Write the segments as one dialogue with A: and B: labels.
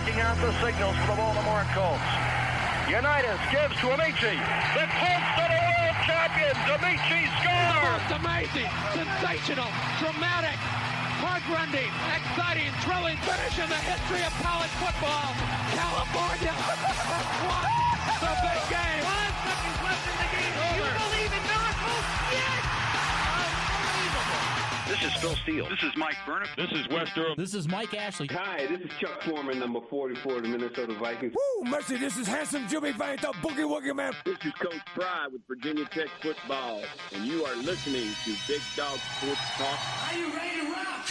A: working out the signals for the Baltimore Colts. Unitas gives to Amici. The Colts are the world champions. Amici scores.
B: It's amazing, sensational, dramatic, heart-rending, exciting, thrilling finish in the history of college football. California won the big game.
C: 5 seconds left in the game. Do you believe in miracles? Yes! Unbelievable.
A: This is Phil Steele.
D: This is Mike Burnham.
E: This is Wes Durham.
F: This is Mike Ashley.
G: Hi, this is Chuck Foreman, number 44 of the Minnesota Vikings.
H: Woo, mercy, this is handsome Jimmy Vane, the Boogie Woogie Man.
I: This is Coach Fry with Virginia Tech football, and you are listening to Big Dog Sports Talk.
J: Are you ready to rock?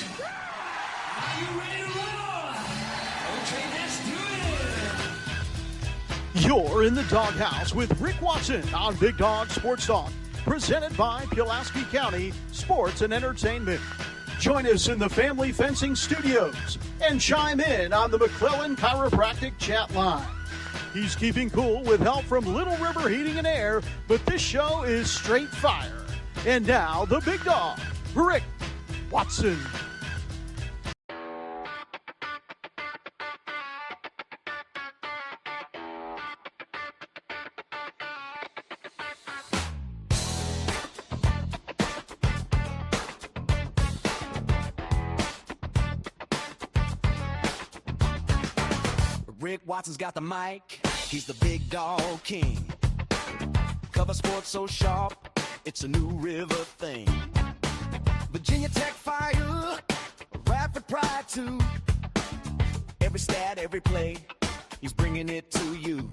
J: Are you ready to roll? Okay, let's do it.
K: You're in the doghouse with Rick Watson on Big Dog Sports Talk, presented by Pulaski County Sports and Entertainment. Join us in the Family Fencing Studios and chime in on the McClellan Chiropractic chat line. He's keeping cool with help from Little River Heating and Air, but this show is straight fire. And now, the big dog, Rick Watson.
L: Rick Watson's got the mic, he's the big dog king. Cover sports so sharp, it's a new river thing. Virginia Tech fire, rapid pride too. Every stat, every play, he's bringing it to you.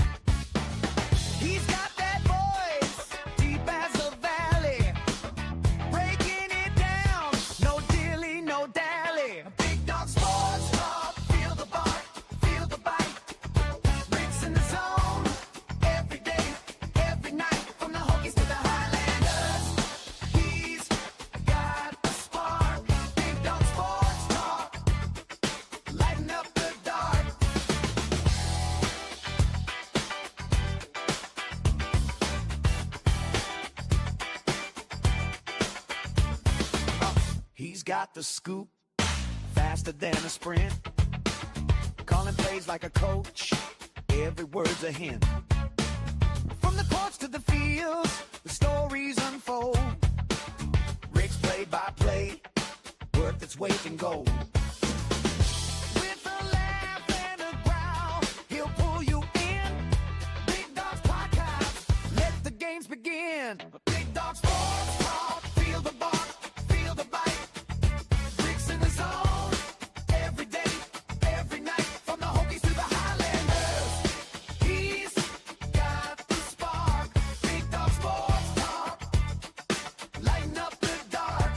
L: He's got that voice, deep as a valley, breaking it down, no dilly, no dally. Big dog sports talk, feel the bark, feel the bite. Rick's in the zone, every day, every night, from the Hokies to the Highlanders. He's got a spark, Big dog sports talk, lighten up the dark. He's got the scoop, faster than a sprint. Calling plays like a coach, every word's a hint. From the courts to the fields, the stories unfold. Rick's play-by-play, worth its weight in gold. With a laugh and a growl, he'll pull you in. Big Dog's podcast, let the games begin. Big Dog Sports Talk, feel the bark, feel the bite. Rick's in the zone, every day, every night, from the Hokies to the Highlanders. He's got the spark, Big Dog Sports Talk, lighten up the dark.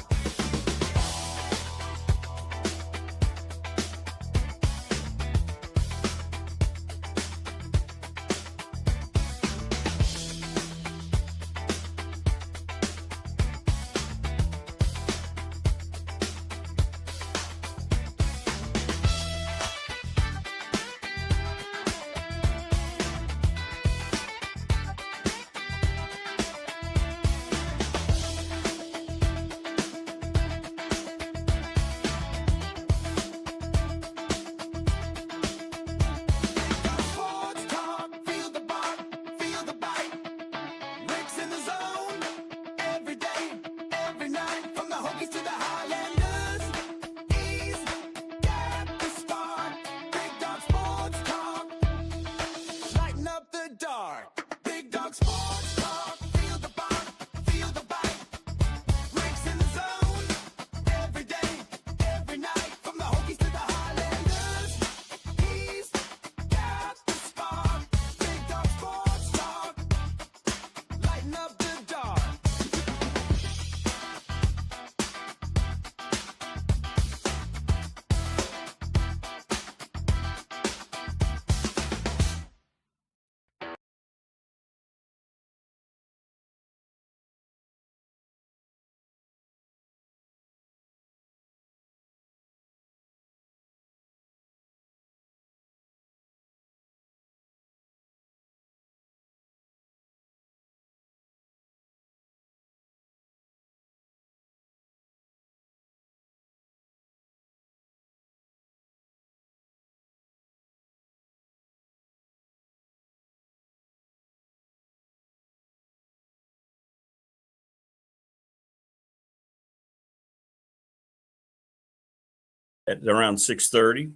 D: at around 6:30.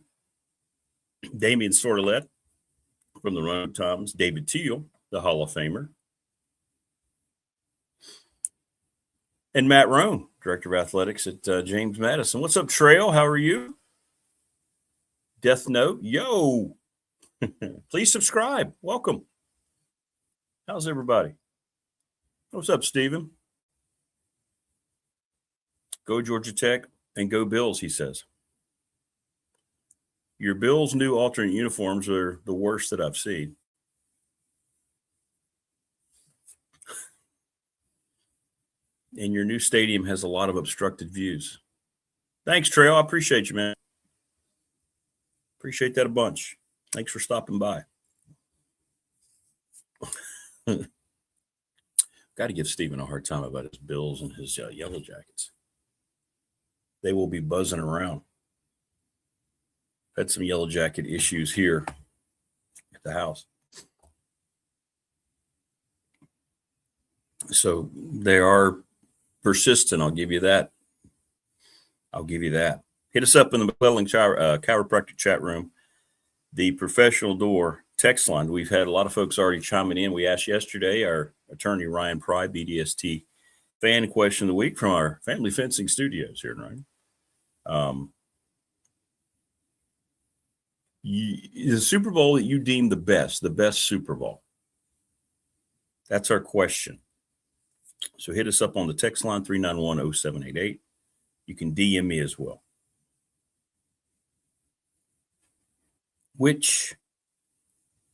D: Damian Sordelet from the Roanoke Times, David Teal, the Hall of Famer, and Matt Roan, Director of Athletics at James Madison. What's up, Trail? How are you? Death Note, yo. Please subscribe. Welcome. How's everybody? What's up, Steven? Go Georgia Tech and go Bills, he says. Your Bills' new alternate uniforms are the worst that I've seen. And your new stadium has a lot of obstructed views. Thanks, Trail. I appreciate you, man. Appreciate that a bunch. Thanks for stopping by. Got to give Steven a hard time about his Bills and his Yellow Jackets. They will be buzzing around. Had some Yellow Jacket issues here at the house. So they are persistent. I'll give you that. Hit us up in the McClellan chiropractic chat room. The professional door text line. We've had a lot of folks already chiming in. We asked yesterday our attorney Ryan Pry, BDST fan question of the week from our family fencing studios here in Ryan. The Super Bowl that you deem the best Super Bowl. That's our question. So hit us up on the text line 391-0788. You can DM me as well. Which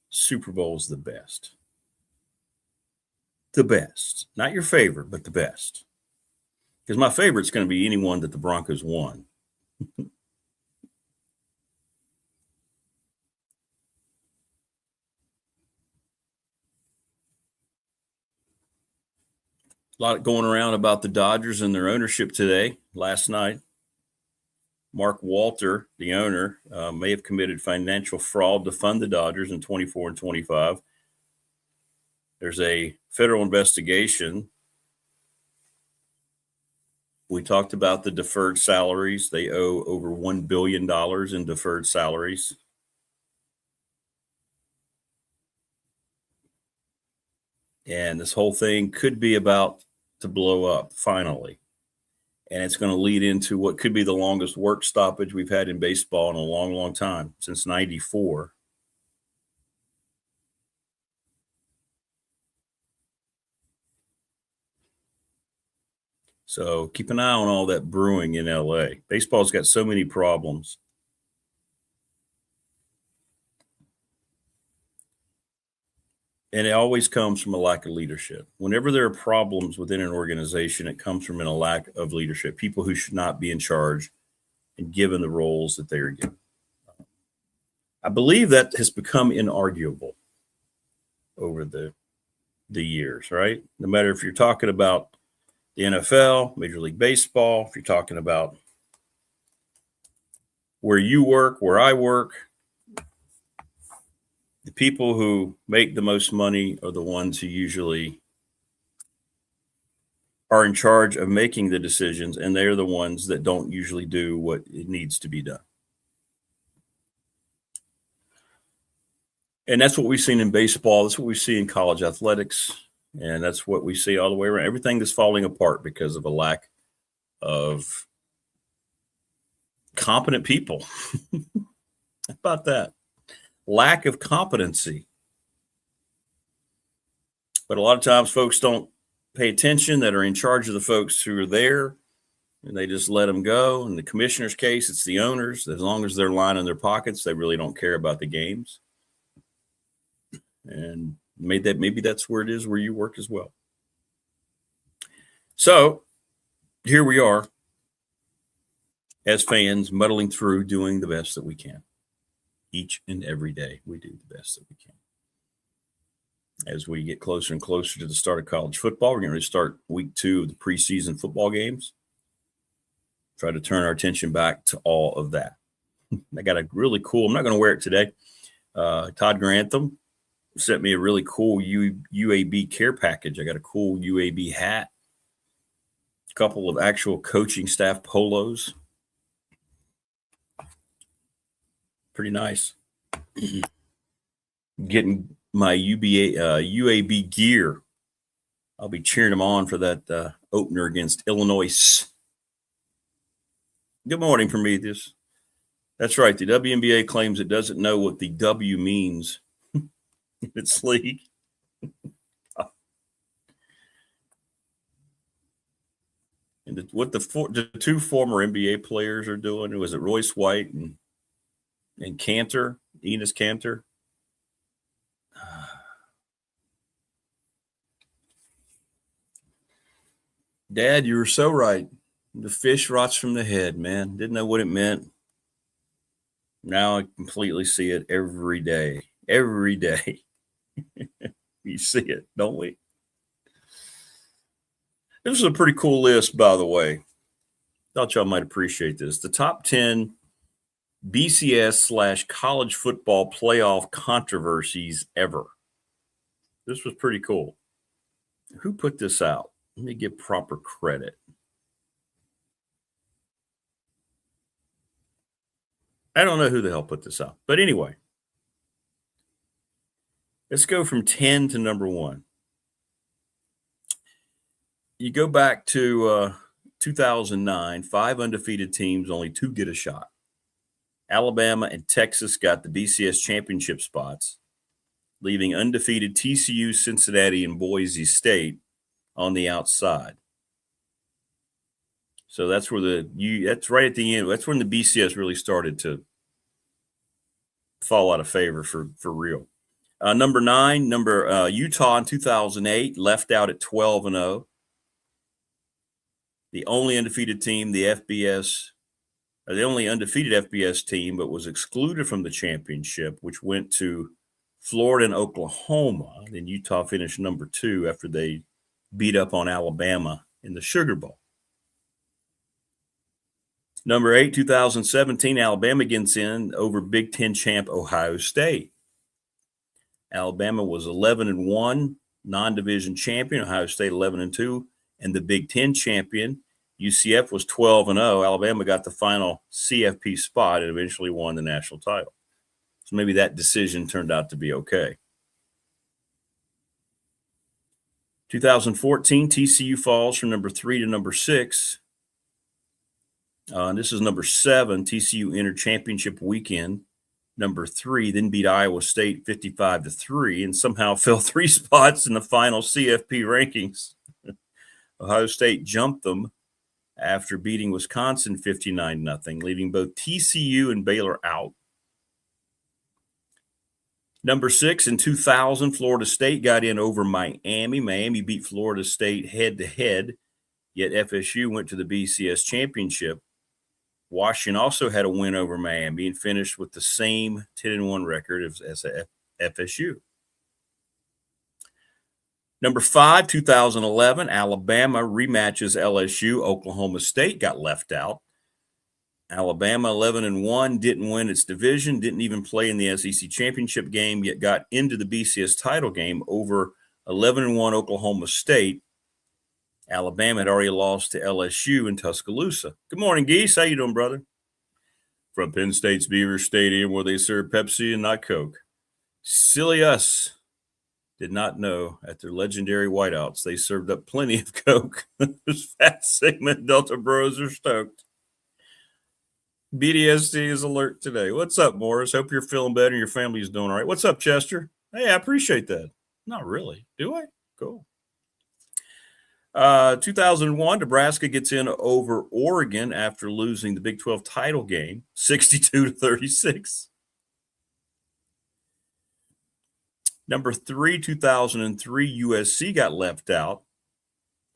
D: Super Bowl is the best? The best. Not your favorite, but the best. Because my favorite's going to be any one that the Broncos won. A lot going around about the Dodgers and their ownership today. Last night, Mark Walter, the owner, may have committed financial fraud to fund the Dodgers in 24 and 25. There's a federal investigation. We talked about the deferred salaries. They owe over $1 billion in deferred salaries. And this whole thing could be about to blow up finally. And it's going to lead into what could be the longest work stoppage we've had in baseball in a long, long time, since 94. So keep an eye on all that brewing in LA. Baseball's got so many problems. And it always comes from a lack of leadership. Whenever there are problems within an organization, it comes from a lack of leadership, people who should not be in charge and given the roles that they are given. I believe that has become inarguable over the years, right? No matter if you're talking about the NFL, Major League Baseball, if you're talking about where you work, where I work, the people who make the most money are the ones who usually are in charge of making the decisions, and they're the ones that don't usually do what it needs to be done. And that's what we've seen in baseball. That's what we see in college athletics. And that's what we see all the way around. Everything that's falling apart because of a lack of competent people. How about that? Lack of competency. But a lot of times folks don't pay attention that are in charge of the folks who are there, and they just let them go. In the commissioner's case, it's the owners. As long as they're lining their pockets, they really don't care about the games. And maybe that's where it is where you work as well. So here we are as fans muddling through, doing the best that we can. Each and every day we do the best that we can. As we get closer and closer to the start of college football, we're going to start week 2 of the preseason football games. Try to turn our attention back to all of that. I got a really cool, I'm not going to wear it today. Todd Grantham sent me a really cool UAB care package. I got a cool UAB hat, a couple of actual coaching staff polos. Pretty nice. Getting my UAB gear. I'll be cheering them on for that opener against Illinois. Good morning, Prometheus. That's right. The WNBA claims it doesn't know what the W means in its league. And what the two former NBA players are doing, was it Royce White and Cantor, Enes Kanter? Dad, you were so right. The fish rots from the head, man. Didn't know what it meant. Now I completely see it every day. Every day. We see it, don't we? This is a pretty cool list, by the way. Thought y'all might appreciate this. The top 10 BCS/college football playoff controversies ever. This was pretty cool. Who put this out? Let me give proper credit. I don't know who the hell put this out. But anyway, let's go from 10 to number 1. You go back to 2009, 5 undefeated teams, only 2 get a shot. Alabama and Texas got the BCS championship spots, leaving undefeated TCU, Cincinnati, and Boise State on the outside. So that's where that's right at the end. That's when the BCS really started to fall out of favor for real. Number 9, Utah in 2008, left out at 12-0. The only undefeated team, the only undefeated FBS team, but was excluded from the championship, which went to Florida and Oklahoma. Then Utah finished number 2 after they beat up on Alabama in the Sugar Bowl. Number 8, 2017, Alabama gets in over Big Ten champ Ohio State. Alabama was 11-1, non-division champion. Ohio State 11-2, and the Big Ten champion. UCF was 12-0. Alabama got the final CFP spot and eventually won the national title. So maybe that decision turned out to be okay. 2014, TCU falls from number 3 to number 6. This is number 7. TCU entered championship weekend. Number 3, then beat Iowa State 55-3 and somehow fell 3 spots in the final CFP rankings. Ohio State jumped them after beating Wisconsin 59-0, leaving both TCU and Baylor out. Number 6, in 2000, Florida State got in over Miami. Miami beat Florida State head-to-head, yet FSU went to the BCS championship. Washington also had a win over Miami and finished with the same 10-1 record as FSU. Number 5, 2011, Alabama rematches LSU. Oklahoma State got left out. Alabama 11-1, didn't win its division, didn't even play in the SEC championship game, yet got into the BCS title game over 11-1 Oklahoma State. Alabama had already lost to LSU in Tuscaloosa. Good morning, Geese. How you doing, brother? From Penn State's Beaver Stadium, where they serve Pepsi and not Coke. Silly us. Did not know at their legendary whiteouts they served up plenty of Coke. This fat segment Delta Bros are stoked. BDSD is alert today. What's up, Morris? Hope you're feeling better and your family's doing all right. What's up, Chester? Hey, I appreciate that. Not really. Do I? Cool. 2001, Nebraska gets in over Oregon after losing the Big 12 title game, 62-36. Number 3, 2003, USC got left out.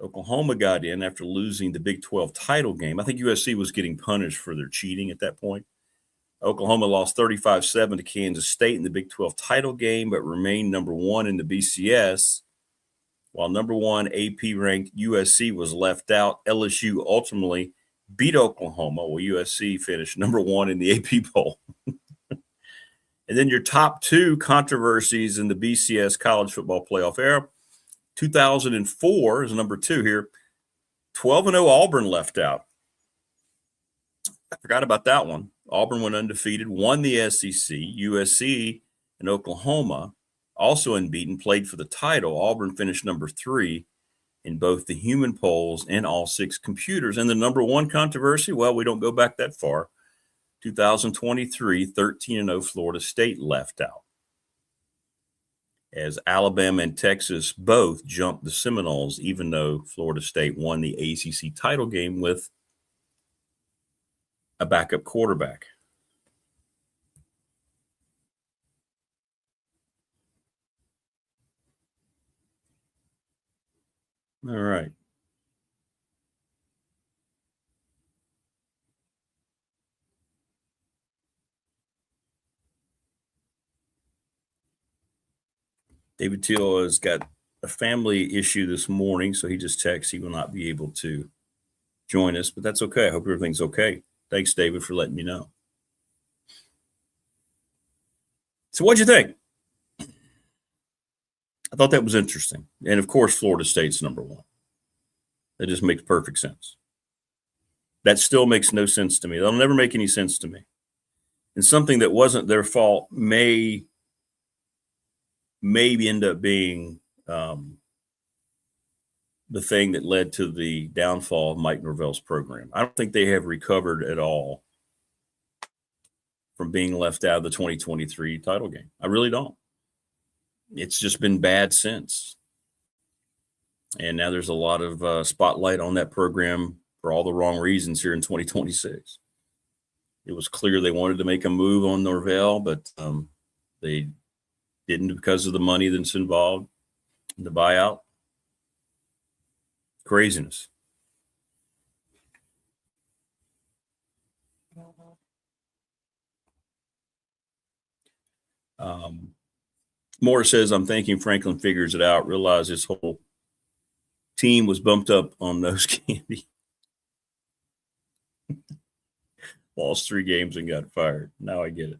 D: Oklahoma got in after losing the Big 12 title game. I think USC was getting punished for their cheating at that point. Oklahoma lost 35-7 to Kansas State in the Big 12 title game, but remained number 1 in the BCS. While number 1 AP-ranked USC was left out, LSU ultimately beat Oklahoma, while USC finished number 1 in the AP poll. And then your top 2 controversies in the BCS college football playoff era. 2004 is number 2 here. 12-0 Auburn left out. I forgot about that one. Auburn went undefeated, won the SEC. USC and Oklahoma, also unbeaten, played for the title. Auburn finished number 3 in both the human polls and all 6 computers. And the number one controversy, well, we don't go back that far. 2023, 13-0 Florida State left out, as Alabama and Texas both jumped the Seminoles, even though Florida State won the ACC title game with a backup quarterback. All right. David Teal has got a family issue this morning, so he just texts he will not be able to join us, but that's okay. I hope everything's okay. Thanks, David, for letting me know. So what'd you think? I thought that was interesting. And, of course, Florida State's number 1. That just makes perfect sense. That still makes no sense to me. That'll never make any sense to me. And something that wasn't their fault may end up being the thing that led to the downfall of Mike Norvell's program. I don't think they have recovered at all from being left out of the 2023 title game. I really don't. It's just been bad since. And now there's a lot of spotlight on that program for all the wrong reasons here in 2026. It was clear they wanted to make a move on Norvell, but they didn't because of the money that's involved in the buyout. Craziness. Morris says, I'm thinking Franklin figures it out, realize his whole team was bumped up on nose candy. Lost 3 games and got fired. Now I get it.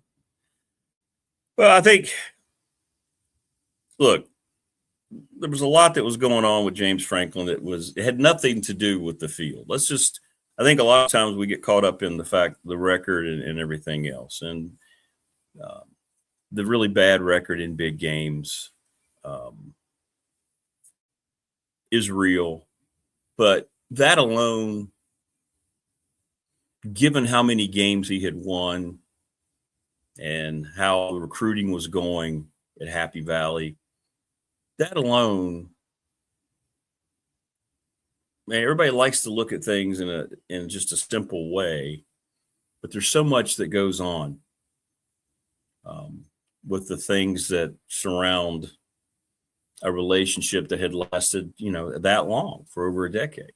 D: Well, I think, look, there was a lot that was going on with James Franklin it had nothing to do with the field. I think a lot of times we get caught up in the fact, the record and everything else. And the really bad record in big games is real. But that alone, given how many games he had won and how the recruiting was going at Happy Valley, that alone, man, everybody likes to look at things in just a simple way, but there's so much that goes on with the things that surround a relationship that had lasted, that long, for over a decade.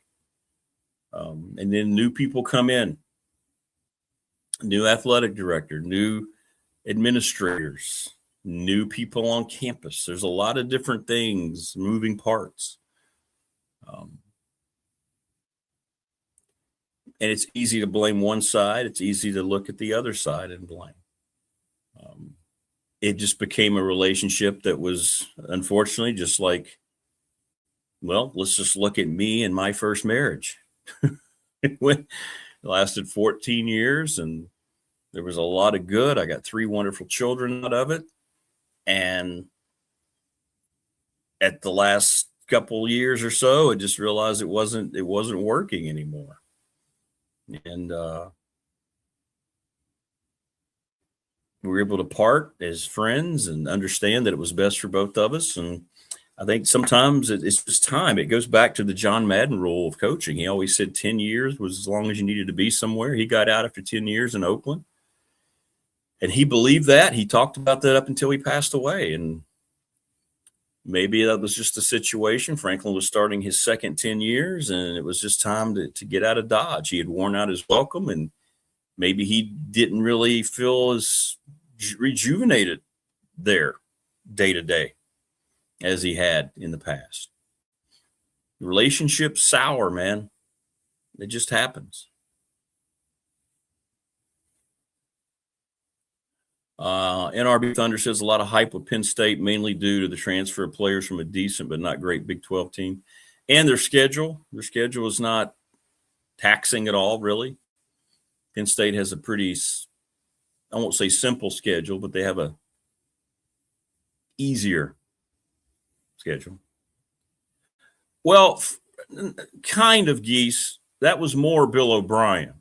D: And then new people come in, new athletic director, new administrators, new people on campus. There's a lot of different things, moving parts. And it's easy to blame one side. It's easy to look at the other side and blame. It just became a relationship that was, unfortunately, just like, well, let's just look at me and my first marriage. It lasted 14 years, and there was a lot of good. I got 3 wonderful children out of it. And at the last couple years or so, I just realized it wasn't working anymore. And we were able to part as friends and understand that it was best for both of us. And I think sometimes it's just time. It goes back to the John Madden rule of coaching. He always said 10 years was as long as you needed to be somewhere. He got out after 10 years in Oakland. And he believed that. He talked about that up until he passed away. And maybe that was just a situation. Franklin was starting his second 10 years, and it was just time to get out of Dodge. He had worn out his welcome, and maybe he didn't really feel as rejuvenated there day to day as he had in the past. Relationships sour, man. It just happens. NRB Thunder says a lot of hype with Penn State, mainly due to the transfer of players from a decent but not great Big 12 team. And their schedule. Their schedule is not taxing at all, really. Penn State has a pretty I won't say simple schedule, but they have a easier schedule. Well, kind of, Geese. That was more Bill O'Brien.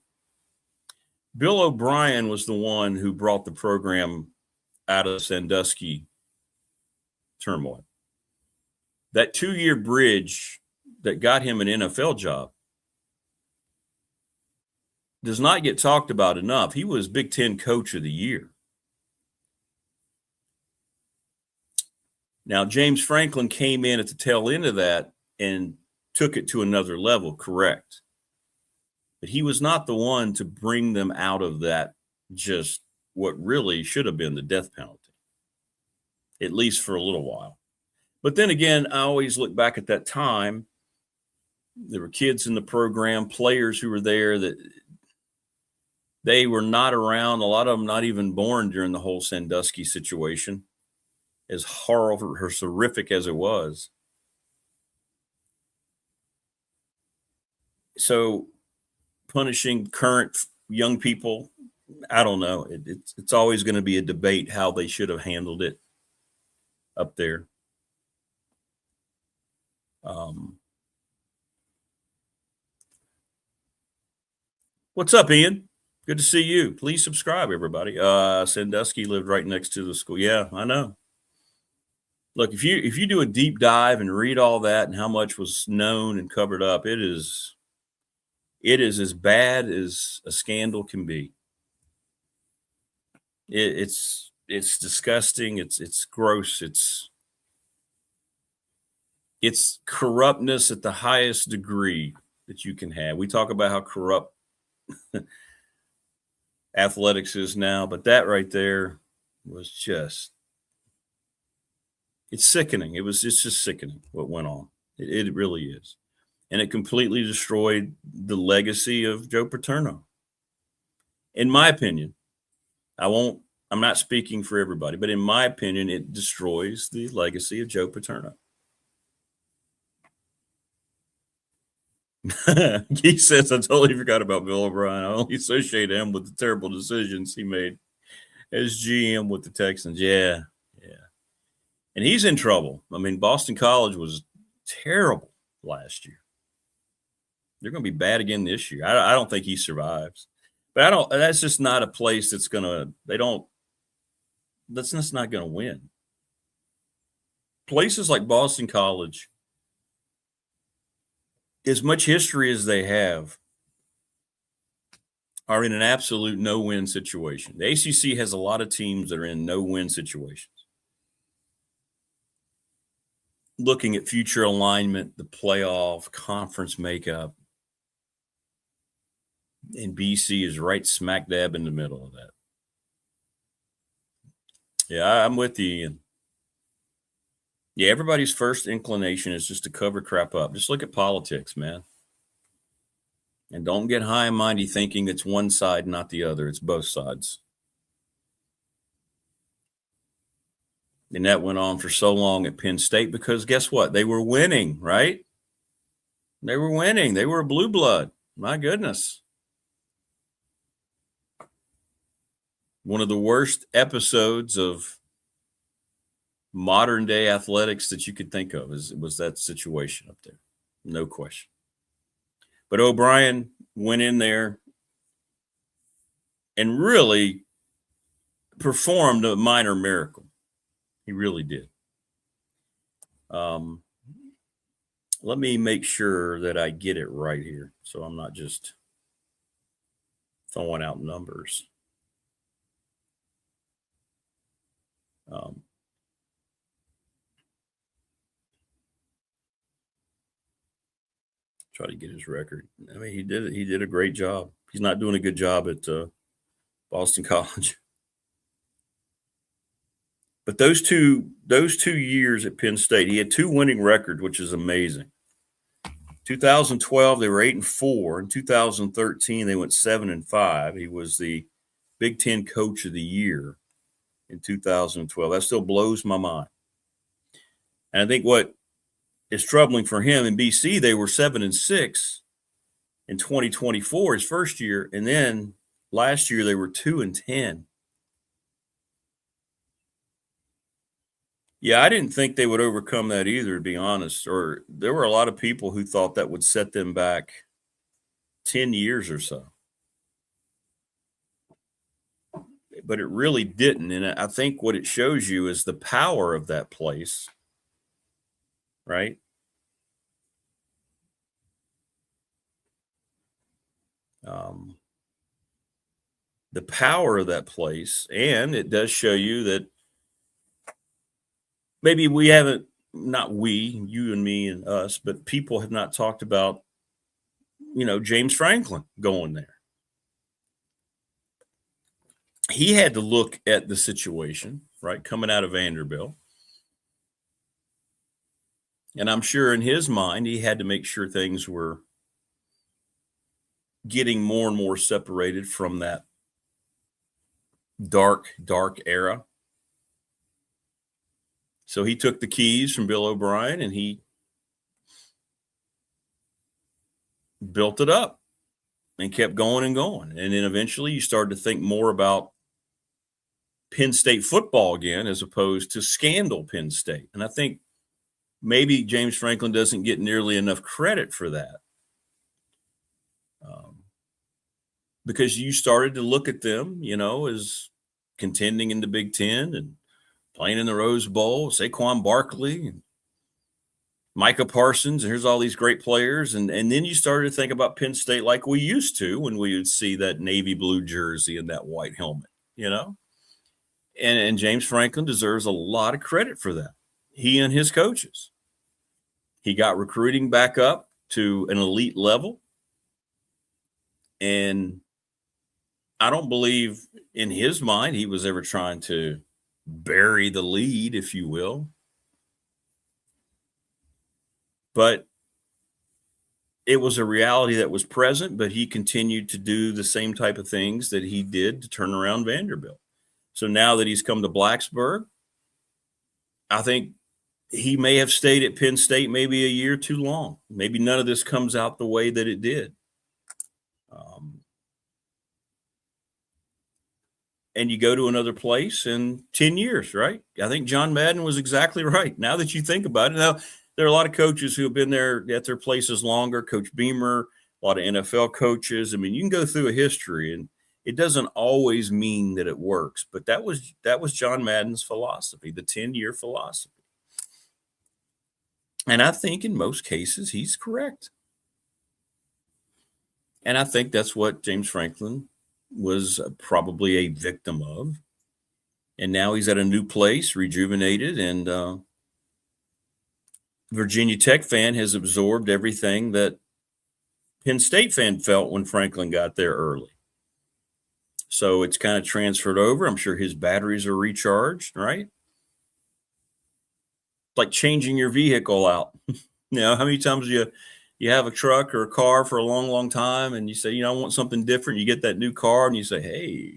D: Bill O'Brien was the one who brought the program out of Sandusky turmoil. That 2-year bridge that got him an NFL job does not get talked about enough. He was Big Ten Coach of the Year. Now, James Franklin came in at the tail end of that and took it to another level, correct. But he was not the one to bring them out of that, just what really should have been the death penalty, at least for a little while. But then again, I always look back at that time. There were kids in the program, players who were there that they were not around. A lot of them not even born during the whole Sandusky situation, as horrible or horrific as it was. So punishing current young people, I don't know. It's always going to be a debate how they should have handled it up there. What's up, Ian? Good to see you. Please subscribe, everybody. Sandusky lived right next to the school. Yeah, I know. Look, if you do a deep dive and read all that and how much was known and covered up, it is as bad as a scandal can be. It's disgusting. It's gross. It's corruptness at the highest degree that you can have. We talk about how corrupt athletics is now, but that right there was just, it's sickening. It's just sickening what went on. It really is. And it completely destroyed the legacy of Joe Paterno. In my opinion, I'm not speaking for everybody, but in my opinion, it destroys the legacy of Joe Paterno. He says, I totally forgot about Bill O'Brien. I only associate him with the terrible decisions he made as GM with the Texans. Yeah. And he's in trouble. I mean, Boston College was terrible last year. They're going to be bad again this year. I don't think he survives. But that's just not a place that's just not going to win. Places like Boston College, as much history as they have, are in an absolute no-win situation. The ACC has a lot of teams that are in no-win situations. Looking at future alignment, the playoff, conference makeup, and BC is right smack dab in the middle of that. Yeah, I'm with you, Ian. Yeah, everybody's first inclination is just to cover crap up. Just look at politics, man. And don't get high and mighty thinking it's one side, not the other. It's both sides. And that went on for so long at Penn State because guess what? They were winning, right? They were winning. They were a blue blood. My goodness. One of the worst episodes of modern day athletics that you could think of was that situation up there. No question. But O'Brien went in there and really performed a minor miracle. He really did. Let me make sure that I get it right here, so I'm not just throwing out numbers. Try to get his record. I mean, he did a great job. He's not doing a good job at Boston College. But those two years at Penn State, he had 2 winning records, which is amazing. 2012, they were 8-4. In 2013, they went 7-5. He was the Big Ten Coach of the Year in 2012. That still blows my mind. And I think what is troubling for him in BC, they were 7-6 in 2024, his first year, and then last year they were 2-10. Yeah, I didn't think they would overcome that either, to be honest. Or there were a lot of people who thought that would set them back 10 years or so. But it really didn't. And I think what it shows you is the power of that place, right? The power of that place. And it does show you that maybe we haven't, not we, you and me and us, but people have not talked about, James Franklin going there. He had to look at the situation, right, coming out of Vanderbilt. And I'm sure in his mind, he had to make sure things were getting more and more separated from that dark era. So he took the keys from Bill O'Brien and he built it up and kept going and going. And then eventually you started to think more about Penn State football again, as opposed to scandal Penn State. And I think maybe James Franklin doesn't get nearly enough credit for that. Because you started to look at them, as contending in the Big Ten and playing in the Rose Bowl, Saquon Barkley and Micah Parsons, and here's all these great players. And then you started to think about Penn State like we used to when we would see that navy blue jersey and that white helmet, And James Franklin deserves a lot of credit for that. He and his coaches. He got recruiting back up to an elite level. And I don't believe in his mind he was ever trying to bury the lead, if you will. But it was a reality that was present, but he continued to do the same type of things that he did to turn around Vanderbilt. So now that he's come to Blacksburg, I think he may have stayed at Penn State maybe a year too long. Maybe none of this comes out the way that it did. And you go to another place in 10 years, right? I think John Madden was exactly right. Now that you think about it, now there are a lot of coaches who have been there at their places longer. Coach Beamer, a lot of NFL coaches. I mean, you can go through a history, and it doesn't always mean that it works. But that was John Madden's philosophy, the 10-year philosophy. And I think in most cases he's correct. And I think that's what James Franklin was probably a victim of. And now he's at a new place, rejuvenated, and Virginia Tech fan has absorbed everything that Penn State fan felt when Franklin got there early. So it's kind of transferred over. I'm sure his batteries are recharged, right? It's like changing your vehicle out. How many times you have a truck or a car for a long, long time, and you say, I want something different. You get that new car, and you say, hey,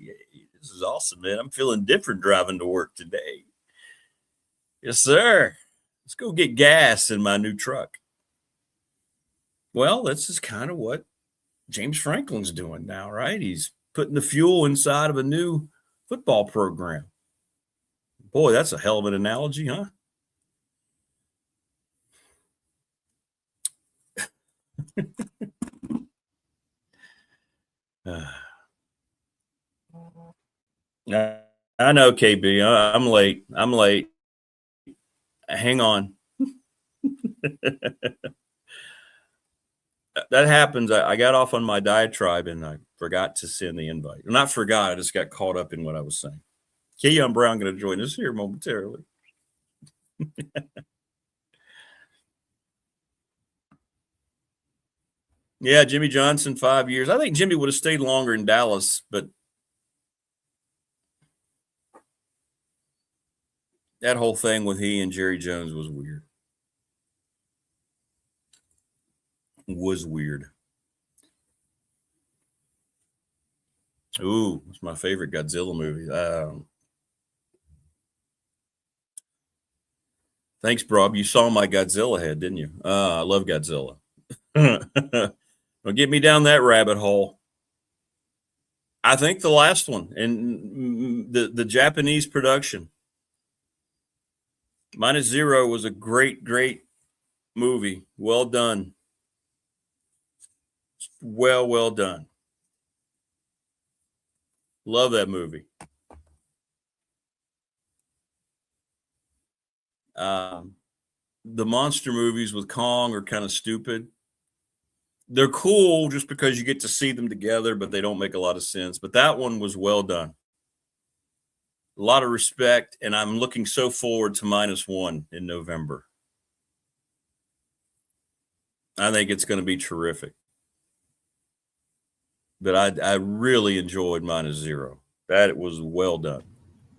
D: this is awesome, man. I'm feeling different driving to work today. Yes, sir. Let's go get gas in my new truck. Well, this is kind of what James Franklin's doing now, right? He's putting the fuel inside of a new football program. Boy, that's a hell of an analogy, huh? I know, KB. I'm late. Hang on. That happens. I got off on my diatribe and I forgot to send the invite. Not forgot. I just got caught up in what I was saying. Keon Brown going to join us here momentarily. Yeah, Jimmy Johnson, 5 years. I think Jimmy would have stayed longer in Dallas, but that whole thing with he and Jerry Jones was weird. Ooh, it's my favorite Godzilla movie. Thanks, Rob. You saw my Godzilla head, didn't you? I love Godzilla. Don't get me down that rabbit hole. I think the last one, and the Japanese production. -0 was a great, great movie. Well done. Well done. Love that movie. The monster movies with Kong are kind of stupid. They're cool just because you get to see them together, but they don't make a lot of sense. But that one was well done. A lot of respect, and I'm looking so forward to -1 in November. I think it's going to be terrific. But I really enjoyed -0. That was well done.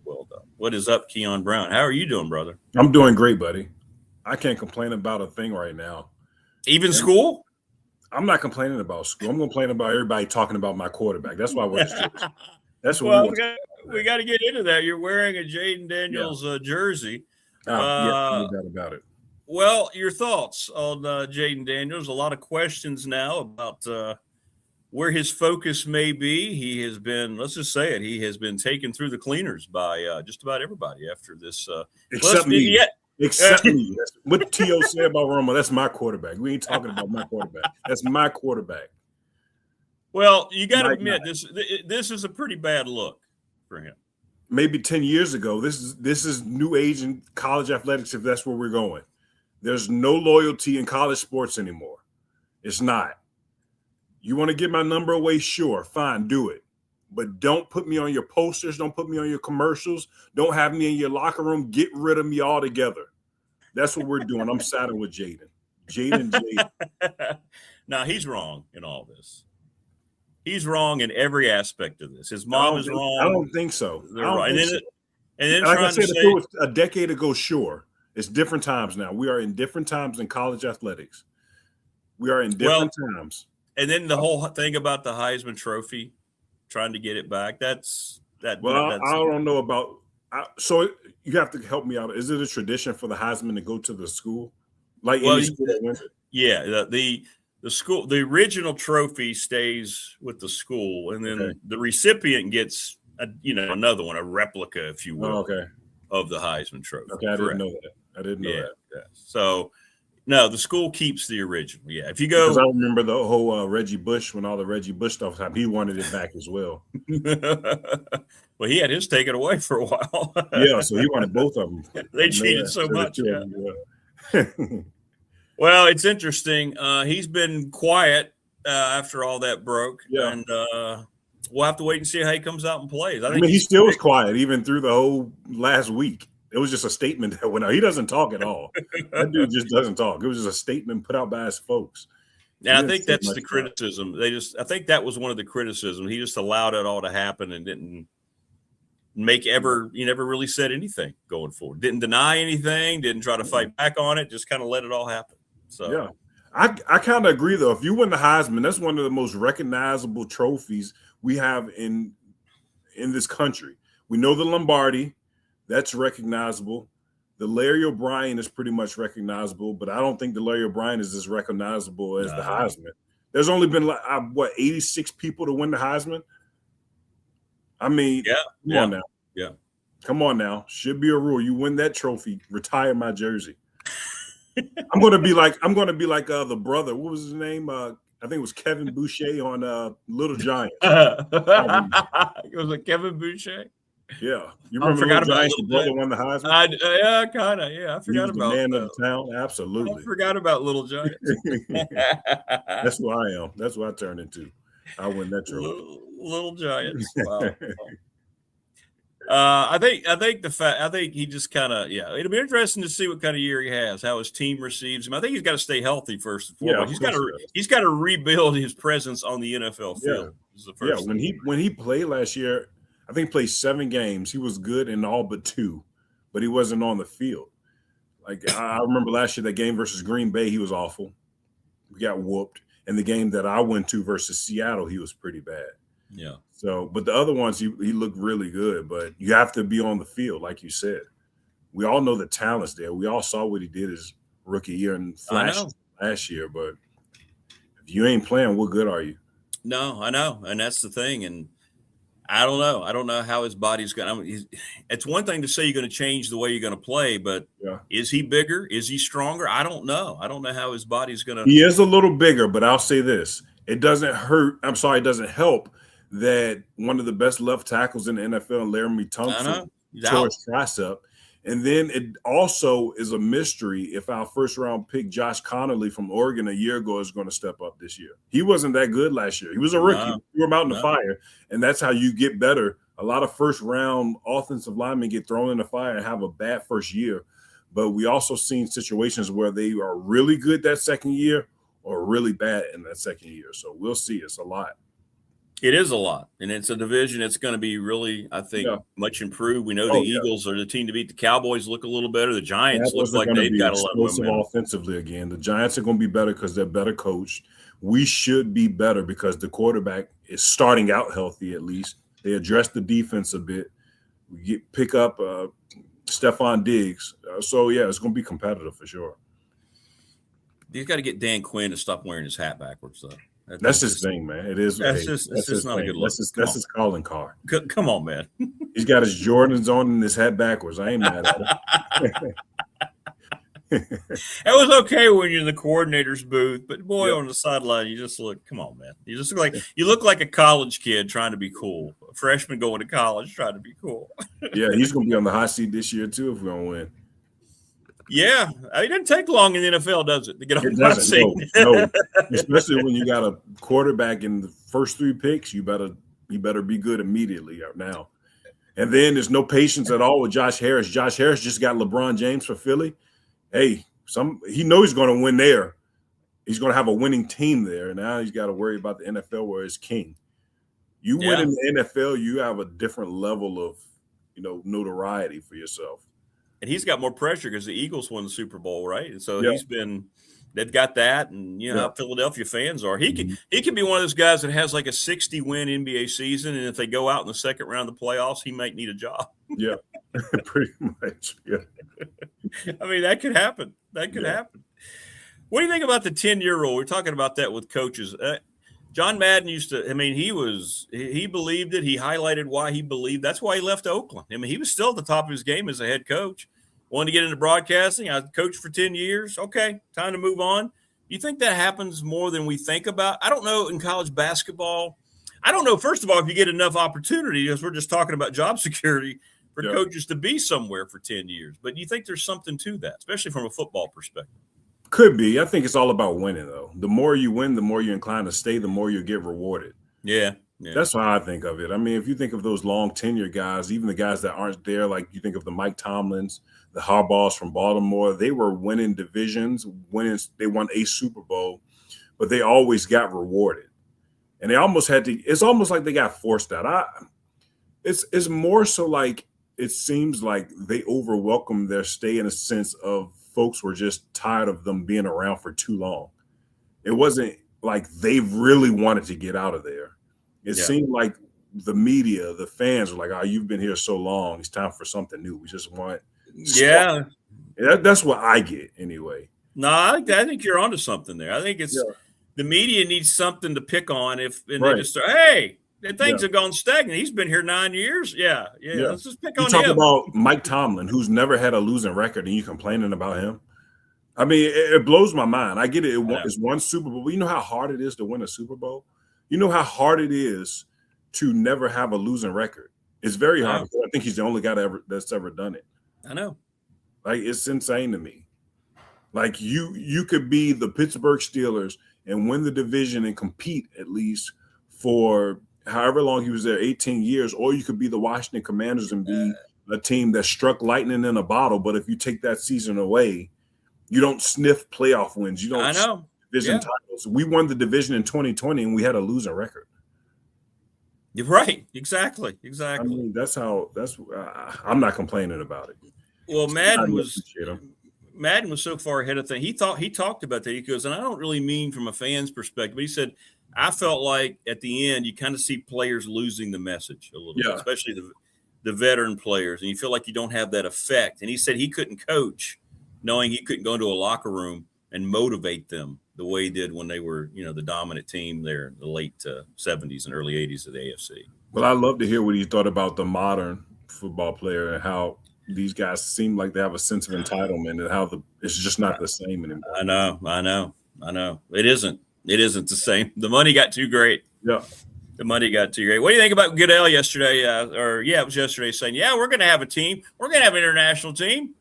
D: Well done. What is up, Keon Brown? How are you doing, brother?
E: I'm doing great, buddy. I can't complain about a thing right now.
D: Even school?
E: I'm not complaining about school. I'm complaining about everybody talking about my quarterback. That's why I went to church. That's what
D: we got to get into that. You're wearing a Jaden Daniels jersey.
E: Yeah, no doubt about it.
D: Well, your thoughts on Jaden Daniels? A lot of questions now about where his focus may be. He has been, let's just say it, he has been taken through the cleaners by just about everybody after this.
E: Except me. Except me. What T.O. said about Romo, that's my quarterback. We ain't talking about my quarterback. That's my quarterback.
D: Well, you got to admit, this is a pretty bad look for him.
E: Maybe 10 years ago, this is new age in college athletics, if that's where we're going. There's no loyalty in college sports anymore. It's not. You want to give my number away? Sure, fine, do it. But don't put me on your posters. Don't put me on your commercials. Don't have me in your locker room. Get rid of me altogether. That's what we're doing. I'm siding with Jaden. Jaden.
D: Now, he's wrong in all this. He's wrong in every aspect of this. His mom is wrong.
E: I don't think so.
D: And then
E: like I said, if it was a decade ago, sure. It's different times now. We are in different times in college athletics. We are in different times.
D: And then the whole thing about the Heisman Trophy, trying to get it back. That's
E: I don't know about. So you have to help me out. Is it a tradition for the Heisman to go to the school? Like any school that wins it?
D: Yeah, the school, the original trophy stays with the school, and then the recipient gets another one, a replica, if you will, of the Heisman Trophy.
E: Okay, I didn't know that.
D: Yeah. So. No, the school keeps the original. Yeah, if you go,
E: because I remember the whole Reggie Bush, when all the Reggie Bush stuff happened, he wanted it back as well.
D: Well, he had his taken away for a while.
E: Yeah, so he wanted both of them.
D: They cheated so much. Yeah. Well, it's interesting. He's been quiet after all that broke, and we'll have to wait and see how he comes out and plays. I mean,
E: he still was quiet even through the whole last week. It was just a statement that went out. He doesn't talk at all. That dude just doesn't talk. It was just a statement put out by his folks.
D: And I think that's the criticism. I think that was one of the criticisms. He just allowed it all to happen and didn't he never really said anything going forward. Didn't deny anything, didn't try to fight back on it, just kind of let it all happen. So
E: yeah. I kind of agree though. If you win the Heisman, that's one of the most recognizable trophies we have in this country. We know the Lombardi. That's recognizable. The Larry O'Brien is pretty much recognizable, but I don't think the Larry O'Brien is as recognizable as the Heisman. There's only been 86 people to win the Heisman. I mean, come on now.
D: Yeah.
E: Come on now. Should be a rule. You win that trophy, retire my jersey. I'm gonna be like the brother. What was his name? I think it was Kevin Boucher on Little Giants.
D: It was like Kevin Boucher.
E: Yeah, you remember Little Giants? The brother won the Heisman.
D: Yeah, kind of. Yeah, I forgot about
E: the man of the town. Absolutely,
D: I forgot about Little Giants.
E: That's who I am. That's what I turned into. I win that trophy.
D: Little Giants. Wow. I think he just kind of it'll be interesting to see what kind of year he has, how his team receives him. I think he's got to stay healthy first and foremost. He's got to rebuild his presence on the NFL field.
E: Yeah, when he played last year, I think he played 7 games. He was good in all but 2, but he wasn't on the field. Like I remember last year, that game versus Green Bay, he was awful. We got whooped. And the game that I went to versus Seattle, he was pretty bad.
D: Yeah.
E: So, but the other ones, he looked really good. But you have to be on the field, like you said. We all know the talent's there. We all saw what he did his rookie year and flashed last year. But if you ain't playing, what good are you?
D: No, I know. And that's the thing. And I don't know. I don't know how his body's going. I mean, it's one thing to say you're going to change the way you're going to play, but is he bigger? Is he stronger? I don't know. I don't know how his body's going to.
E: He is a little bigger, but I'll say this: it doesn't hurt. I'm sorry, it doesn't help that one of the best left tackles in the NFL, Laramie Tunsil, tore his tricep. And then it also is a mystery if our first round pick, Josh Connolly from Oregon a year ago, is going to step up this year. He wasn't that good last year. He was a rookie. He threw him out in the fire. And that's how you get better. A lot of first round offensive linemen get thrown in the fire and have a bad first year. But we also seen situations where they are really good that second year or really bad in that second year. So we'll see. It's a lot.
D: It is a lot, and it's a division that's going to be really, I think, much improved. We know the Eagles are the team to beat. The Cowboys look a little better. The Giants look like they've got a lot of momentum.
E: Offensively again. The Giants are going to be better because they're better coached. We should be better because the quarterback is starting out healthy at least. They address the defense a bit. We pick up Stephon Diggs. So, it's going to be competitive for sure.
D: You've got to get Dan Quinn to stop wearing his hat backwards, though.
E: That's his thing, man. It is.
D: That's just not a good look.
E: That's his calling card.
D: Come on, man.
E: He's got his Jordans on and his hat backwards. I ain't mad at him.
D: It was okay when you're in the coordinator's booth, but boy, on the sideline, you just look. Come on, man. You just look like a college kid trying to be cool. A freshman going to college trying to be cool.
E: Yeah, he's going to be on the hot seat this year too if we're going to win.
D: Yeah, it doesn't take long in the NFL, does it, to get on the hot seat?
E: No. Especially when you got a quarterback in the first 3 picks, you better be good immediately now. And then there's no patience at all with Josh Harris. Josh Harris just got LeBron James for Philly. Hey, he knows he's going to win there. He's going to have a winning team there. Now he's got to worry about the NFL where he's king. You win in the NFL, you have a different level of, notoriety for yourself.
D: And he's got more pressure because the Eagles won the Super Bowl, right? And so they've got that, and how Philadelphia fans are. He can be one of those guys that has like a 60-win NBA season, and if they go out in the second round of the playoffs, he might need a job.
E: Yeah, pretty much. Yeah.
D: I mean, that could happen. That could happen. What do you think about the 10-year rule? We're talking about that with coaches. John Madden he believed it. He highlighted why he believed. That's why he left Oakland. I mean, he was still at the top of his game as a head coach. Wanted to get into broadcasting. I coached for 10 years. Okay, time to move on. You think that happens more than we think about? I don't know in college basketball. I don't know, first of all, if you get enough opportunity, as we're just talking about job security, for coaches to be somewhere for 10 years. But you think there's something to that, especially from a football perspective?
E: Could be. I think it's all about winning, though. The more you win, the more you're inclined to stay, the more you get rewarded.
D: Yeah.
E: That's how I think of it. I mean, if you think of those long tenure guys, even the guys that aren't there, like you think of the Mike Tomlins, the Harbaughs from Baltimore, they were winning divisions, they won a Super Bowl, but they always got rewarded. And they almost had to, it's almost like they got forced out. It's more so like it seems like they overwhelmed their stay in a sense of folks were just tired of them being around for too long. It wasn't like they really wanted to get out of there. It seemed like the media, the fans were like, "Oh, you've been here so long. It's time for something new. We just want." That's what I get anyway.
D: No, I think you're onto something there. I think it's the media needs something to pick on they just start, hey, things have gone stagnant. He's been here 9 years. Yeah. Let's just pick on him.
E: You talk about Mike Tomlin, who's never had a losing record, and you complaining about him. I mean, it blows my mind. I get it. It's one Super Bowl. But you know how hard it is to win a Super Bowl? You know how hard it is to never have a losing record? It's very hard. I think he's the only guy that's ever done it.
D: I know.
E: Like, it's insane to me. Like, you could be the Pittsburgh Steelers and win the division and compete at least for however long he was there, 18 years, or you could be the Washington Commanders and be a team that struck lightning in a bottle. But if you take that season away, you don't sniff playoff wins. You don't sniff division titles. We won the division in 2020 and we had a losing record.
D: You're right. Exactly.
E: I mean, I'm not complaining about it.
D: Well, Madden was so far ahead of things. He talked about that. He goes, and I don't really mean from a fan's perspective. But he said, I felt like at the end you kind of see players losing the message a little bit, especially the veteran players, and you feel like you don't have that effect. And he said he couldn't coach knowing he couldn't go into a locker room and motivate them the way he did when they were, the dominant team there in the late 70s and early 80s of the AFC.
E: Well, I love to hear what you thought about the modern football player and how these guys seem like they have a sense of entitlement and how it's just not the same anymore.
D: I know. It isn't the same. The money got too great.
E: Yeah.
D: The money got too great. What do you think about Goodell yesterday? It was yesterday saying, yeah, we're going to have a team. We're going to have an international team.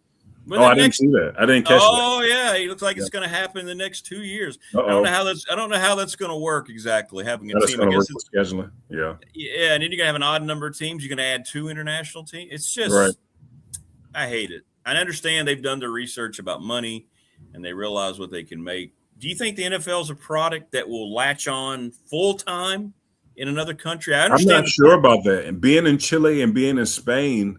E: I didn't see that. I didn't catch that.
D: Oh, yeah. It looks like it's going to happen in the next 2 years. I don't know how that's going to work exactly, having a team.
E: I guess it's scheduling. Yeah.
D: Yeah, and then you're going to have an odd number of teams. You're going to add 2 international teams. It's just
E: right.
D: I hate it. I understand they've done their research about money, and they realize what they can make. Do you think the NFL is a product that will latch on full-time in another country? I understand.
E: I'm not sure about that. And being in Chile and being in Spain,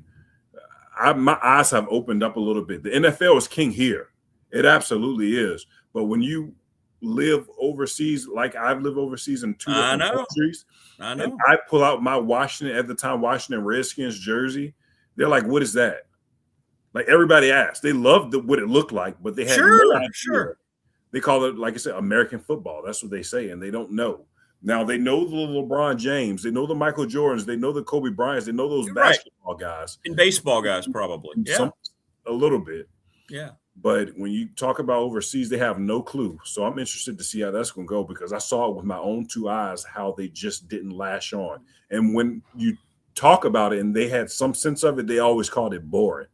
E: my eyes have opened up a little bit. The NFL is king here. It absolutely is. But when you live overseas, like I've lived overseas in 2 different countries,
D: I know.
E: And I pull out my Washington Redskins jersey, they're like, what is that? Like everybody asked. They loved what it looked like, but they had no idea.
D: Sure.
E: They call it, like I said, American football. That's what they say, and they don't know. Now, they know the LeBron James. They know the Michael Jordans. They know the Kobe Bryants. They know those basketball guys.
D: And baseball guys, probably. Yeah.
E: A little bit.
D: Yeah.
E: But when you talk about overseas, they have no clue. So I'm interested to see how that's going to go because I saw it with my own 2 eyes how they just didn't lash on. And when you talk about it and they had some sense of it, they always called it boring.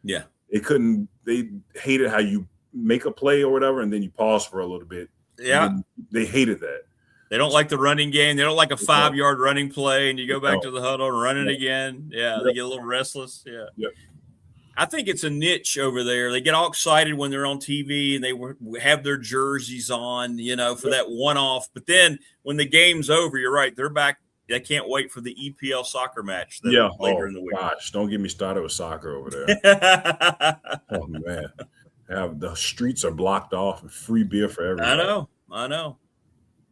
D: Yeah.
E: They hated how you make a play or whatever, and then you pause for a little bit.
D: Yeah.
E: They hated that.
D: They don't like the running game. They don't like a 5-yard running play, and you go back to the huddle and run it again. Yeah, they get a little restless. Yeah.
E: Yep.
D: I think it's a niche over there. They get all excited when they're on TV and they have their jerseys on, for that one-off. But then when the game's over, you're right, they're back. They can't wait for the EPL soccer match later in the week.
E: Gosh, don't get me started with soccer over there. Oh, man. The streets are blocked off and free beer for everyone.
D: I know.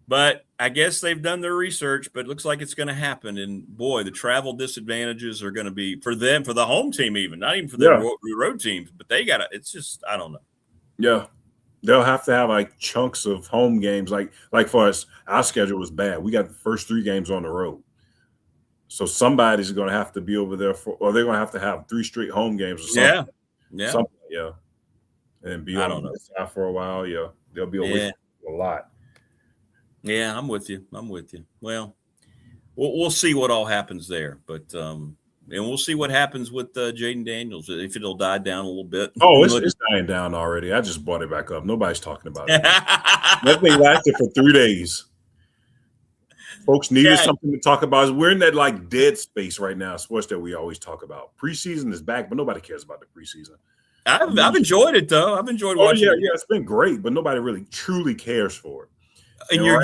D: But I guess they've done their research, but it looks like it's going to happen. And, boy, the travel disadvantages are going to be for them, for the home team even, not even for the road teams. But they got to – it's just – I don't know.
E: Yeah. They'll have to have, like, chunks of home games. Like for us, our schedule was bad. We got the first 3 games on the road. So somebody's going to have to be over there or they're going to have 3 straight home games or something.
D: Yeah.
E: Something, yeah. And then be on the side for a while. Yeah. They'll be away from a lot.
D: Yeah, I'm with you. Well, we'll see what all happens there, but and we'll see what happens with Jaden Daniels if it'll die down a little bit.
E: Oh, it's dying down already. I just brought it back up. Nobody's talking about it. That thing lasted for 3 days. Folks needed something to talk about. We're in that dead space right now. Sports that we always talk about. Preseason is back, but nobody cares about the preseason.
D: I've enjoyed it though. I've enjoyed watching.
E: Yeah, it's been great, but nobody really truly cares for it.
D: And your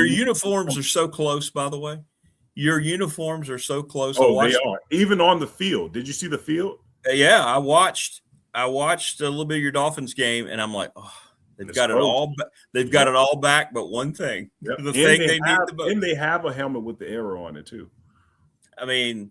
D: uniforms are so close, by the way. Your uniforms are so close.
E: Oh, they are. Even on the field. Did you see the field?
D: Yeah, I watched a little bit of your Dolphins game, and I'm like, oh, they've got it all. They've got it all back, but one thing, the thing they need the most.
E: And they have a helmet with the arrow on it too.
D: I mean,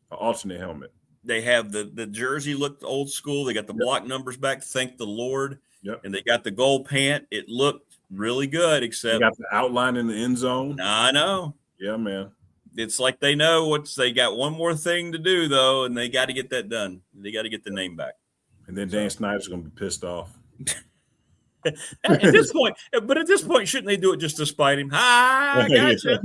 E: an alternate helmet.
D: They have the jersey looked old school. They got the block numbers back. Thank the Lord.
E: Yep.
D: And they got the gold pant. It looked really good, except
E: they got the outline in the end zone.
D: I know.
E: Yeah, man.
D: It's like they know they got one more thing to do though, and they got to get that done. They got to get the name back.
E: And then Dan Snyder's going to be pissed off.
D: At this point, shouldn't they do it just to spite him? I gotcha.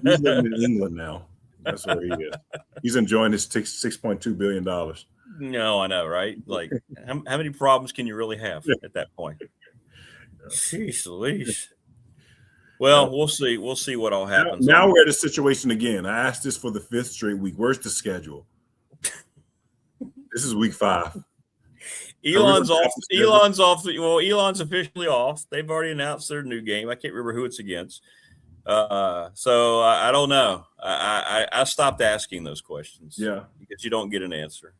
E: He's living in England now. That's where he is. He's enjoying his $6.2 billion.
D: No, I know, right? Like, how many problems can you really have at that point? Jeez Louise. Well, we'll see. We'll see what all happens.
E: Now we're at a situation again. I asked this for the 5th straight week. Where's the schedule? This is week 5.
D: Elon's off. Elon's off. Well, Elon's officially off. They've already announced their new game. I can't remember who it's against. So I don't know. I stopped asking those questions.
E: Yeah,
D: because you don't get an answer.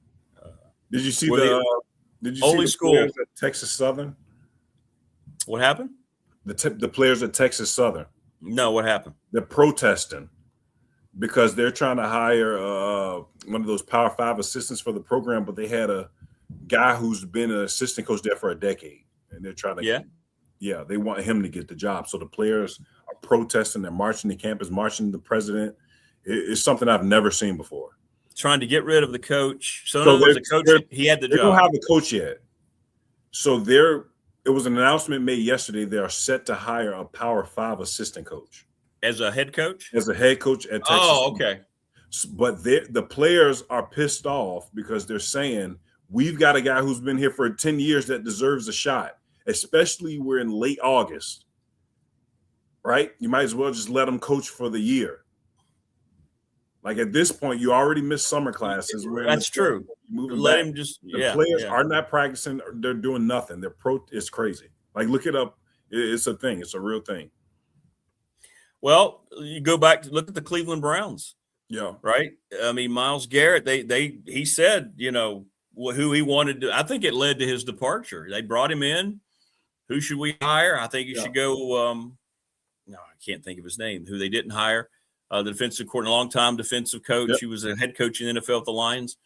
E: Did you see the players at Texas Southern?
D: What happened?
E: The players at Texas Southern.
D: No, what happened?
E: They're protesting because they're trying to hire one of those Power 5 assistants for the program, but they had a guy who's been an assistant coach there for a decade, and they're trying to they want him to get the job. So the players are protesting. They're marching the campus, marching the president, It's something I've never seen before.
D: Trying to get rid of the coach. So in other words, the coach, he had the job.
E: They don't have the coach yet. So it was an announcement made yesterday. They are set to hire a Power 5 assistant coach.
D: As a head coach?
E: As a head coach at Texas.
D: Oh, okay.
E: But the players are pissed off because they're saying, we've got a guy who's been here for 10 years that deserves a shot, especially we're in late August, right? You might as well just let him coach for the year. Like at this point, you already missed summer classes.
D: That's true. Let him just.
E: The players are not practicing. They're doing nothing. It's crazy. Like look it up. It's a thing. It's a real thing.
D: Well, you go back to look at the Cleveland Browns.
E: Yeah.
D: Right. I mean, Myles Garrett. He said, who he wanted to. I think it led to his departure. They brought him in. Who should we hire? I think you should go. No, I can't think of his name. Who they didn't hire. The defensive coordinator, long-time defensive coach. Yep. He was a head coach in the NFL at the Lions.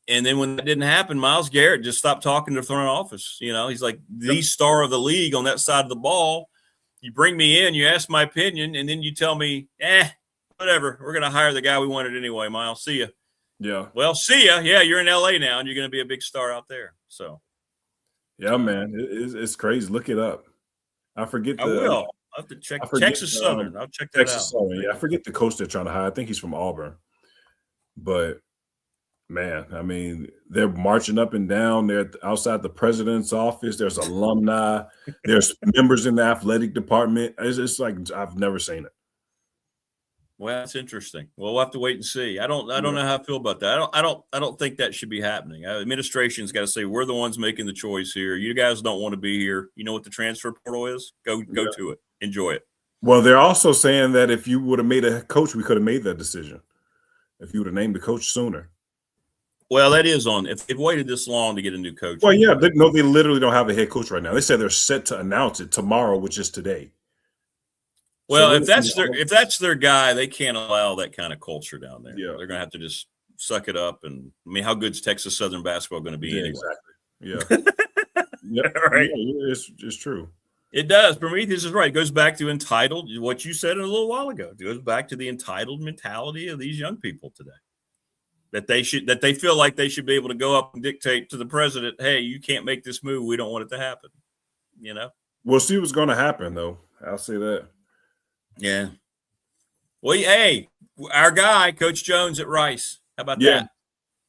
D: And then when that didn't happen, Myles Garrett just stopped talking to the front office. He's like the star of the league on that side of the ball. You bring me in, you ask my opinion, and then you tell me, whatever. We're going to hire the guy we wanted anyway, Myles. See ya. Yeah. Well, see ya. Yeah, you're in L.A. now, and you're going to be a big star out there. So.
E: Yeah, man. It's crazy. Look it up. I forget
D: I will. I'll have to check Texas Southern. I'll check that
E: Texas
D: out.
E: Southern. Yeah, I forget the coach they're trying to hire. I think he's from Auburn. But, man, I mean, they're marching up and down. They're outside the president's office. There's alumni. There's members in the athletic department. It's like I've never seen it.
D: Well, that's interesting. Well, we'll have to wait and see. I don't know how I feel about that. I don't think that should be happening. Administration's got to say we're the ones making the choice here. You guys don't want to be here. You know what the transfer portal is? Go to it. Enjoy it.
E: Well, they're also saying that if you would have made a coach, we could have made that decision. If you would have named the coach sooner.
D: Well, that is on. If they've waited this long to get a new coach.
E: Well, yeah, they literally don't have a head coach right now. They said they're set to announce it tomorrow, which is today.
D: Well, so if that's their guy, they can't allow that kind of culture down there. Yeah. They're going to have to just suck it up. And I mean, how good's Texas Southern basketball going to be anyway?
E: Exactly. Yeah.
D: Right.
E: Yeah, it's true.
D: It does. Prometheus is right. It goes back to entitled. What you said a little while ago. It goes back to the entitled mentality of these young people today. That they feel like they should be able to go up and dictate to the president, "Hey, you can't make this move. We don't want it to happen."
E: We'll see what's going to happen, though. I'll say that.
D: Yeah. Well, hey, our guy, Coach Jones at Rice. How about that?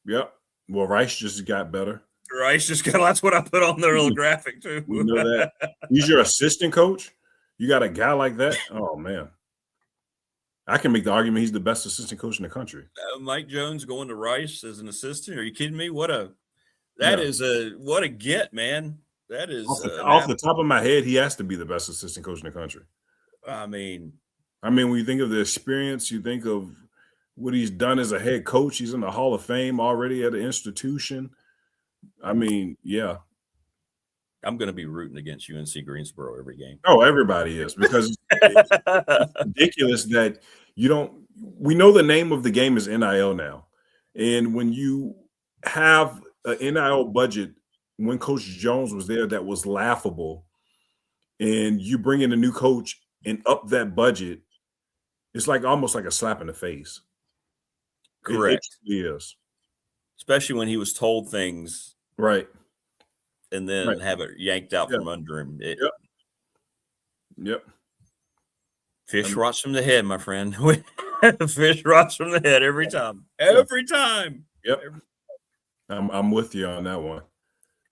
E: Yep. Well, Rice just got better.
D: Rice just got. That's what I put on their little graphic too.
E: We know that. He's your assistant coach. You got a guy like that. Oh man, I can make the argument he's the best assistant coach in the country.
D: Mike Jones going to Rice as an assistant? Are you kidding me? What a get, man. That is
E: off the top of my head, he has to be the best assistant coach in the country.
D: I mean,
E: when you think of the experience, you think of what he's done as a head coach. He's in the Hall of Fame already at an institution. I mean, yeah.
D: I'm going to be rooting against UNC Greensboro every game.
E: Oh, everybody is, because it's ridiculous that we know the name of the game is NIL now. And when you have an NIL budget, when Coach Jones was there, that was laughable. And you bring in a new coach and up that budget, it's like almost like a slap in the face.
D: Correct.
E: It is.
D: Especially when he was told things.
E: Right.
D: And then have it yanked out from under him.
E: Yep.
D: Fish rots from the head, my friend. Fish rots from the head every time. Every time.
E: Yep. I'm with you on that one.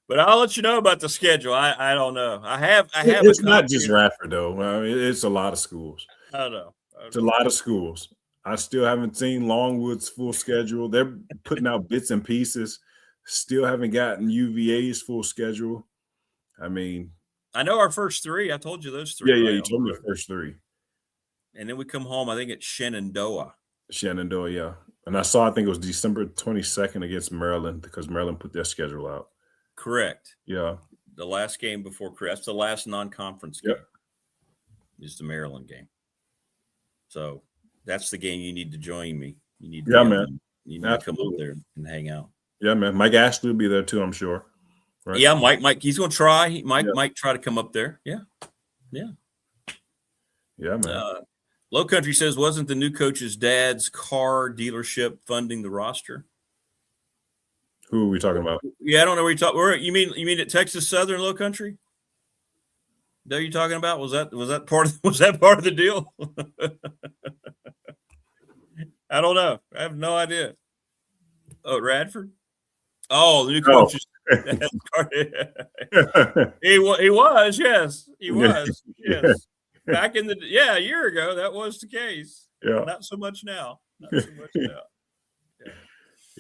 D: But I'll let you know about the schedule. I don't know. I have.
E: It's not just Radford though. I mean, it's a lot of schools.
D: I know.
E: It's a lot of schools. I still haven't seen Longwood's full schedule. They're putting out bits and pieces. Still haven't gotten UVA's full schedule. I mean,
D: I know our first three. I told you those three.
E: Yeah, you told me the first three.
D: And then we come home. I think it's Shenandoah.
E: Yeah. And I think it was December 22nd against Maryland because Maryland put their schedule out.
D: Correct.
E: Yeah.
D: The last game before that's the last non-conference game. Is the Maryland game. So that's the game you need to join me. You need to
E: man.
D: You need to come up there and hang out.
E: Yeah, man. Mike Ashley will be there too, I'm sure.
D: Right? Yeah, Mike, he's gonna try. Mike might try to come up there. Yeah.
E: Yeah, man.
D: Low Country says, wasn't the new coach's dad's car dealership funding the roster?
E: Who are we talking about?
D: Yeah, I don't know where you're talking. You mean at Texas Southern Low Country? That you're talking about? Was that part of the deal? I don't know. I have no idea. Oh, Radford? Oh, the new coach is he was, yes. He was. Yes. Back in a year ago, that was the case.
E: Yeah.
D: Not so much now. Not so much now.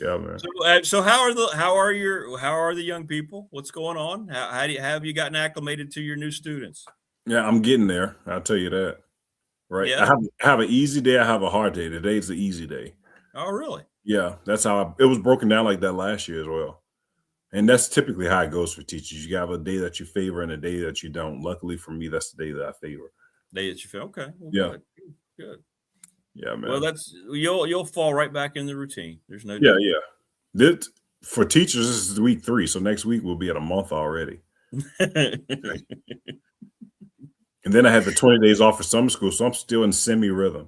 E: Yeah, man.
D: So how are the young people? What's going on? How have you gotten acclimated to your new students?
E: Yeah, I'm getting there. I'll tell you that. Right.
D: Yeah.
E: I have an easy day. I have a hard day. Today's the easy day.
D: Oh, really?
E: Yeah, that's how it was broken down like that last year as well. And that's typically how it goes for teachers. You have a day that you favor and a day that you don't. Luckily for me, that's the day that I favor.
D: Day that you feel okay. Well,
E: yeah.
D: Good.
E: Yeah, man.
D: Well, you'll fall right back in the routine. There's no
E: doubt. This, for teachers, this is week 3. So next week we'll be at a month already. And then I had the 20 days off for summer school, so I'm still in semi-rhythm.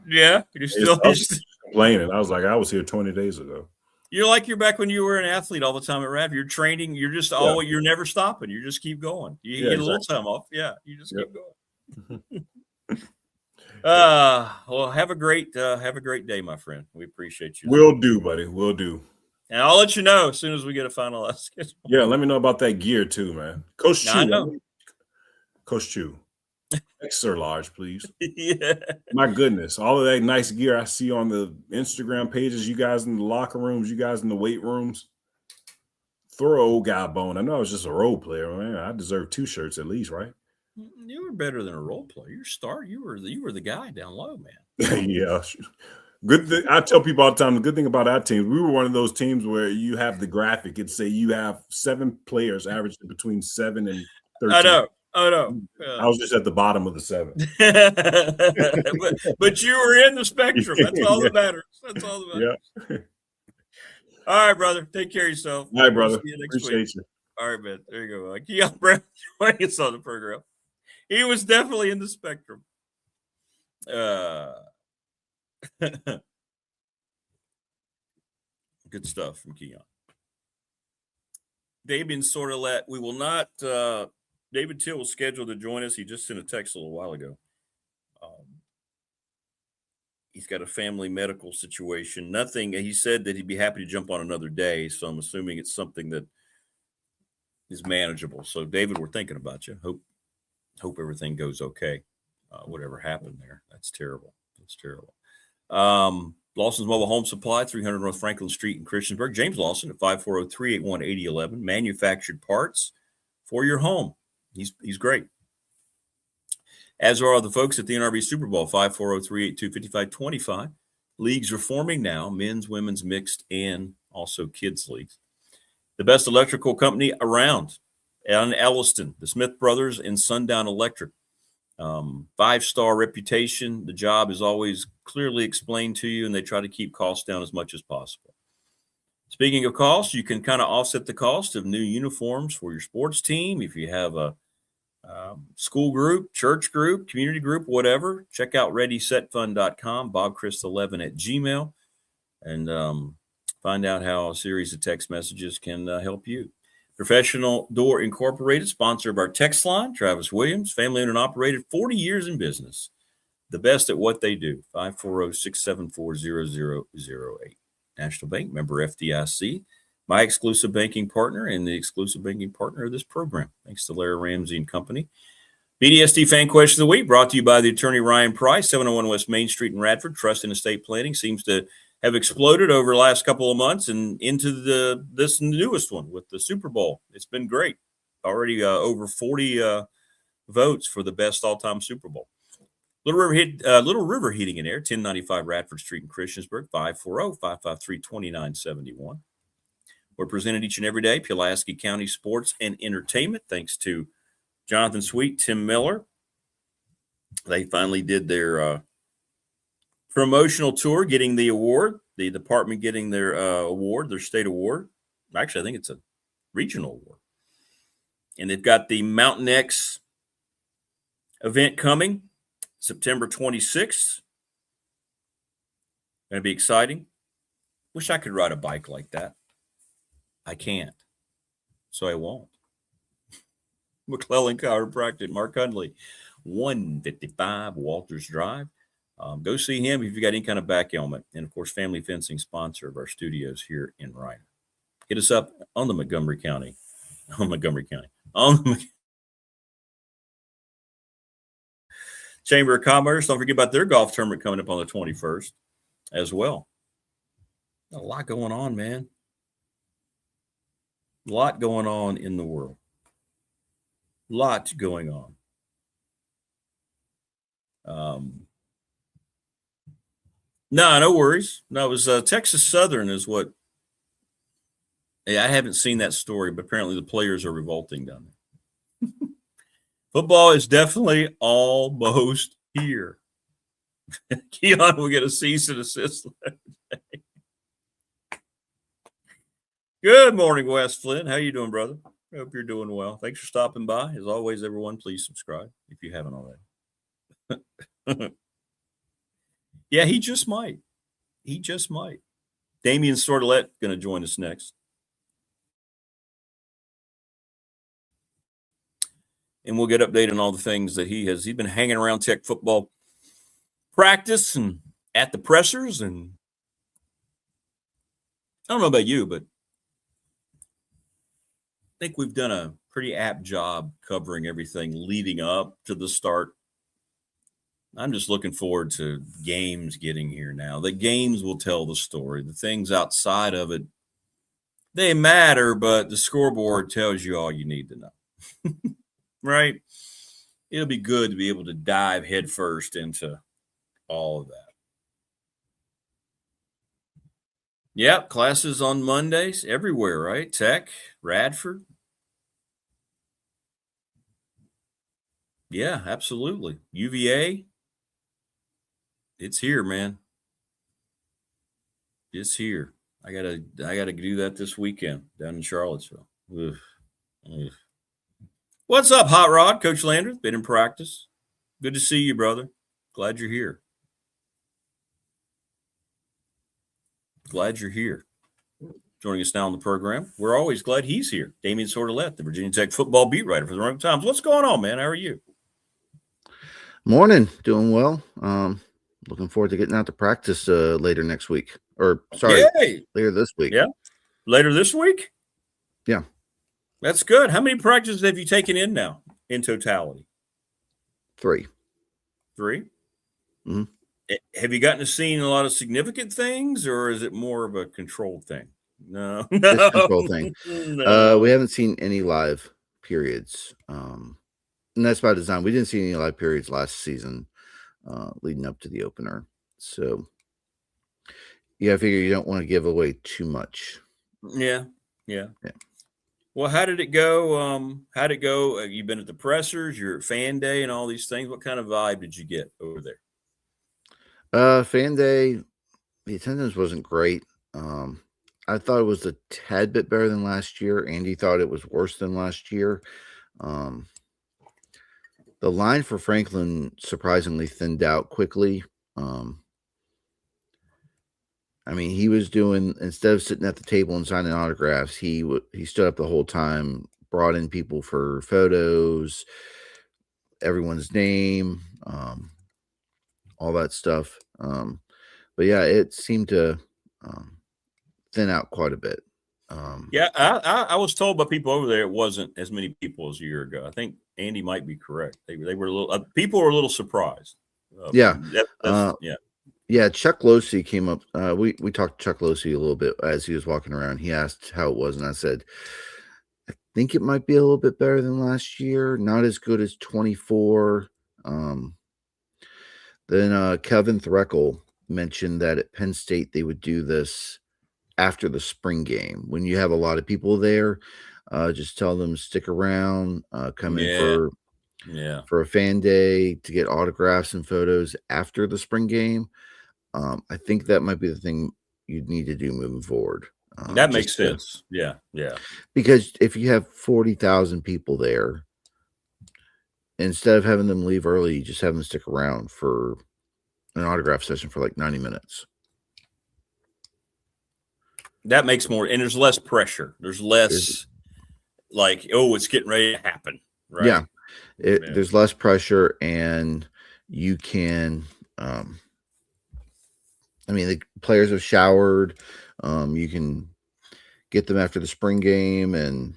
D: Yeah, you're still
E: complaining. I was like, I was here 20 days ago.
D: You're back when you were an athlete all the time at RAV. You're training. You're just always. You're never stopping. You just keep going. You get a little time off. Yeah, you just keep going. Well, have a great day, my friend. We appreciate you.
E: Will do, buddy. Will do.
D: And I'll let you know as soon as we get a finalized schedule.
E: Yeah, let me know about that gear too, man. Coach Chu. I know. Coach Chu. Extra large, please.
D: Yeah.
E: My goodness. All of that nice gear I see on the Instagram pages, you guys in the locker rooms, you guys in the weight rooms. Throw an old guy a bone. I know I was just a role player, man. I deserve 2 shirts at least, right?
D: You were better than a role player. You're a star. You were the guy down low, man.
E: Yeah. Good thing. I tell people all the time, the good thing about our team, we were one of those teams where you have the graphic. It'd say you have 7 players averaging between 7 and 13.
D: I know. Oh no!
E: I was just at the bottom of the 7.
D: but you were in the spectrum. That's all that matters. That's all that matters.
E: Yeah.
D: All right, brother. Take care of yourself.
E: All right, brother.
D: See you next
E: Appreciate
D: week.
E: you.
D: All right, man. There you go. Keon Brown joining on the program. He was definitely in the spectrum. Good stuff from Keon. David sort of we will not. David Till was scheduled to join us. He just sent a text a little while ago. He's got a family medical situation. Nothing. He said that he'd be happy to jump on another day. So I'm assuming it's something that is manageable. So David, we're thinking about you. Hope everything goes okay. Whatever happened there. That's terrible. That's terrible. Lawson's Mobile Home Supply, 300 North Franklin Street in Christiansburg. James Lawson at 540-381-8011. Manufactured parts for your home. He's great. As are the folks at the NRB Super Bowl, 540-382-5525. Leagues are forming now, men's, women's, mixed, and also kids leagues. The best electrical company around in Elliston, the Smith Brothers and Sundown Electric. 5-star reputation. The job is always clearly explained to you, and they try to keep costs down as much as possible. Speaking of costs, you can kind of offset the cost of new uniforms for your sports team. If you have a school group, church group, community group, whatever, check out readysetfund.com, bobchrist11@gmail, and find out how a series of text messages can help you. Professional Door Incorporated, sponsor of our text line, Travis Williams, family owned and operated, 40 years in business. The best at what they do, 540-674-0008. National Bank, member FDIC, my exclusive banking partner and the exclusive banking partner of this program. Thanks to Larry Ramsey and Company. BDSD Fan Question of the Week brought to you by the attorney Ryan Price, 701 West Main Street in Radford. Trust in estate planning seems to have exploded over the last couple of months and into this newest one with the Super Bowl. It's been great. Already over 40 votes for the best all-time Super Bowl. Little River Heating and Air, 1095 Radford Street in Christiansburg, 540-553-2971. We're presented each and every day, Pulaski County Sports and Entertainment, thanks to Jonathan Sweet, Tim Miller. They finally did their promotional tour, getting the award, the department getting their award, their state award. Actually, I think it's a regional award. And they've got the Mountain X event coming September 26th. Going to be exciting. Wish I could ride a bike like that. I can't, so I won't. McClellan Chiropractic, Mark Hundley, 155 Walters Drive. Go see him if you've got any kind of back ailment. And, of course, Family Fencing, sponsor of our studios here in Rhino. Hit us up on the Montgomery County. Chamber of Commerce. Don't forget about their golf tournament coming up on the 21st as well. A lot going on, man. A lot going on in the world. Lots going on. No worries. No, it was Texas Southern is what. Yeah, I haven't seen that story, but apparently the players are revolting down there. Football is definitely almost here. Keon will get a cease and desist letter. Good morning, West Flint. How you doing, brother? I hope you're doing well. Thanks for stopping by. As always, everyone, please subscribe if you haven't already. Yeah, he just might. Damian Sordelette going to join us next. And we'll get updated on all the things that he's been hanging around Tech football practice and at the pressers. And I don't know about you, but I think we've done a pretty apt job covering everything leading up to the start. I'm just looking forward to games getting here now. The games will tell the story. The things outside of it, they matter, but the scoreboard tells you all you need to know. Right? It'll be good to be able to dive headfirst into all of that. Yep, classes on Mondays everywhere, right? Tech, Radford. Yeah, absolutely. UVA. It's here, man. It's here. I gotta do that this weekend down in Charlottesville. Ugh. What's up, Hot Rod? Coach Landreth, been in practice. Good to see you, brother. Glad you're here. Joining us now on the program. We're always glad he's here. Damian Sordelette, the Virginia Tech football beat writer for the Roanoke Times. What's going on, man? How are you?
F: Morning. Doing well. Looking forward to getting out to practice later next week. Later this week.
D: Yeah. Later this week?
F: Yeah.
D: That's good. How many practices have you taken in now in totality?
F: 3.
D: 3?
F: Mm-hmm.
D: Have you gotten to see a lot of significant things, or is it more of a controlled thing? No.
F: It's a control thing. No. We haven't seen any live periods. And that's by design. We didn't see any live periods last season leading up to the opener. So, yeah, I figure you don't want to give away too much.
D: Yeah. Well, how did it go? You've been at the pressers, you're at Fan Day and all these things. What kind of vibe did you get over there?
F: Fan Day, the attendance wasn't great. I thought it was a tad bit better than last year. Andy thought it was worse than last year. The line for Franklin surprisingly thinned out quickly. I mean, he was doing, instead of sitting at the table and signing autographs, he stood up the whole time, brought in people for photos, everyone's name, all that stuff. But yeah, it seemed to thin out quite a bit.
D: I was told by people over there it wasn't as many people as a year ago. I think Andy might be correct. They were a little people were a little surprised.
F: Yeah, Chuck Losey came up. We talked to Chuck Losey a little bit as he was walking around. He asked how it was, and I said, I think it might be a little bit better than last year. Not as good as 24. Then Kevin Threkel mentioned that at Penn State they would do this after the spring game. When you have a lot of people there, just tell them stick around, come in for a fan day to get autographs and photos after the spring game. I think that might be the thing you'd need to do moving forward.
D: That makes sense. Yeah.
F: Because if you have 40,000 people there, instead of having them leave early, you just have them stick around for an autograph session for like 90 minutes.
D: That makes more, and there's less pressure. There's less like, oh, it's getting ready to happen, right?
F: Yeah. There's less pressure, and you can, I mean, the players have showered. You can get them after the spring game, and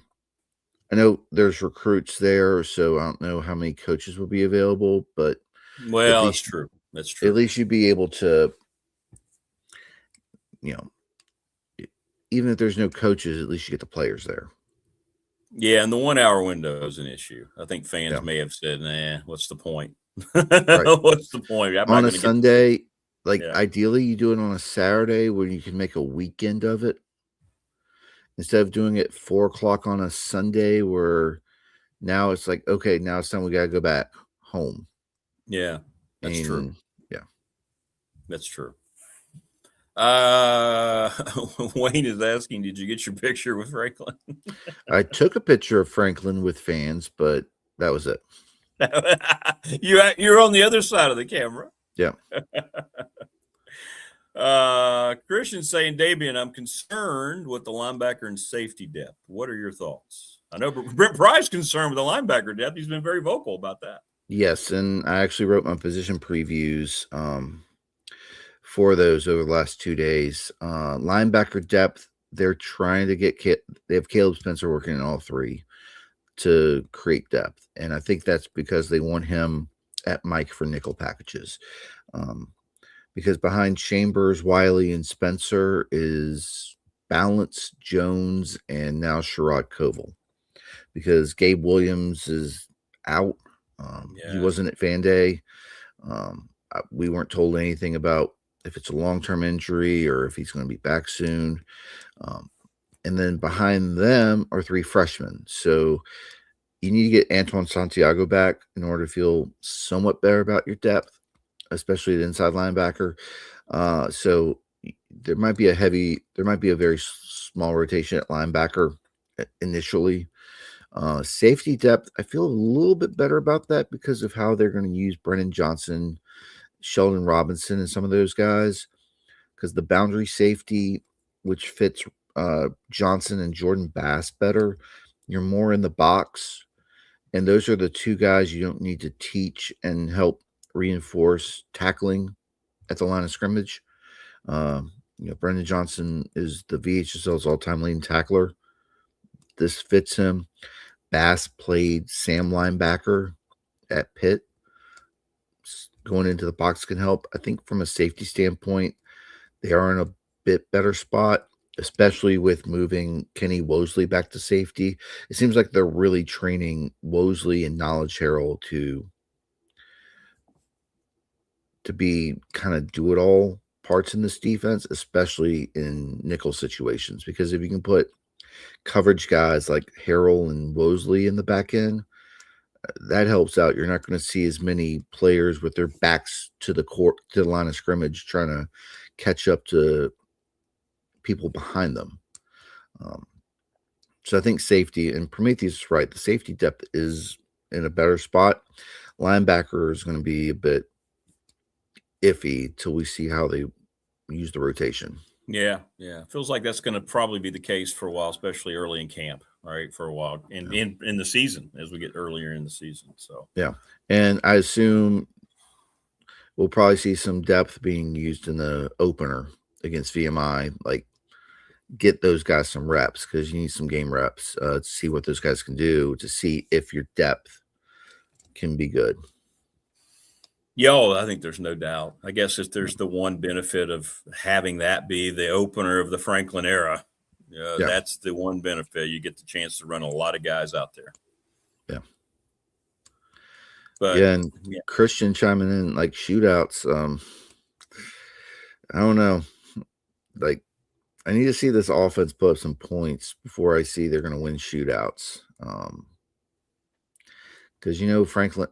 F: I know there's recruits there, so I don't know how many coaches will be available, but
D: well, that's true. That's true.
F: At least you'd be able to, even if there's no coaches, at least you get the players there.
D: Yeah, and the 1 hour window is an issue. I think fans may have said, "Nah, what's the point?
F: Right.
D: What's the point?"
F: On a Sunday, ideally, you do it on a Saturday where you can make a weekend of it instead of doing it 4 o'clock on a Sunday, where now it's like, okay, now it's time we got to go back home.
D: Yeah, that's true.
F: Yeah,
D: that's true. Wayne is asking, did you get your picture with Franklin?
F: I took a picture of Franklin with fans, but that was it.
D: You're on the other side of the camera.
F: Yeah.
D: Christian's saying, Dabian, I'm concerned with the linebacker and safety depth. What are your thoughts? I know Brent Pry's concerned with the linebacker depth. He's been very vocal about that.
F: Yes, and I actually wrote my position previews for those over the last 2 days. Linebacker depth, they're trying to get they have Caleb Spencer working in all three to create depth, and I think that's because they want him at Mike for nickel packages. Because behind Chambers, Wiley, and Spencer is Balance, Jones, and now Sherrod Koval. Because Gabe Williams is out. He wasn't at Fan Day. We weren't told anything about if it's a long-term injury or if he's going to be back soon. And then behind them are 3 freshmen. So you need to get Antoine Santiago back in order to feel somewhat better about your depth, especially the inside linebacker. So there might be a very small rotation at linebacker initially. Safety depth, I feel a little bit better about that because of how they're going to use Brennan Johnson, Sheldon Robinson, and some of those guys. Because the boundary safety, which fits Johnson and Jordan Bass better, you're more in the box. And those are the 2 guys you don't need to teach and help reinforce tackling at the line of scrimmage. Brendan Johnson is the VHSL's all-time leading tackler. This fits him. Bass played Sam linebacker at Pitt. Going into the box can help. I think from a safety standpoint, they are in a bit better spot, especially with moving Kenny Wosley back to safety. It seems like they're really training Wosley and Knowledge Harrell to be kind of do-it-all parts in this defense, especially in nickel situations. Because if you can put coverage guys like Harrell and Wosley in the back end, that helps out. You're not going to see as many players with their backs to the court, to the line of scrimmage, trying to catch up to people behind them. So I think safety, and Prometheus is right, the safety depth is in a better spot. Linebacker is going to be a bit iffy till we see how they use the rotation.
D: Yeah. Feels like that's going to probably be the case for a while, especially early in camp, right? For a while in the season as we get earlier in the season. So
F: yeah, and I assume we'll probably see some depth being used in the opener against VMI. Like, get those guys some reps because you need some game reps to see what those guys can do, to see if your depth can be good.
D: I think there's no doubt. I guess if there's the one benefit of having that be the opener of the Franklin era, that's the one benefit. You get the chance to run a lot of guys out there.
F: Yeah.
D: But
F: and Christian chiming in like shootouts. I don't know. Like, I need to see this offense put up some points before I see they're going to win shootouts. Because, Franklin,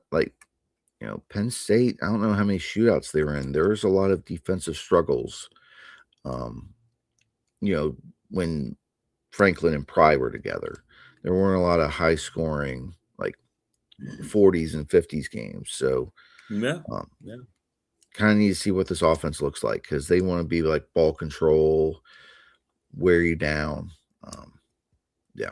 F: Penn State, I don't know how many shootouts they were in. There's a lot of defensive struggles. When Franklin and Pry were together, there weren't a lot of high scoring, 40s and 50s games. So
D: yeah.
F: Kind of need to see what this offense looks like because they want to be like ball control, wear you down. Yeah.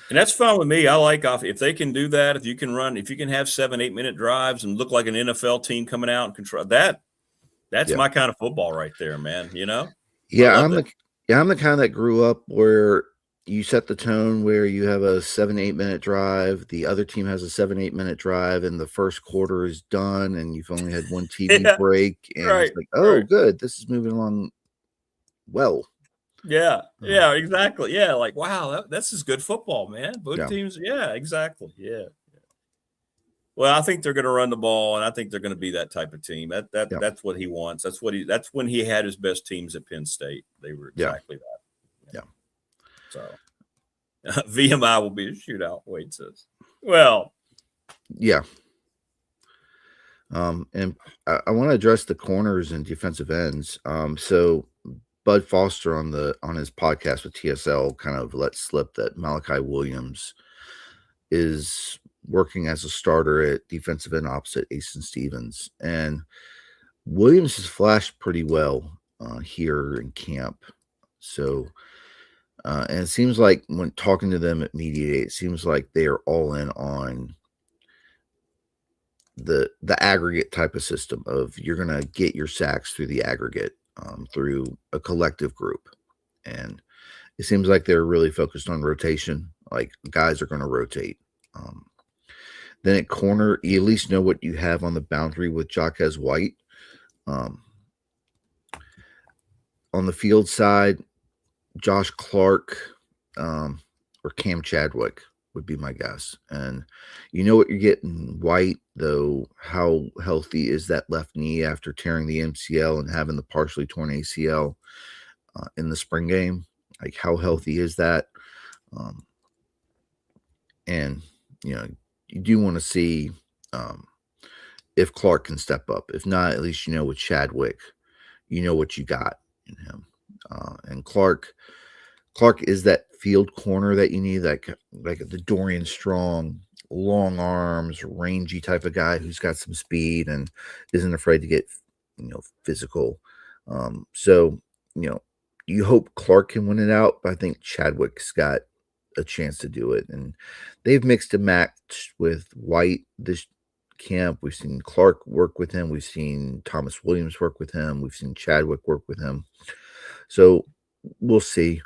D: And that's fine with me. I like if they can do that, if you can have 7-8 minute drives and look like an NFL team coming out and control that. That's my kind of football right there, man. You know?
F: Yeah, I'm the kind that grew up where you set the tone where you have a 7-8 minute drive, the other team has a 7-8 minute drive, and the first quarter is done, and you've only had one TV break, and it's like, good, this is moving along well.
D: Yeah, exactly. Yeah, like wow, this is good football, man. Both teams, exactly. Yeah. Well, I think they're going to run the ball, and I think they're going to be that type of team. That's what he wants. That's when he had his best teams at Penn State. They were exactly that.
F: Yeah.
D: So VMI will be a shootout. Wade says. Well.
F: Yeah. And I want to address the corners and defensive ends. So Bud Foster on his podcast with TSL kind of let slip that Malachi Williams is working as a starter at defensive end opposite Asen Stevens, and Williams has flashed pretty well here in camp. So, and it seems like when talking to them at Media Day, it seems like they are all in on the aggregate type of system of you're going to get your sacks through the aggregate through a collective group. And it seems like they're really focused on rotation. Like guys are going to rotate. Then at corner, you at least know what you have on the boundary with Jaquez White. On the field side, Josh Clark or Cam Chadwick would be my guess. And you know what you're getting. White, though, how healthy is that left knee after tearing the MCL and having the partially torn ACL in the spring game? Like, how healthy is that? And, you know, you do want to see if Clark can step up. If not, at least you know with Chadwick, you know what you got in him. And Clark is that field corner that you need, like the Dorian Strong, long arms, rangy type of guy who's got some speed and isn't afraid to get, physical. So, you hope Clark can win it out, but I think Chadwick's got a chance to do it. And they've mixed and matched with White this camp. We've seen Clark work with him. We've seen Thomas Williams work with him. We've seen Chadwick work with him. So we'll see.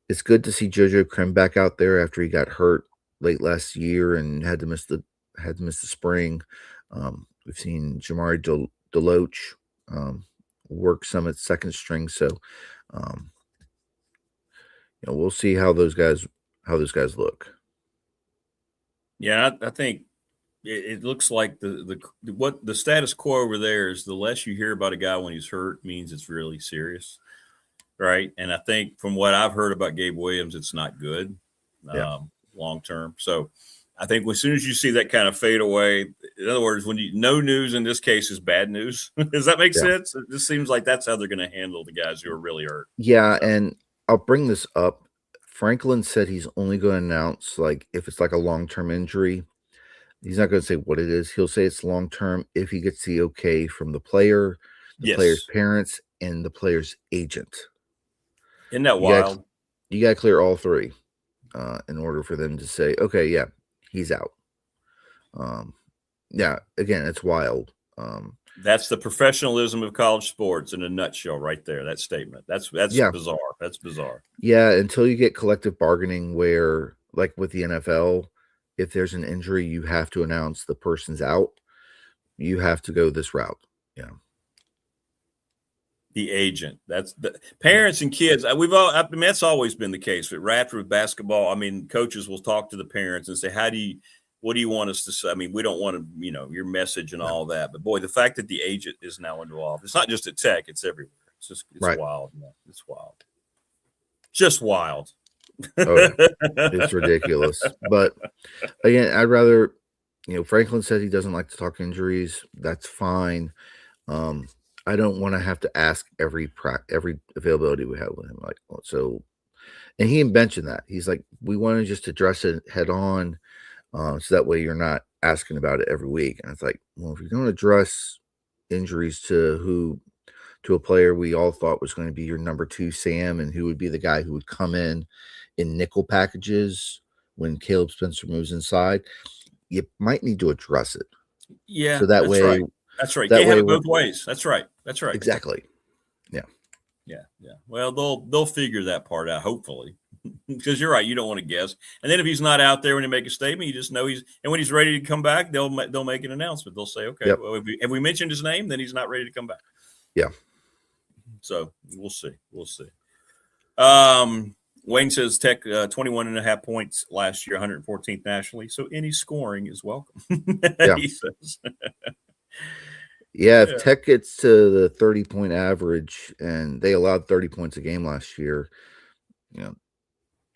F: It's good to see JoJo Krim back out there after he got hurt late last year and had to miss the spring. We've seen Jamari Deloach work some at second string. So we'll see how those guys look.
D: Yeah, I think it looks like what the status quo over there is the less you hear about a guy when he's hurt means it's really serious, right? And I think from what I've heard about Gabe Williams, it's not good long term. So I think as soon as you see that kind of fade away, in other words, no news in this case is bad news. Does that make sense? It just seems like that's how they're going to handle the guys who are really hurt.
F: Yeah, and I'll bring this up. Franklin said he's only going to announce like if it's like a long-term injury. He's not going to say what it is. He'll say it's long-term if he gets the okay from the player, the player's parents, and the player's agent.
D: Isn't that wild?
F: You got to clear all three in order for them to say, okay, yeah, he's out. Yeah, again, it's wild.
D: That's the professionalism of college sports in a nutshell right there, that statement. That's bizarre. That's bizarre.
F: Yeah, until you get collective bargaining where, like with the NFL, if there's an injury, you have to announce the person's out. You have to go this route. Yeah.
D: The agent. That's the parents and kids. That's always been the case. But after with basketball, I mean, coaches will talk to the parents and say, what do you want us to say? I mean, we don't want to, your message and all that. But boy, the fact that the agent is now involved, it's not just at Tech, it's everywhere. It's wild. Man. It's wild. Just wild.
F: Oh, yeah. It's ridiculous. But again, I'd rather, Franklin said he doesn't like to talk injuries. That's fine. I don't want to have to ask every availability we have with him. And he mentioned that he's like, we want to just address it head on. So that way you're not asking about it every week. And it's like, well, if you're going to address injuries to a player we all thought was going to be your number 2 Sam, and who would be the guy who would come in nickel packages when Caleb Spencer moves inside, you might need to address it.
D: Yeah,
F: so that
D: that's
F: way,
D: right. That's right.
F: That
D: Can't have
F: way
D: it both ways. That's right. That's right.
F: Exactly. Yeah.
D: Yeah. Yeah. Well, they'll figure that part out, hopefully, because you're right. You don't want to guess. And then if he's not out there when you make a statement, you just know and when he's ready to come back, they'll make an announcement. They'll say, okay, well, if we mentioned his name, then he's not ready to come back.
F: Yeah.
D: So we'll see. We'll see. Wayne says Tech 21.5 points last year, 114th nationally. So any scoring is welcome.
F: Yeah.
D: He says.
F: Yeah, if Tech gets to the 30-point average, and they allowed 30 points a game last year,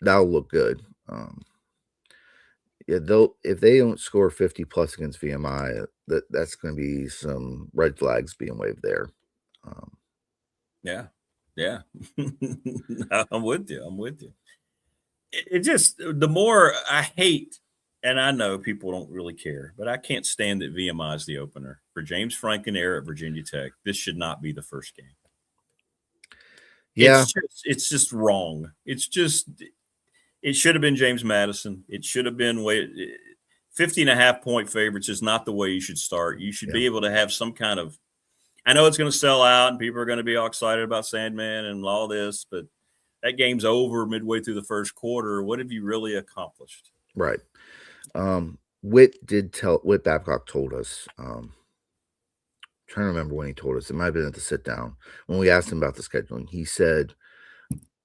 F: that'll look good. If they don't score 50 plus against VMI, that's going to be some red flags being waved there.
D: Yeah. I'm with you. It just, the more I hate, and I know people don't really care, but I can't stand that VMI is the opener for James Franklin era at Virginia Tech. This should not be the first game.
F: Yeah.
D: It's just wrong. It should have been James Madison. It should have been 50.5 point favorites is not the way you should start. You should be able to have some kind of, I know it's going to sell out and people are going to be all excited about Sandman and all this, but that game's over midway through the first quarter. What have you really accomplished?
F: Right. Whit Babcock told us, trying to remember when he told us, it might have been at the sit down when we asked him about the scheduling. He said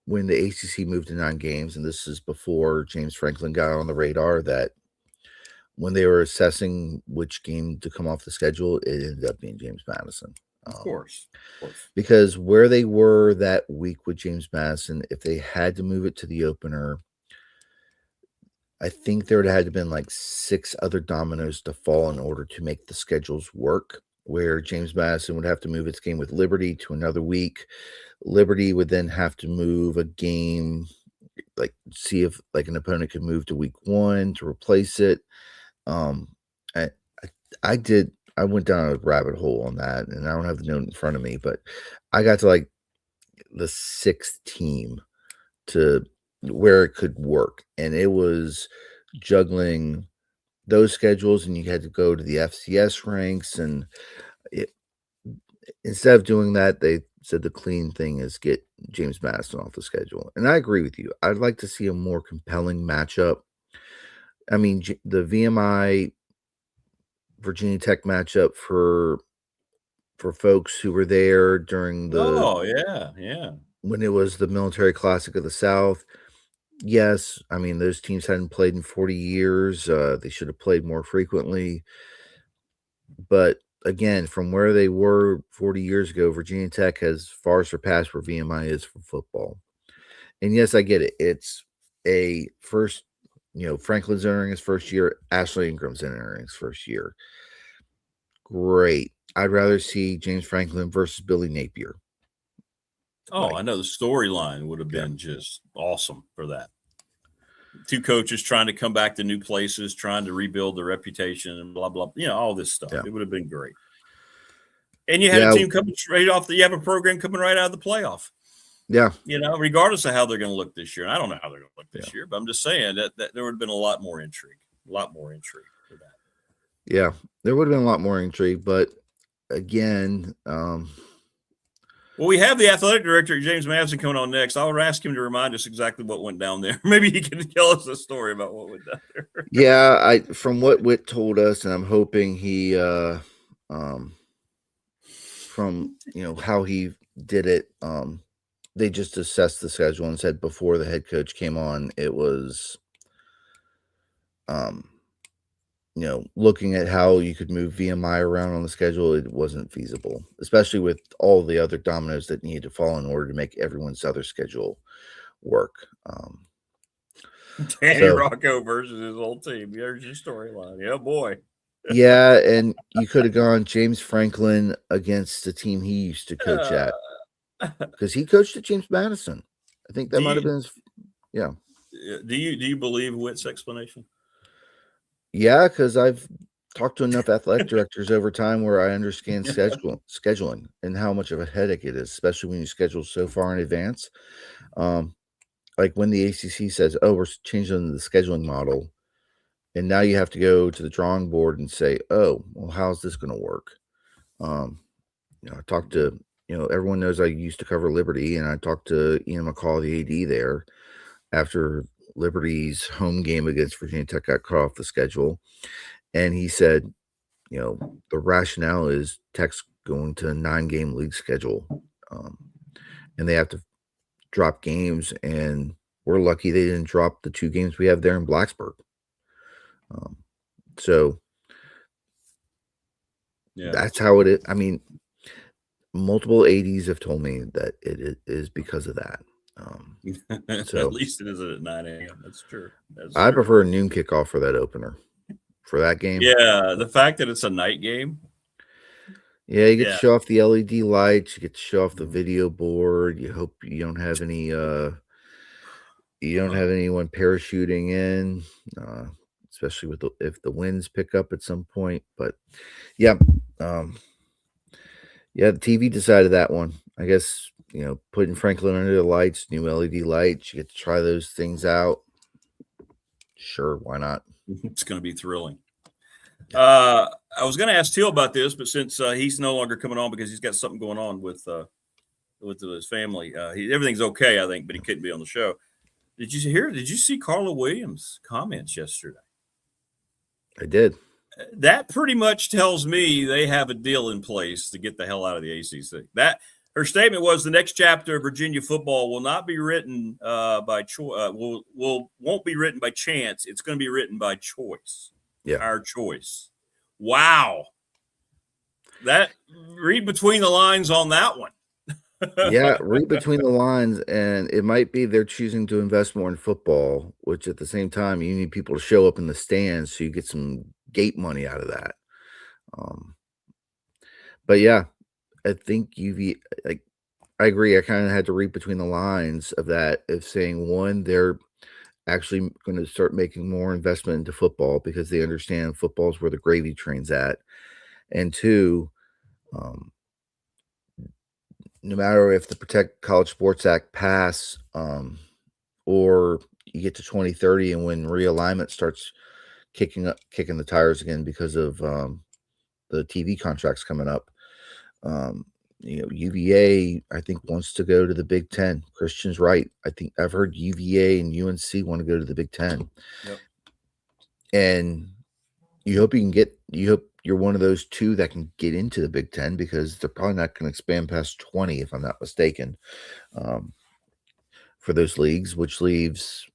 F: when the ACC moved to 9 games, and this is before James Franklin got on the radar, that when they were assessing which game to come off the schedule, it ended up being James Madison.
D: Of course.
F: Because where they were that week with James Madison, if they had to move it to the opener, I think there would have had to have been like 6 other dominoes to fall in order to make the schedules work, where James Madison would have to move its game with Liberty to another week. Liberty would then have to move a game, like see if like an opponent could move to week 1 to replace it. I went down a rabbit hole on that, and I don't have the note in front of me, but I got to like the 6th team to where it could work, and it was juggling those schedules, and you had to go to the FCS ranks, and instead of doing that, they said the clean thing is get James Madison off the schedule. And I agree with you. I'd like to see a more compelling matchup. I mean, the VMI Virginia Tech matchup for folks who were there during when it was the Military Classic of the South. Yes, I mean, those teams hadn't played in 40 years. They should have played more frequently. But again, from where they were 40 years ago, Virginia Tech has far surpassed where VMI is for football. And yes, I get it. It's a first, Franklin's entering his first year. Ashley Ingram's entering his first year. Great. I'd rather see James Franklin versus Billy Napier.
D: Oh, I know the storyline would have been just awesome for that. 2 coaches trying to come back to new places, trying to rebuild their reputation and blah, blah, all this stuff. Yeah. It would have been great. And you had a team coming straight off you have a program coming right out of the playoff.
F: Yeah.
D: Regardless of how they're going to look this year. And I don't know how they're going to look this year, but I'm just saying that there would have been a lot more intrigue for that.
F: Yeah, there would have been a lot more intrigue, but again,
D: well, we have the athletic director, James Madison, coming on next. I'll ask him to remind us exactly what went down there. Maybe he can tell us a story about what went down there.
F: Yeah, from what Whit told us, and I'm hoping he, from how he did it, they just assessed the schedule and said before the head coach came on, it was, looking at how you could move VMI around on the schedule, it wasn't feasible, especially with all the other dominoes that needed to fall in order to make everyone's other schedule work.
D: Danny Rocco versus his old team. There's your storyline. Yeah, boy.
F: Yeah, and you could have gone James Franklin against the team he used to coach at, because he coached at James Madison. I think that might have been his. Yeah.
D: Do you believe Whit's explanation?
F: Yeah, because I've talked to enough athletic directors over time where I understand scheduling and how much of a headache it is, especially when you schedule so far in advance. Like when the ACC says, "Oh, we're changing the scheduling model," and now you have to go to the drawing board and say, "Oh, well, how's this going to work?" I talked to everyone knows I used to cover Liberty, and I talked to Ian McCall, the AD there, after Liberty's home game against Virginia Tech got cut off the schedule, and he said, the rationale is Tech's going to a 9-game league schedule, and they have to drop games, and we're lucky they didn't drop the 2 games we have there in Blacksburg. So that's how it is. I mean, multiple ADs have told me that it is because of that. So
D: at least it isn't at 9 a.m. That's true.
F: I prefer a noon kickoff for that opener. For that game.
D: Yeah, the fact that it's a night game.
F: Yeah, you get to show off the LED lights, you get to show off the video board. You hope you don't have any you don't have anyone parachuting in, especially if the winds pick up at some point. But yeah, the TV decided that one. I guess, putting Franklin under the lights, new LED lights, you get to try those things out. Sure, why not?
D: It's going to be thrilling. I was going to ask Teal about this, but since he's no longer coming on because he's got something going on with his family, everything's okay, I think, but he couldn't be on the show. Did you see Carla Williams' comments yesterday?
F: I did.
D: That pretty much tells me they have a deal in place to get the hell out of the ACC. That her statement was the next chapter of Virginia football will not be written by choice. Won't be written by chance. It's going to be written by choice.
F: Yeah,
D: our choice. Wow. Read between the lines on that one.
F: Yeah, read between the lines, and it might be they're choosing to invest more in football, which at the same time you need people to show up in the stands so you get some gate money out of that. But yeah, I think I agree. I kind of had to read between the lines of that, of saying, one, they're actually going to start making more investment into football because they understand football is where the gravy train's at. And 2, no matter if the Protect College Sports Act pass or you get to 2030 and when realignment starts kicking the tires again because of the TV contracts coming up, UVA, I think, wants to go to the Big Ten. Christian's right. I think I've heard UVA and UNC want to go to the Big Ten.
D: Yep.
F: And you hope you're one of those 2 that can get into the Big Ten, because they're probably not going to expand past 20, if I'm not mistaken, for those leagues, which leaves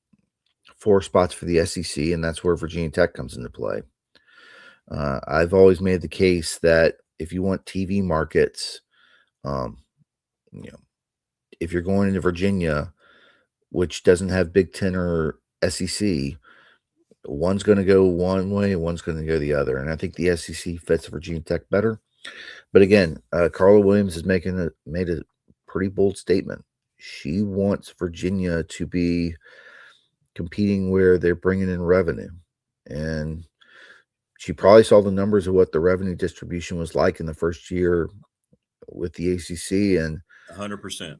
F: 4 spots for the SEC, and that's where Virginia Tech comes into play. I've always made the case that if you want TV markets, if you're going into Virginia, which doesn't have Big Ten or SEC, one's going to go one way, one's going to go the other. And I think the SEC fits Virginia Tech better. But again, Carla Williams has made a pretty bold statement. She wants Virginia to be competing where they're bringing in revenue. And she probably saw the numbers of what the revenue distribution was like in the first year with the ACC, and
D: 100%.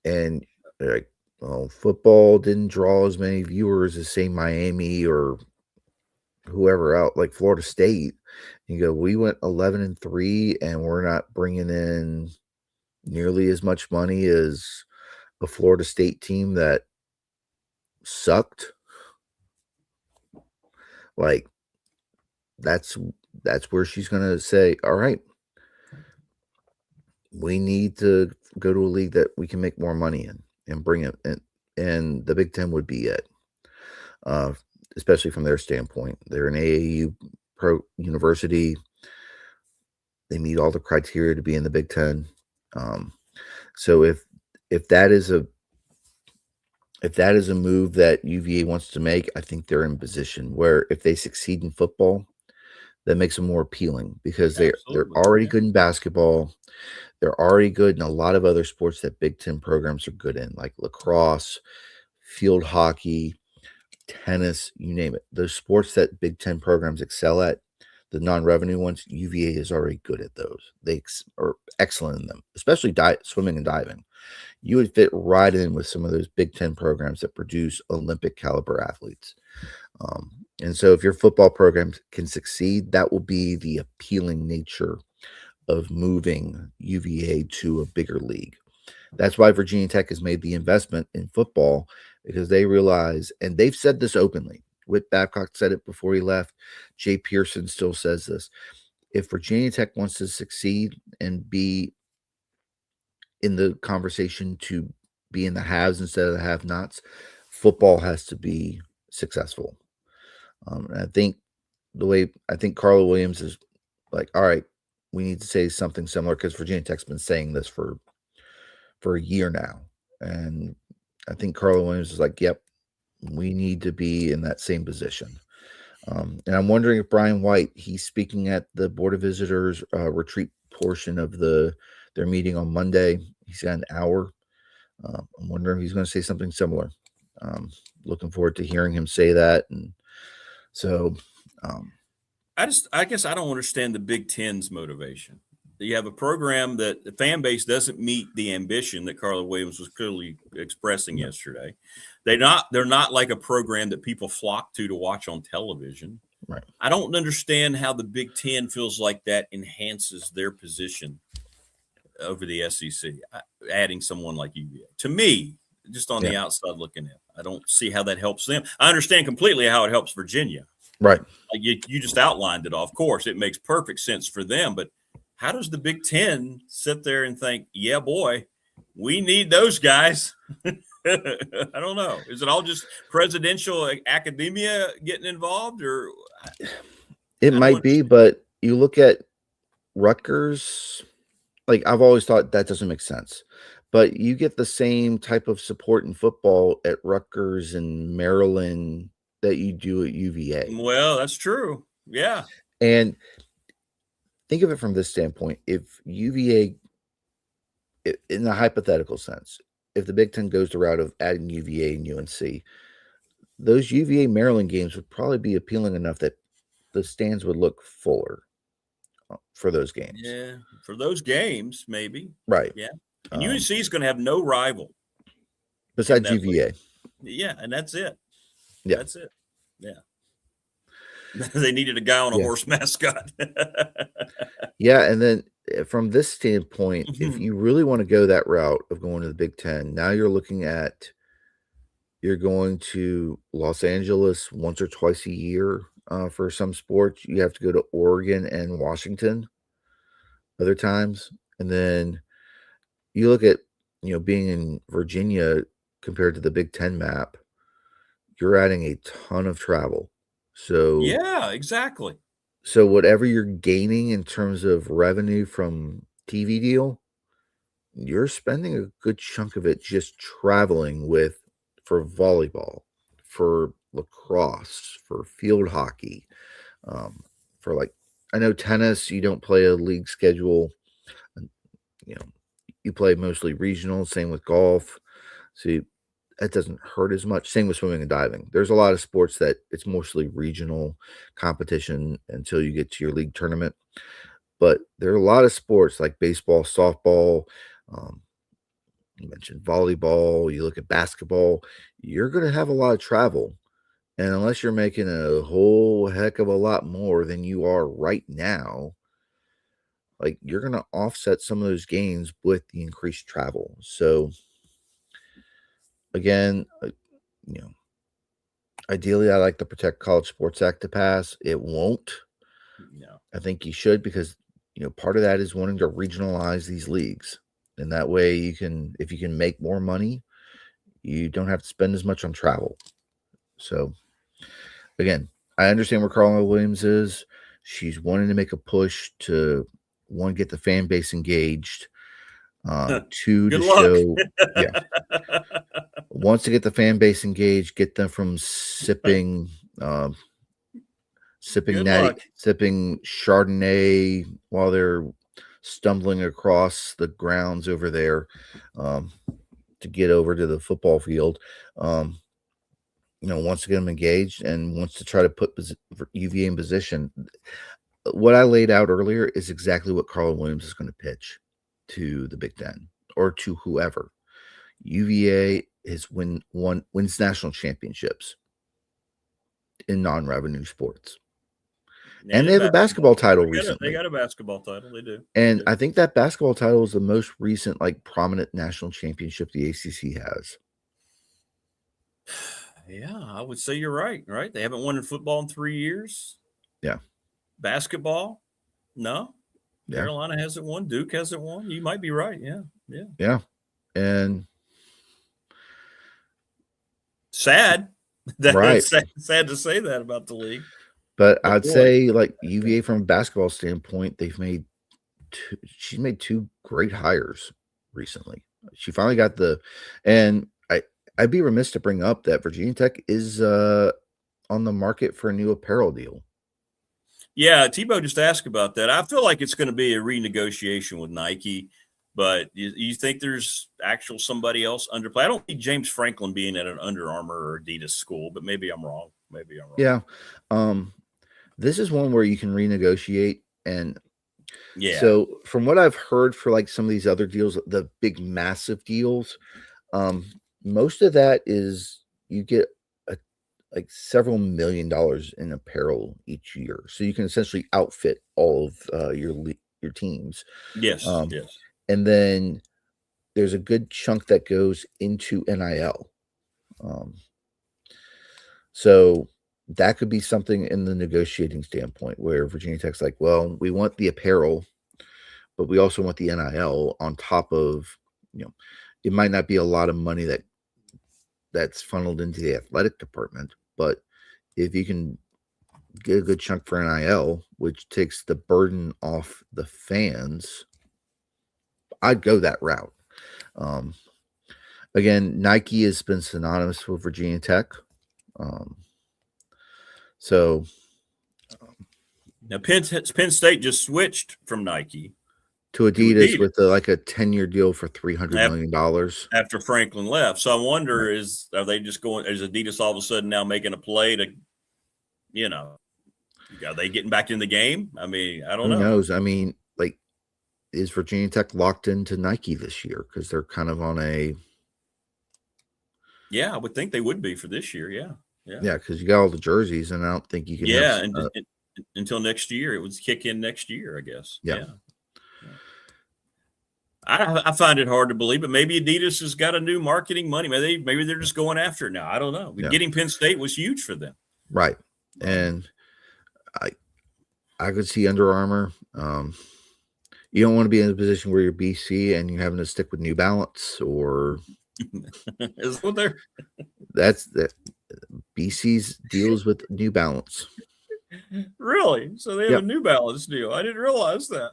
F: And like, well, football didn't draw as many viewers as, say, Miami or whoever out, like Florida State. You go, we went 11-3, and we're not bringing in nearly as much money as a Florida State team that sucked. Like, that's where she's going to say, all right, we need to go to a league that we can make more money in and bring it in. And the Big Ten would be it, especially from their standpoint. They're an AAU pro university. They meet all the criteria to be in the Big Ten. So if that is a move that UVA wants to make, I think they're in position where if they succeed in football, that makes them more appealing, because they're already good in basketball. They're already good in a lot of other sports that Big Ten programs are good in, like lacrosse, field hockey, tennis, you name it. Those sports that Big Ten programs excel at, the non-revenue ones, UVA is already good at those. They are excellent in them, especially swimming and diving. You would fit right in with some of those Big Ten programs that produce Olympic caliber athletes. And so if your football program can succeed, that will be the appealing nature of moving UVA to a bigger league. That's why Virginia Tech has made the investment in football, because they realize, and they've said this openly. Whit Babcock said it before he left. Jay Pearson still says this. If Virginia Tech wants to succeed and be in the conversation to be in the haves instead of the have-nots, football has to be successful. And I think Carla Williams is like, all right, we need to say something similar, because Virginia Tech's been saying this for a year now. And I think Carla Williams is like, yep, we need to be in that same position. And I'm wondering if Brian White, he's speaking at the Board of Visitors retreat portion of their meeting on Monday. He's got an hour. I'm wondering if he's going to say something similar. Looking forward to hearing him say that. And so
D: I guess I don't understand the Big Ten's motivation. You have a program that the fan base doesn't meet the ambition that Carla Williams was clearly expressing yesterday. They're not like a program that people flock to watch on television.
F: Right.
D: I don't understand how the Big Ten feels like that enhances their position over the SEC, adding someone like UVA. To me, just on the outside looking in, I don't see how that helps them. I understand completely how it helps Virginia.
F: Right.
D: Like you just outlined it all. Of course, it makes perfect sense for them, but how does the Big Ten sit there and think, yeah, boy, we need those guys? I don't know. Is it all just presidential academia getting involved, or
F: it might be? But you look at Rutgers, like I've always thought that doesn't make sense. But you get the same type of support in football at Rutgers and Maryland that you do at UVA.
D: Well, that's true. Yeah.
F: And think of it from this standpoint. If UVA, in a hypothetical sense, if the Big Ten goes the route of adding UVA and UNC, those UVA Maryland games would probably be appealing enough that the stands would look fuller for those games.
D: Yeah, for those games, maybe.
F: Right.
D: Yeah. And UNC is going to have no rival
F: besides UVA.
D: Yeah, and that's it.
F: Yeah.
D: That's it. Yeah. They needed a guy on a horse mascot.
F: Yeah, and then from this standpoint, if you really want to go that route of going to the Big Ten, now you're going to Los Angeles once or twice a year for some sports. You have to go to Oregon and Washington other times. And then you look at, being in Virginia compared to the Big Ten map, you're adding a ton of travel. So
D: yeah, exactly.
F: So whatever you're gaining in terms of revenue from TV deal, you're spending a good chunk of it just traveling for volleyball, for lacrosse, for field hockey, I know tennis, you don't play a league schedule. You play mostly regional, same with golf. So that doesn't hurt as much. Same with swimming and diving. There's a lot of sports that it's mostly regional competition until you get to your league tournament. But there are a lot of sports like baseball, softball, you mentioned volleyball, you look at basketball, you're going to have a lot of travel. And unless you're making a whole heck of a lot more than you are right now, like you're going to offset some of those gains with the increased travel. So again, ideally, I like the Protect College Sports Act to pass. It won't.
D: No.
F: I think you should, because part of that is wanting to regionalize these leagues, and that way if you can make more money, you don't have to spend as much on travel. So again, I understand where Carla Williams is. She's wanting to make a push to get the fan base engaged. Two, to show, wants to get the fan base engaged, get them from sipping Chardonnay while they're stumbling across the grounds over there to get over to the football field. wants to get them engaged and wants to try to put UVA in position. What I laid out earlier is exactly what Carl Williams is going to pitch to the Big Ten or to whoever. UVA wins national championships in non-revenue sports. And they have a basketball title recently.
D: They got a basketball title. They do.
F: And I think that basketball title is the most recent, prominent national championship the ACC has.
D: Yeah, I would say you're right. Right? They haven't won in football in 3 years.
F: Yeah.
D: Basketball, no.
F: Yeah.
D: Carolina hasn't won. Duke hasn't won. You might be right. Yeah.
F: Yeah. And
D: sad.
F: Right.
D: Sad to say that about the league.
F: But I'd say, UVA from a basketball standpoint, she's made two great hires recently. She finally got and I'd be remiss to bring up that Virginia Tech is on the market for a new apparel deal.
D: Yeah, Tebow just asked about that. I feel like it's going to be a renegotiation with Nike, but you think there's somebody else underplay? I don't think James Franklin being at an Under Armour or Adidas school, but maybe I'm wrong.
F: Yeah. This is one where you can renegotiate. And so from what I've heard for some of these other deals, the big massive deals, most of that is you get several $1 million in apparel each year. So you can essentially outfit all of your teams.
D: Yes. Yes.
F: And then there's a good chunk that goes into NIL. So that could be something in the negotiating standpoint where Virginia Tech's well, we want the apparel, but we also want the NIL on top of, it might not be a lot of money that's funneled into the athletic department, but if you can get a good chunk for NIL, which takes the burden off the fans, I'd go that route. Again, Nike has been synonymous with Virginia Tech. So
D: now Penn State just switched from Nike
F: to Adidas with a 10-year deal for $300 million
D: after Franklin left. So I wonder, are they just going? Is Adidas all of a sudden now making a play to, are they getting back in the game? I mean, I don't know.
F: Who knows? I mean, is Virginia Tech locked into Nike this year because they're kind of on a?
D: Yeah, I would think they would be for this year. Yeah.
F: Yeah, because you got all the jerseys, and I don't think you can.
D: Yeah, until next year, it would kick in next year, I guess.
F: Yeah.
D: I find it hard to believe, but maybe Adidas has got a new marketing money. Maybe they're just going after it now. I don't know. Getting Penn State was huge for them,
F: right? And I could see Under Armour. You don't want to be in a position where you're BC and you're having to stick with New Balance or.
D: Is what they're.
F: That's that. BC's deals with New Balance.
D: Really? So they have a New Balance deal. I didn't realize that.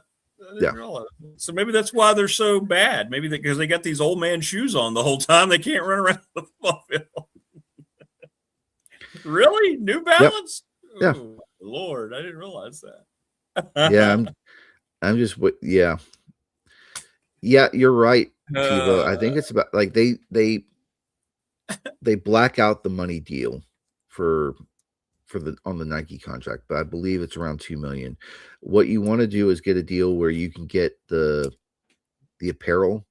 D: Realize. So maybe that's why they're so bad. Maybe because they got these old man shoes on the whole time. They can't run around the football field. Really? New Balance?
F: Yep.
D: Ooh, Lord, I didn't realize that.
F: Yeah, I'm just yeah. Yeah, you're right, Tebow. I think it's about they black out the money deal for on the Nike contract, but I believe it's around $2 million. What you want to do is get a deal where you can get the apparel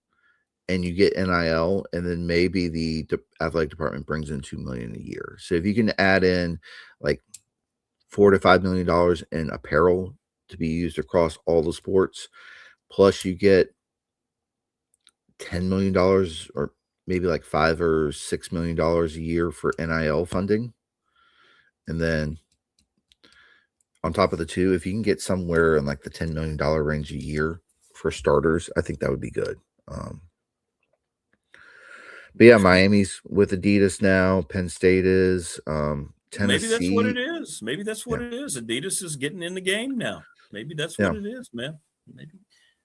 F: and you get NIL, and then maybe the athletic department brings in $2 million a year. So if you can add in $4 to $5 million in apparel to be used across all the sports, plus you get $10 million or maybe $5 or $6 million a year for NIL funding. And then on top of the two, if you can get somewhere in the $10 million range a year for starters, I think that would be good. But yeah, Miami's with Adidas now. Penn State is. Tennessee.
D: Maybe that's what it is. Maybe that's what it is. Adidas is getting in the game now. Maybe that's what it is, man. Maybe.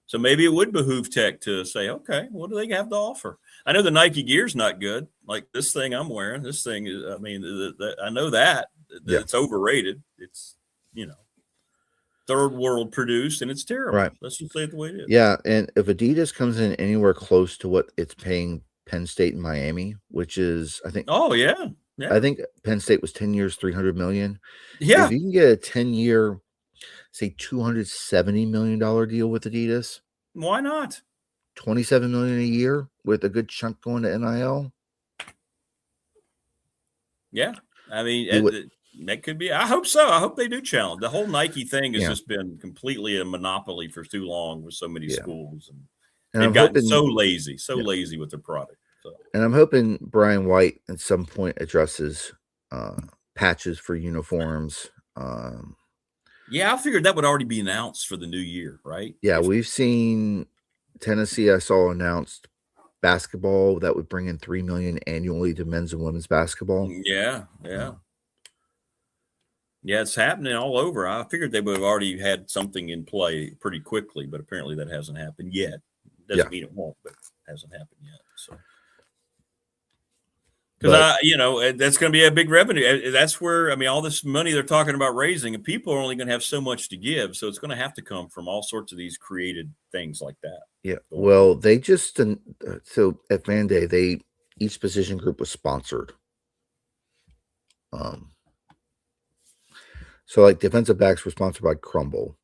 D: So maybe it would behoove Tech to say, okay, what do they have to offer? I know the Nike gear's not good. Like this thing I'm wearing, this thing is, I mean, I know that it's overrated. It's, third world produced and it's terrible.
F: Right.
D: Let's just say it the way it is.
F: Yeah. And if Adidas comes in anywhere close to what it's paying Penn State and Miami, which is, I think.
D: Oh, yeah. Yeah.
F: I think Penn State was 10 years, $300 million.
D: Yeah.
F: If you can get a 10-year, say $270 million deal with Adidas,
D: why not?
F: $27 million a year with a good chunk going to NIL.
D: Yeah, I mean, that could be. I hope so. I hope they do challenge. The whole Nike thing has just been completely a monopoly for too long with so many schools, and they've gotten so lazy with their product. So.
F: And I'm hoping Brian White at some point addresses patches for uniforms.
D: Yeah, I figured that would already be announced for the new year, right?
F: Yeah, we've seen Tennessee. I saw announced basketball that would bring in $3 million annually to men's and women's basketball.
D: Yeah, it's happening all over. I figured they would have already had something in play pretty quickly, but apparently that hasn't happened yet. Doesn't mean it won't, but it hasn't happened yet. So, because that's going to be a big revenue. That's where all this money they're talking about raising, and people are only going to have so much to give, so it's going to have to come from all sorts of these created things like that.
F: Yeah. Well, they just so at Fan Day, each position group was sponsored. So like defensive backs were sponsored by Crumble.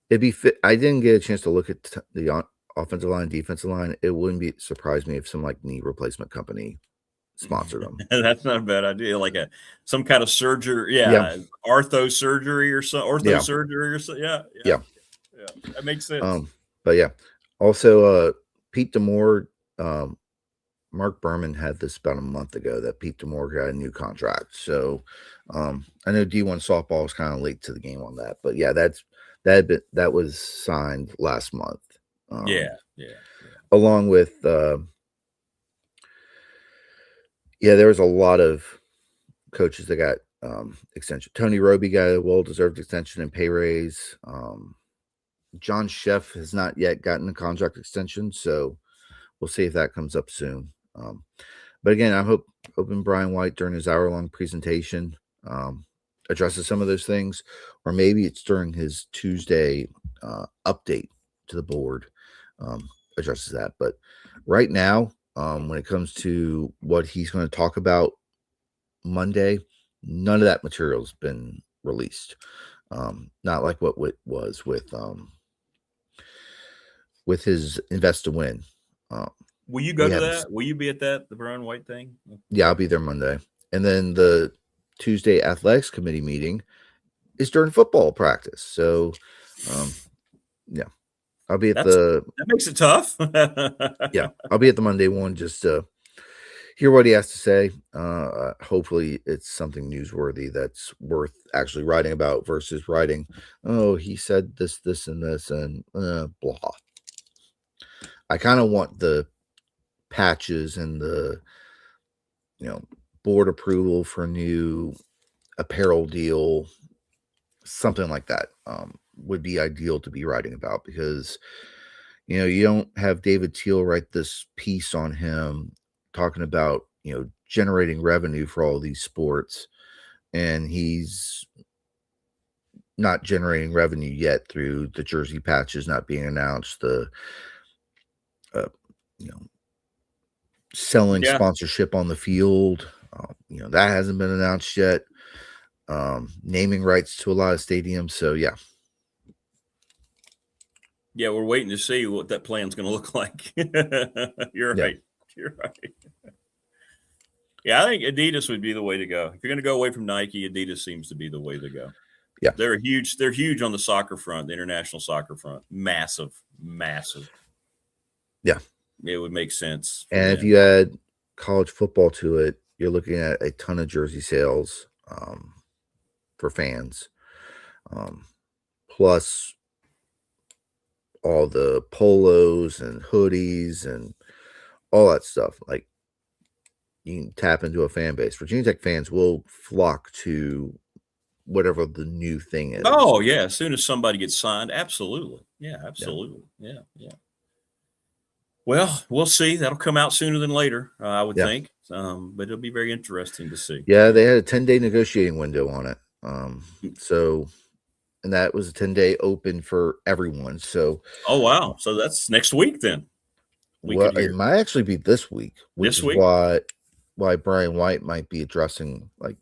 F: It'd be fit. I didn't get a chance to look at the offensive line, defensive line. It wouldn't surprise me if some like knee replacement company sponsored them.
D: That's not a bad idea. Like some kind of surgery, ortho surgery or something. Surgery or something. Yeah. That makes sense.
F: But yeah, also Pete Demore, Mark Berman had this about a month ago that Pete Demore got a new contract. So I know D1 softball was kind of late to the game on that, but yeah, that was signed last month. Along with there was a lot of coaches that got extension. Tony Roby got a well-deserved extension and pay raise. John Sheff has not yet gotten a contract extension, so we'll see if that comes up soon. But again, I'm hoping Brian White during his hour-long presentation addresses some of those things, or maybe it's during his Tuesday update to the board addresses that. But right now, when it comes to what he's going to talk about Monday, none of that material has been released. Not like what was with his invest to win.
D: Will you go to that? Will you be at the Brian White thing?
F: Yeah, I'll be there Monday. And then the Tuesday athletics committee meeting is during football practice. So, I'll be at
D: that makes it tough.
F: I'll be at the Monday one just to hear what he has to say. Hopefully it's something newsworthy that's worth actually writing about versus writing, he said this, and this, and blah. I kind of want the patches and the board approval for a new apparel deal, something like that would be ideal to be writing about, because you don't have David Teal write this piece on him talking about generating revenue for all these sports, and he's not generating revenue yet through the jersey patches not being announced, the selling sponsorship on the field, that hasn't been announced yet. Naming rights to a lot of stadiums. So
D: we're waiting to see what that plan's going to look like. You're right. Yeah, I think Adidas would be the way to go. If you're going to go away from Nike, Adidas seems to be the way to go.
F: Yeah,
D: they're huge on the soccer front, the international soccer front. Massive.
F: Yeah,
D: it would make sense.
F: And if you add college football to it, you're looking at a ton of jersey sales for fans, plus all the polos and hoodies and all that stuff. Like, you can tap into a fan base. Virginia Tech fans will flock to whatever the new thing is.
D: Oh yeah, as soon as somebody gets signed, absolutely. Yeah, absolutely. Yeah. Well, we'll see. That'll come out sooner than later, I would think. But it'll be very interesting to see.
F: Yeah, they had a 10-day negotiating window on it. And that was a 10-day open for everyone. So,
D: oh wow, so that's next week then. we
F: Well,
D: could
F: it
D: hear?
F: might actually be this week, which
D: This
F: is
D: week?
F: why Brian White might be addressing, like,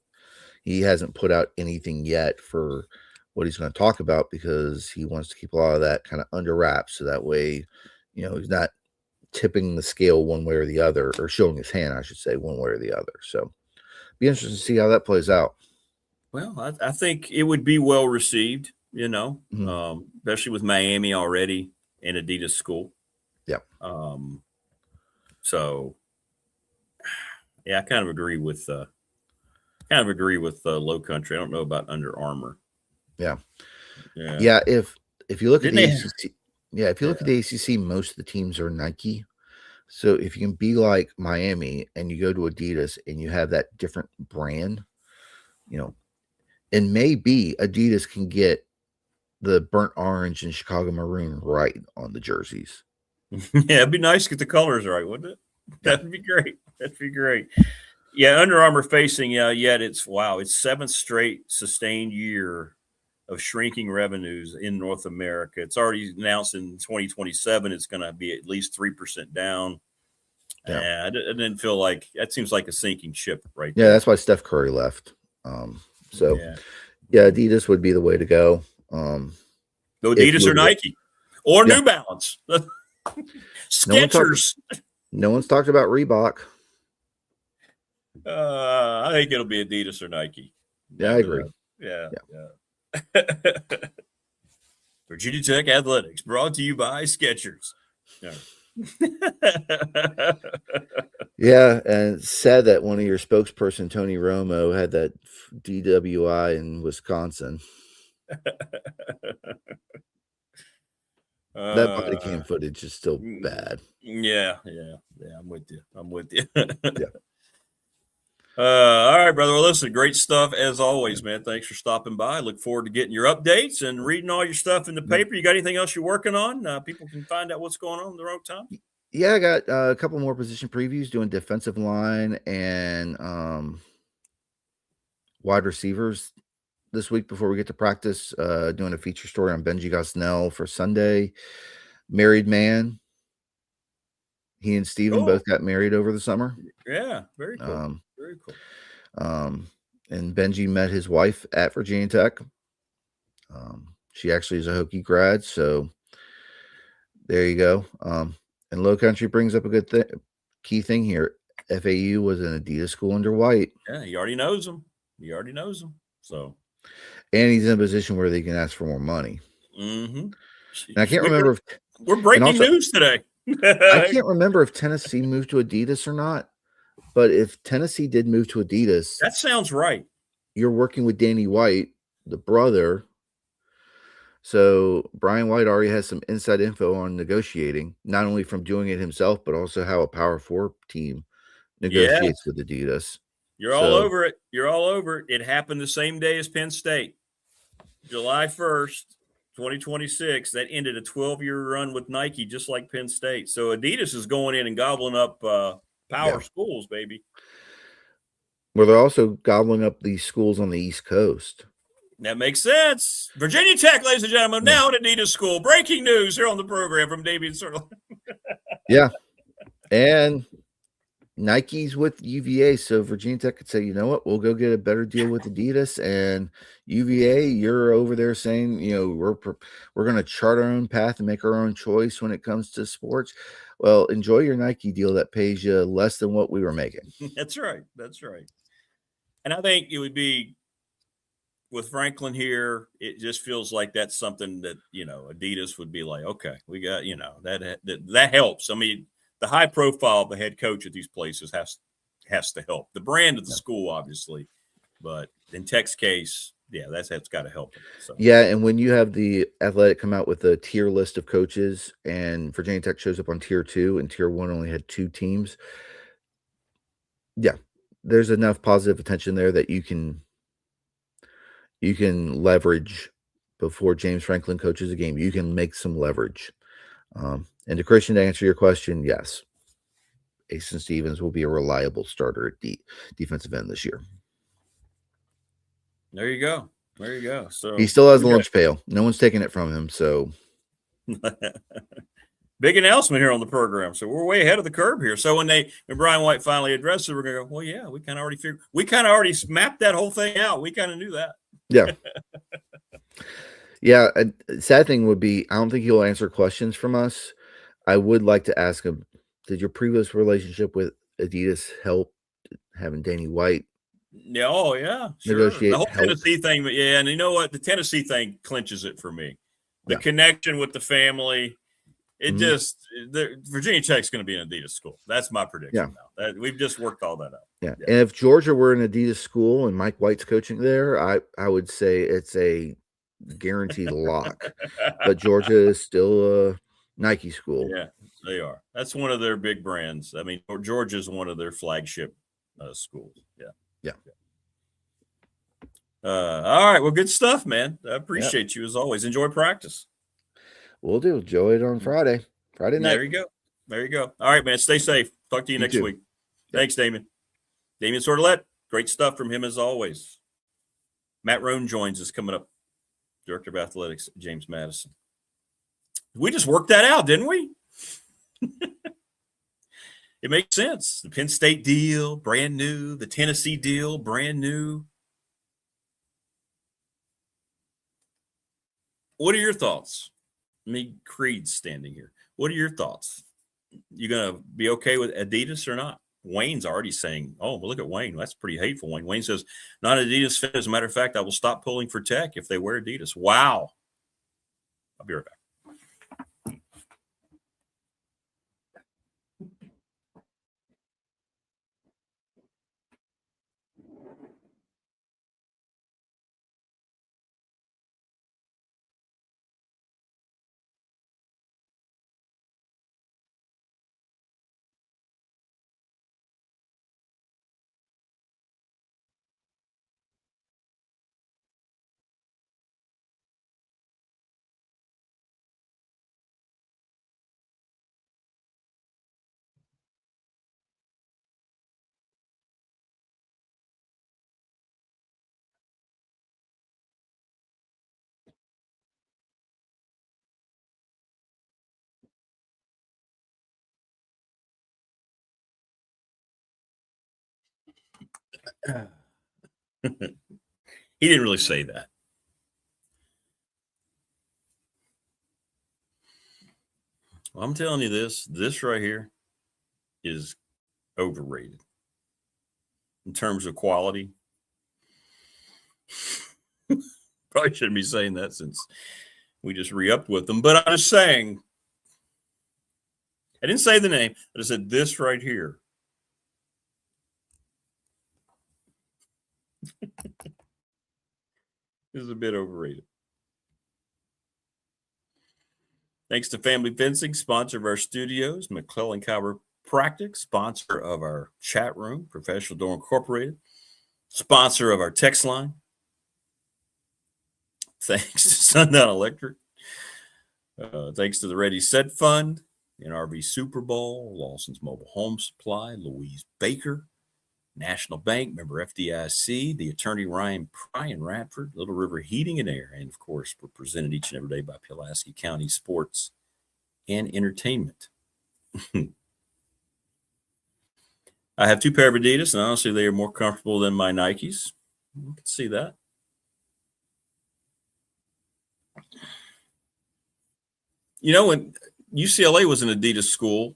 F: he hasn't put out anything yet for what he's going to talk about, because he wants to keep a lot of that kind of under wraps, so that way, he's not tipping the scale one way or the other, or showing his hand, I should say, one way or the other. So be interesting to see how that plays out.
D: Well, I think it would be well received, especially with Miami already in Adidas school.
F: Yeah.
D: So, yeah, I kind of agree with Low Country. I don't know about Under Armour.
F: Yeah.
D: Yeah.
F: If you look at the
D: Didn't
F: ACC, if you look at the ACC, most of the teams are Nike. So if you can be like Miami and you go to Adidas and you have that different brand, and maybe Adidas can get the burnt orange and Chicago maroon right on the jerseys.
D: Yeah, it'd be nice to get the colors right, wouldn't it? That'd be great. That'd be great. Yeah, Under Armour facing, yet it's 7th straight sustained year of shrinking revenues in North America. It's already announced in 2027 it's going to be at least 3% down. Yeah, I didn't feel like that. Seems like a sinking ship, right?
F: Yeah, that's why Steph Curry left. Adidas would be the way to go.
D: Adidas or Nike or New Balance, Skechers.
F: No one's talked about Reebok.
D: I think it'll be Adidas or Nike.
F: Yeah, I agree.
D: Yeah. Virginia Tech Athletics, brought to you by Skechers.
F: Yeah, and it's sad that one of your spokesperson, Tony Romo, had that DWI in Wisconsin. That body cam footage is still bad.
D: Yeah, I'm with you. Yeah. All right, brother. Well, listen, great stuff as always, man. Thanks for stopping by. Look forward to getting your updates and reading all your stuff in the paper. You got anything else you're working on? People can find out what's going on in their own time.
F: Yeah, I got a couple more position previews, doing defensive line and wide receivers this week before we get to practice. Doing a feature story on Benji Gosnell for Sunday. Married man. He and Steven both got married over the summer.
D: Yeah, very cool. Very cool.
F: And Benji met his wife at Virginia Tech. She actually is a Hokie grad, so there you go. And Low Country brings up a good key thing here. FAU was an Adidas school under White.
D: Yeah, he already knows them. So,
F: and he's in a position where they can ask for more money.
D: Mm-hmm.
F: And I can't remember if
D: we're breaking news today.
F: I can't remember if Tennessee moved to Adidas or not. But if Tennessee did move to Adidas,
D: that sounds right.
F: You're working with Danny White, the brother. So Brian White already has some inside info on negotiating, not only from doing it himself, but also how a Power 4 team negotiates with Adidas.
D: You're all over it. It happened the same day as Penn State. July 1st, 2026. That ended a 12-year run with Nike, just like Penn State. So Adidas is going in and gobbling up power schools, baby.
F: Well, they're also gobbling up these schools on the East Coast.
D: That makes sense. Virginia Tech, ladies and gentlemen, now at Adidas school. Breaking news here on the program from David Sirtle.
F: Yeah. And Nike's with UVA, so Virginia Tech could say, you know what, we'll go get a better deal with Adidas. And UVA, you're over there saying, we're going to chart our own path and make our own choice when it comes to sports. Well, enjoy your Nike deal that pays you less than what we were making.
D: That's right. And I think it would be, with Franklin here, it just feels like that's something that, Adidas would be like, okay, we got, that helps. I mean, the high profile of the head coach at these places has to help. The brand of the school, obviously, but in Tech's case, that's got to help. So.
F: Yeah, and when you have the Athletic come out with a tier list of coaches, and Virginia Tech shows up on tier 2, and tier 1 only had 2 teams, there's enough positive attention there that you can leverage before James Franklin coaches a game. You can make some leverage. And to Christian, to answer your question, yes, Asen Stevens will be a reliable starter at defensive end this year.
D: There you go. So
F: he still has the lunch pail. No one's taking it from him. So
D: Big announcement here on the program. So we're way ahead of the curve here. So when Brian White finally addressed it, we're going to go, well, yeah, we kind of already mapped that whole thing out. We kind of knew that.
F: Yeah. Yeah. Sad thing would be, I don't think he'll answer questions from us. I would like to ask him, did your previous relationship with Adidas help having Danny White?
D: Yeah. Oh, yeah. Sure.
F: Negotiate
D: the whole
F: help?
D: Tennessee thing. Yeah. And you know what? The Tennessee thing clinches it for me. The connection with the family. It just Virginia Tech's going to be an Adidas school. That's my prediction now. We've just worked all that out.
F: Yeah. And if Georgia were an Adidas school and Mike White's coaching there, I would say it's a guaranteed lock. But Georgia is still a Nike school.
D: Yeah, they are. That's one of their big brands. I mean, Georgia is one of their flagship schools. Yeah. All right. Well, good stuff, man. I appreciate you as always. Enjoy practice.
F: We'll do. Enjoy it on Friday night.
D: There you go. All right, man. Stay safe. Talk to you next week. Thanks, Damon. Damien Sordelet. Great stuff from him as always. Matt Roan joins us coming up. Director of Athletics, James Madison. We just worked that out, didn't we? It makes sense. The Penn State deal, brand new. The Tennessee deal, brand new. What are your thoughts? Me, Creed's standing here. What are your thoughts? You going to be okay with Adidas or not? Wayne's already saying, oh, well, look at Wayne. That's pretty hateful, Wayne. Wayne says, not Adidas fan. As a matter of fact, I will stop pulling for Tech if they wear Adidas. Wow. I'll be right back. He didn't really say that. Well, I'm telling you this right here is overrated in terms of quality. Probably shouldn't be saying that since we just re-upped with them, but I'm just saying, I didn't say the name, I just said this right here. This is a bit overrated. Thanks to Family Fencing, sponsor of our studios, McClellan Chiropractic, sponsor of our chat room, Professional Door Incorporated, sponsor of our text line. Thanks to Sundown Electric. Thanks to the Ready Set Fund, NRV Super Bowl, Lawson's Mobile Home Supply, Louise Baker, National Bank, member FDIC, the attorney Ryan Pry in Radford, Little River Heating and Air, and of course, we're presented each and every day by Pulaski County Sports and Entertainment. I have two pair of Adidas, and honestly, they are more comfortable than my Nikes. You can see that. You know, when UCLA was an Adidas school,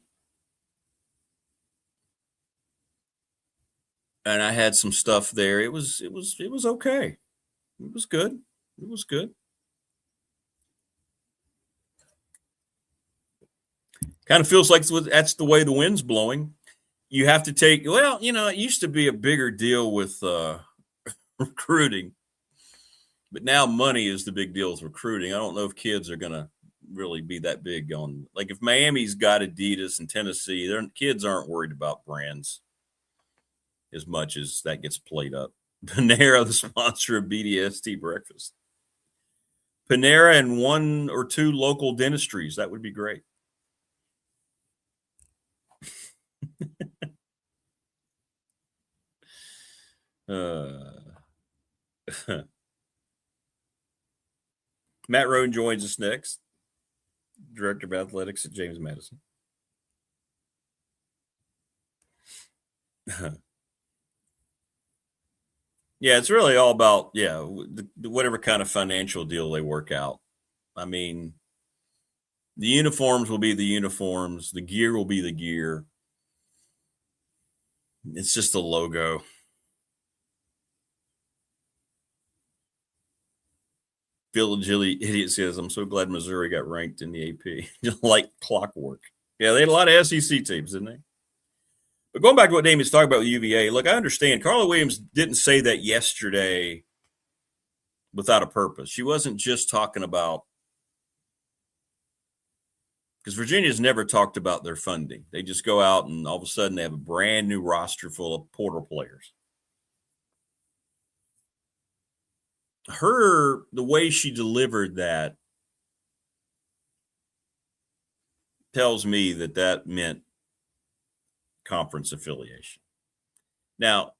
D: and I had some stuff there, it was okay. It was good. It was good. Kind of feels like that's the way the wind's blowing. You have to take, well, you know, it used to be a bigger deal with recruiting, but now money is the big deal with recruiting. I don't know if kids are going to really be that big on, like, if Miami's got Adidas and Tennessee, their kids aren't worried about brands as much as that gets played up. Panera, the sponsor of BDST Breakfast. Panera and 1 or 2 local dentistries. That would be great. Matt Roan joins us next. director of athletics at James Madison. Yeah, it's really all about, whatever kind of financial deal they work out. I mean, the uniforms will be the uniforms. The gear will be the gear. It's just a logo. Village Idiot says, I'm so glad Missouri got ranked in the AP. Like clockwork. Yeah, they had a lot of SEC teams, didn't they? But going back to what Damien's talking about with UVA, look, I understand. Carla Williams didn't say that yesterday without a purpose. She wasn't just talking about, because Virginia's never talked about their funding. They just go out and all of a sudden they have a brand new roster full of portal players. The way she delivered that tells me that meant conference affiliation. Now,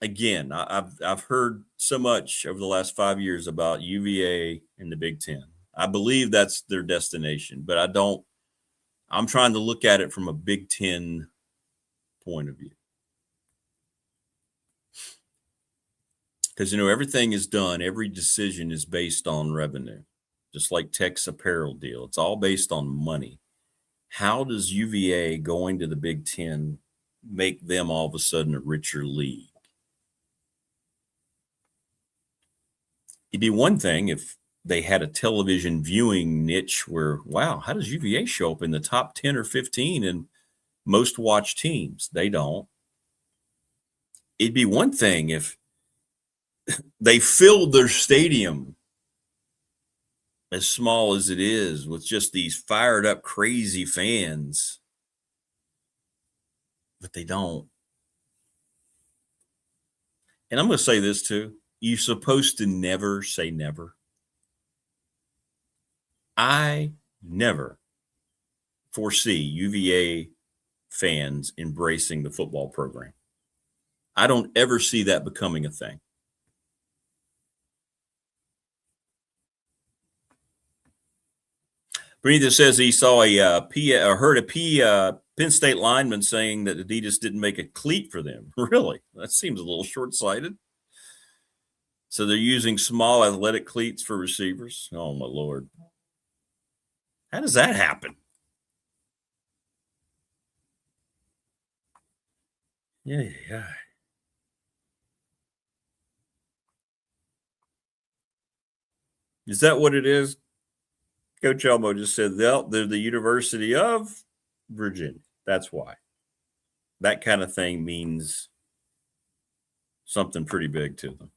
D: again, I've heard so much over the last 5 years about UVA and the Big Ten. I believe that's their destination, but I'm trying to look at it from a Big Ten point of view. Because, everything is done. Every decision is based on revenue, just like Tech's apparel deal. It's all based on money. How does UVA going to the Big Ten make them all of a sudden a richer league? It'd be one thing if they had a television viewing niche where, wow, how does UVA show up in the top 10 or 15 in most watched teams? They don't. It'd be one thing if they filled their stadium, as small as it is, with just these fired up, crazy fans. But they don't. And I'm going to say this too. You're supposed to never say never. I never foresee UVA fans embracing the football program. I don't ever see that becoming a thing. Benita says he saw heard a Penn State lineman saying that Adidas didn't make a cleat for them. Really? That seems a little short-sighted. So they're using small athletic cleats for receivers? Oh, my Lord. How does that happen? Yeah. Is that what it is? Coach Elmo just said they're the University of Virginia. That's why. That kind of thing means something pretty big to them.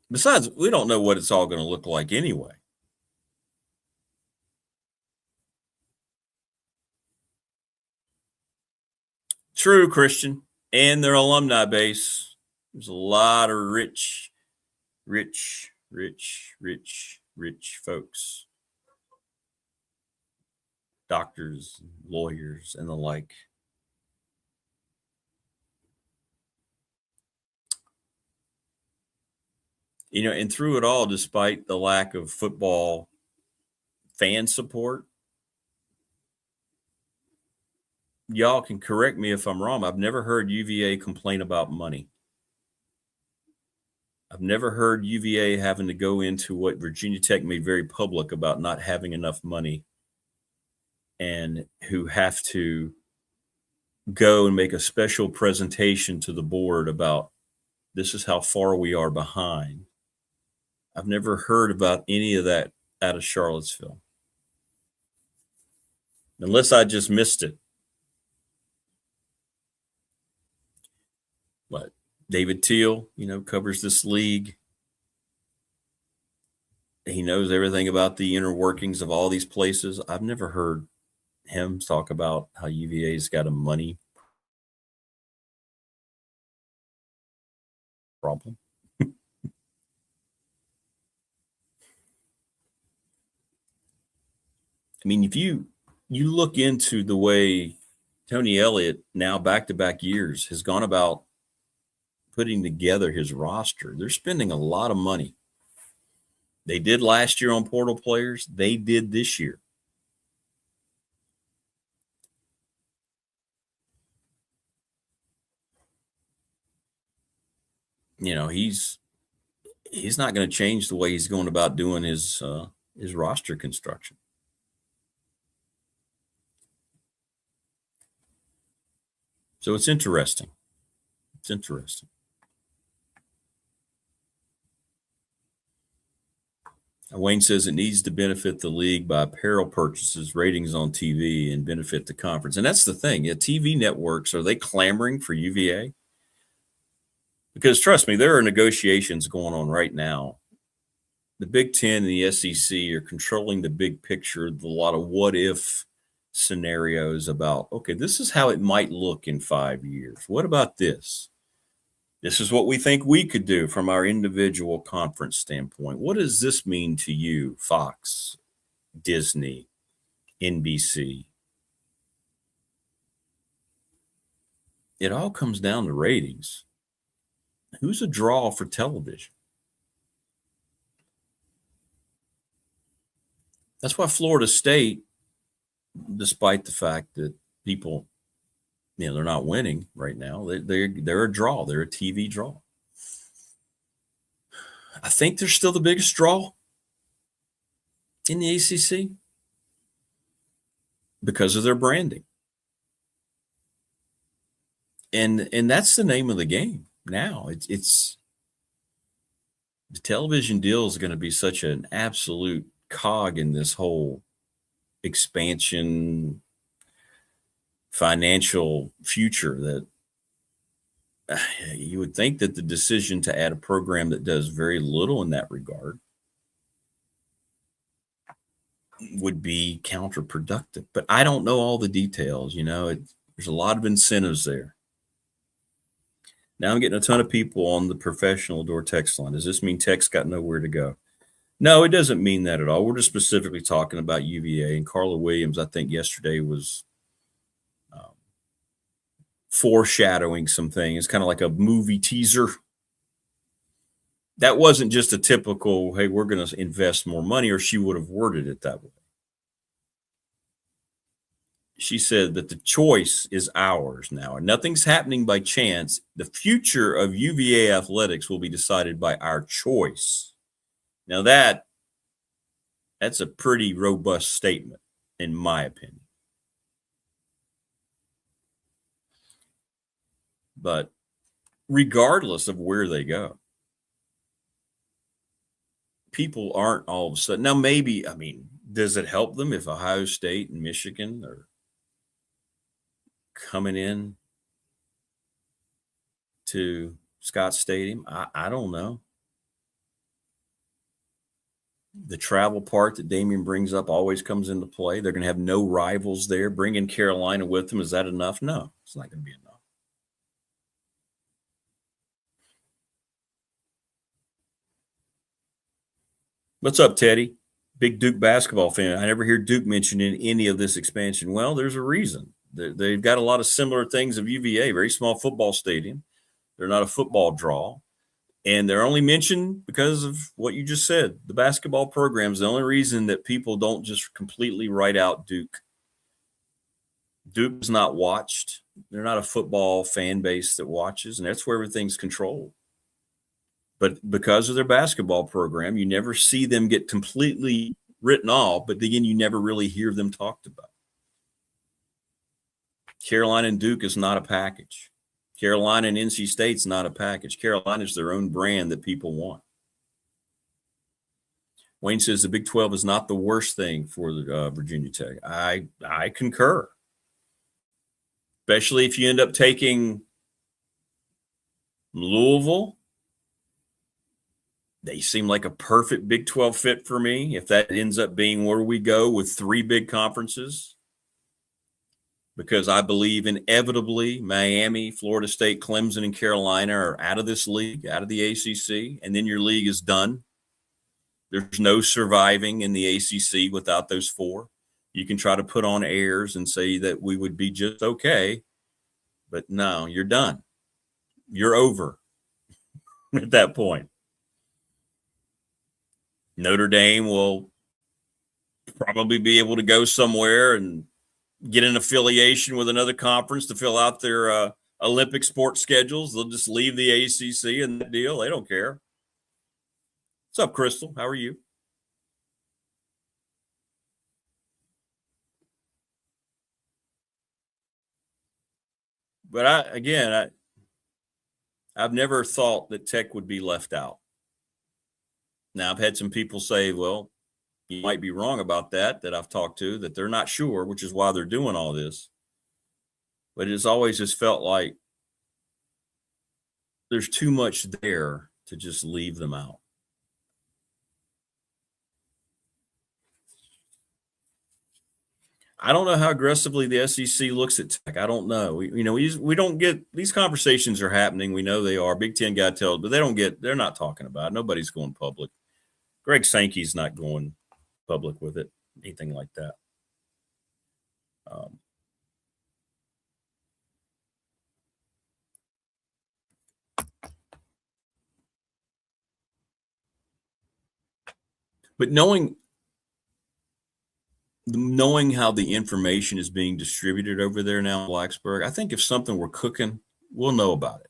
D: Besides, we don't know what it's all going to look like anyway. True, Christian. And their alumni base. There's a lot of rich folks. Doctors, lawyers, and the like. And through it all, despite the lack of football fan support, y'all can correct me if I'm wrong. I've never heard UVA complain about money. I've never heard UVA having to go into what Virginia Tech made very public about not having enough money and who have to go and make a special presentation to the board about this is how far we are behind. I've never heard about any of that out of Charlottesville. Unless I just missed it. But David Teal, covers this league. He knows everything about the inner workings of all these places. I've never heard him talk about how UVA's got a money problem. I mean, if you look into the way Tony Elliott, now back-to-back years, has gone about putting together his roster, they're spending a lot of money. They did last year on portal players. They did this year. You know, he's not going to change the way he's going about doing his roster construction. So it's interesting. It's interesting. Wayne says it needs to benefit the league by apparel purchases, ratings on TV, and benefit the conference. And that's the thing. Yeah, TV networks, are they clamoring for UVA? Because trust me, there are negotiations going on right now. The Big Ten and the SEC are controlling the big picture, a lot of what-if scenarios about, okay, this is how it might look in 5 years. What about this? This is what we think we could do from our individual conference standpoint. What does this mean to you, Fox, Disney, NBC? It all comes down to ratings. Who's a draw for television? That's why Florida State, despite the fact that people, they're not winning right now, they're a draw. They're a TV draw. I think they're still the biggest draw in the ACC because of their branding. And that's the name of the game now. It's the television deal is going to be such an absolute cog in this whole expansion financial future that you would think that the decision to add a program that does very little in that regard would be counterproductive. But I don't know all the details. There's a lot of incentives there. Now I'm getting a ton of people on the professional door text line. Does this mean Tech's got nowhere to go? No, it doesn't mean that at all. We're just specifically talking about UVA. And Carla Williams, I think yesterday was foreshadowing some things, kind of like a movie teaser. That wasn't just a typical, hey, we're going to invest more money, or she would have worded it that way. She said that the choice is ours now, and nothing's happening by chance. The future of UVA athletics will be decided by our choice. Now that's a pretty robust statement, in my opinion. But regardless of where they go, people aren't all of a sudden. Now, maybe, does it help them if Ohio State and Michigan are coming in to Scott Stadium? I don't know. The travel part that Damian brings up always comes into play. They're going to have no rivals there. Bringing Carolina with them, is that enough? No, it's not going to be enough. What's up, Teddy? Big Duke basketball fan. I never hear Duke mentioned in any of this expansion. Well, there's a reason. They've got a lot of similar things of UVA, very small football stadium. They're not a football draw. And they're only mentioned because of what you just said. The basketball program is the only reason that people don't just completely write out Duke. Duke's not watched. They're not a football fan base that watches, and that's where everything's controlled. But because of their basketball program, you never see them get completely written off, but again, you never really hear them talked about. Carolina and Duke is not a package. Carolina and NC State's not a package. Carolina is their own brand that people want. Wayne says the Big 12 is not the worst thing for Virginia Tech. I concur. Especially if you end up taking Louisville. They seem like a perfect Big 12 fit for me. If that ends up being where we go with 3 big conferences, because I believe inevitably Miami, Florida State, Clemson, and Carolina are out of this league, out of the ACC, and then your league is done. There's no surviving in the ACC without those 4. You can try to put on airs and say that we would be just okay, but no, you're done. You're over at that point. Notre Dame will probably be able to go somewhere and get an affiliation with another conference to fill out their Olympic sports schedules. They'll just leave the ACC and that deal. They don't care. What's up, Crystal? How are you? But I've never thought that Tech would be left out. Now, I've had some people say, well, you might be wrong about that I've talked to, that they're not sure, which is why they're doing all this. But it's always just felt like there's too much there to just leave them out. I don't know how aggressively the SEC looks at Tech. I don't know. We don't get these conversations are happening. We know they are. Big Ten guy tells, but they're not talking about it. Nobody's going public. Greg Sankey's not going public with it, anything like that. But knowing how the information is being distributed over there now in Blacksburg, I think if something were cooking, we'll know about it.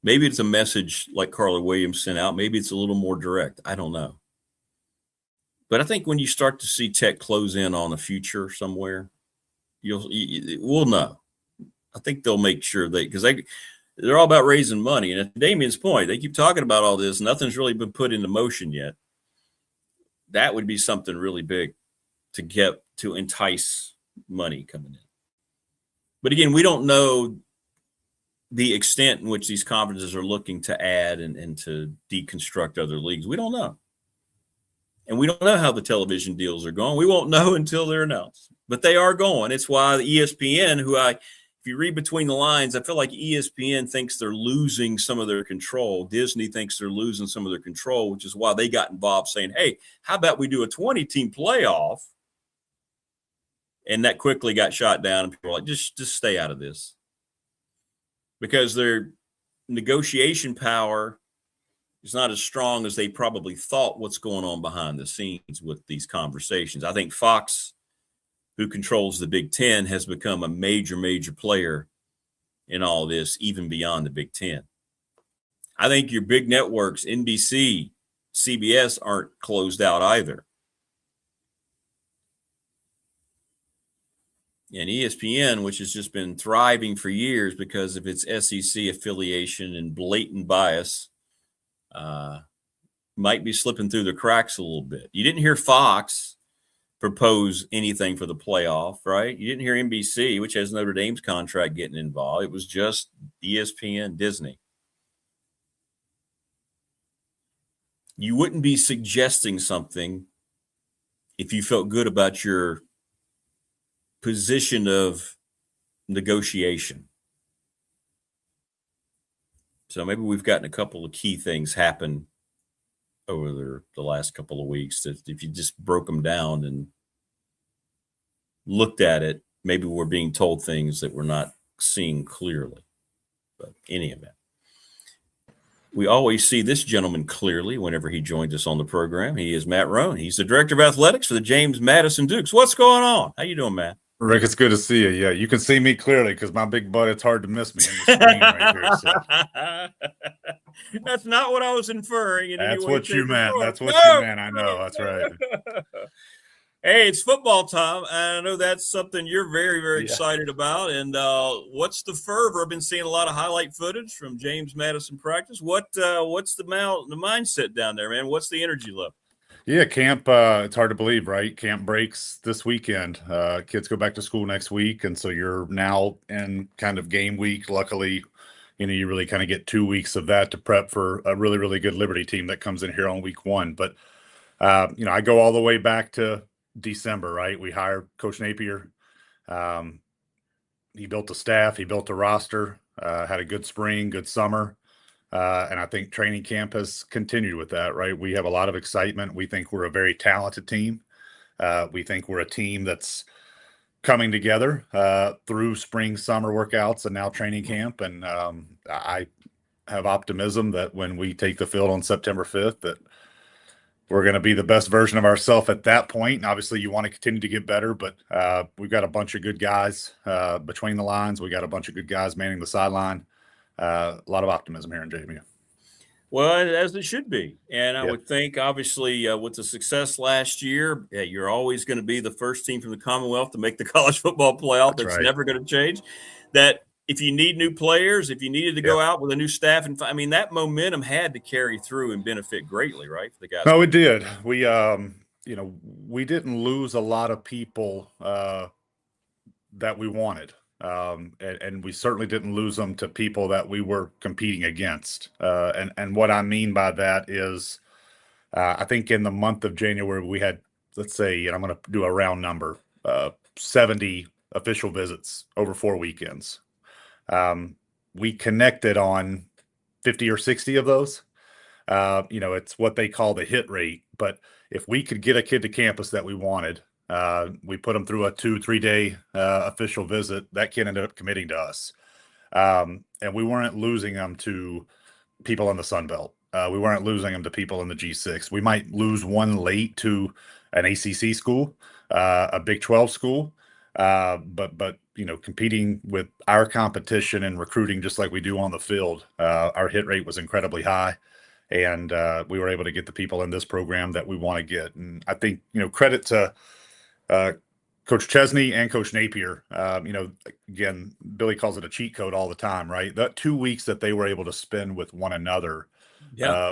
D: Maybe it's a message like Carla Williams sent out. Maybe it's a little more direct. I don't know. But I think when you start to see Tech close in on a future somewhere, we'll know. I think they'll make sure because they're all about raising money. And at Damien's point, they keep talking about all this. Nothing's really been put into motion yet. That would be something really big to entice money coming in. But again, we don't know the extent in which these conferences are looking to add and to deconstruct other leagues. We don't know. And we don't know how the television deals are going. We won't know until they're announced. But they are going. It's why the ESPN, if you read between the lines, I feel like ESPN thinks they're losing some of their control. Disney thinks they're losing some of their control, which is why they got involved saying, hey, how about we do a 20-team playoff? And that quickly got shot down. And people were like, just stay out of this. Because their negotiation power is not as strong as they probably thought what's going on behind the scenes with these conversations. I think Fox, who controls the Big Ten, has become a major, major player in all this, even beyond the Big Ten. I think your big networks, NBC, CBS, aren't closed out either. And ESPN, which has just been thriving for years because of its SEC affiliation and blatant bias, might be slipping through the cracks a little bit. You didn't hear Fox propose anything for the playoff, right? You didn't hear NBC, which has Notre Dame's contract, getting involved. It was just ESPN, Disney. You wouldn't be suggesting something if you felt good about your position of negotiation. So maybe we've gotten a couple of key things happen over the last couple of weeks that if you just broke them down and looked at it, maybe we're being told things that we're not seeing clearly. But any event, we always see this gentleman clearly whenever he joins us on the program. He is Matt Roan. He's the director of athletics for the James Madison Dukes. What's going on? How you doing, Matt?
M: Rick, it's good to see you. Yeah, you can see me clearly because my big butt, it's hard to miss me in the screen right here. So.
D: That's not what I was inferring.
M: That's what you meant. That's what you meant. I know. That's right.
D: Hey, it's football time. I know that's something you're very, very excited about. And what's the fervor? I've been seeing a lot of highlight footage from James Madison practice. What's the mindset down there, man? What's the energy level?
M: Yeah, camp, it's hard to believe, right? Camp breaks this weekend. Kids go back to school next week, and so you're now in kind of game week. Luckily, you really kind of get 2 weeks of that to prep for a really, really good Liberty team that comes in here on week 1. But, I go all the way back to December, right? We hired Coach Napier. He built a staff. He built a roster, had a good spring, good summer. And I think training camp has continued with that, right? We have a lot of excitement. We think we're a very talented team. We think we're a team that's coming together through spring, summer workouts and now training camp. And I have optimism that when we take the field on September 5th, that we're going to be the best version of ourselves at that point. And obviously, you want to continue to get better, but we've got a bunch of good guys between the lines. We got a bunch of good guys manning the sideline. A lot of optimism here in JMU.
D: Well, as it should be. And I would think, obviously, with the success last year, you're always going to be the first team from the Commonwealth to make the college football playoff. That's
M: right.
D: Never going to change. That if you need new players, if you needed to go out with a new staff, and I mean, that momentum had to carry through and benefit greatly, right, for the guys?
M: No, it did. We, we didn't lose a lot of people that we wanted. And we certainly didn't lose them to people that we were competing against. And what I mean by that is, I think in the month of January, we had, let's say, and I'm going to do a round number, 70 official visits over 4 weekends. We connected on 50 or 60 of those. It's what they call the hit rate. But if we could get a kid to campus that we wanted, we put them through a 2-3 day official visit. That kid ended up committing to us. And we weren't losing them to people in the Sun Belt. We weren't losing them to people in the G6. We might lose one late to an ACC school, a Big 12 school. But competing with our competition and recruiting just like we do on the field, our hit rate was incredibly high. And we were able to get the people in this program that we want to get. And I think, credit to Coach Chesney and Coach Napier. Again, Billy calls it a cheat code all the time, right? That 2 weeks that they were able to spend with one another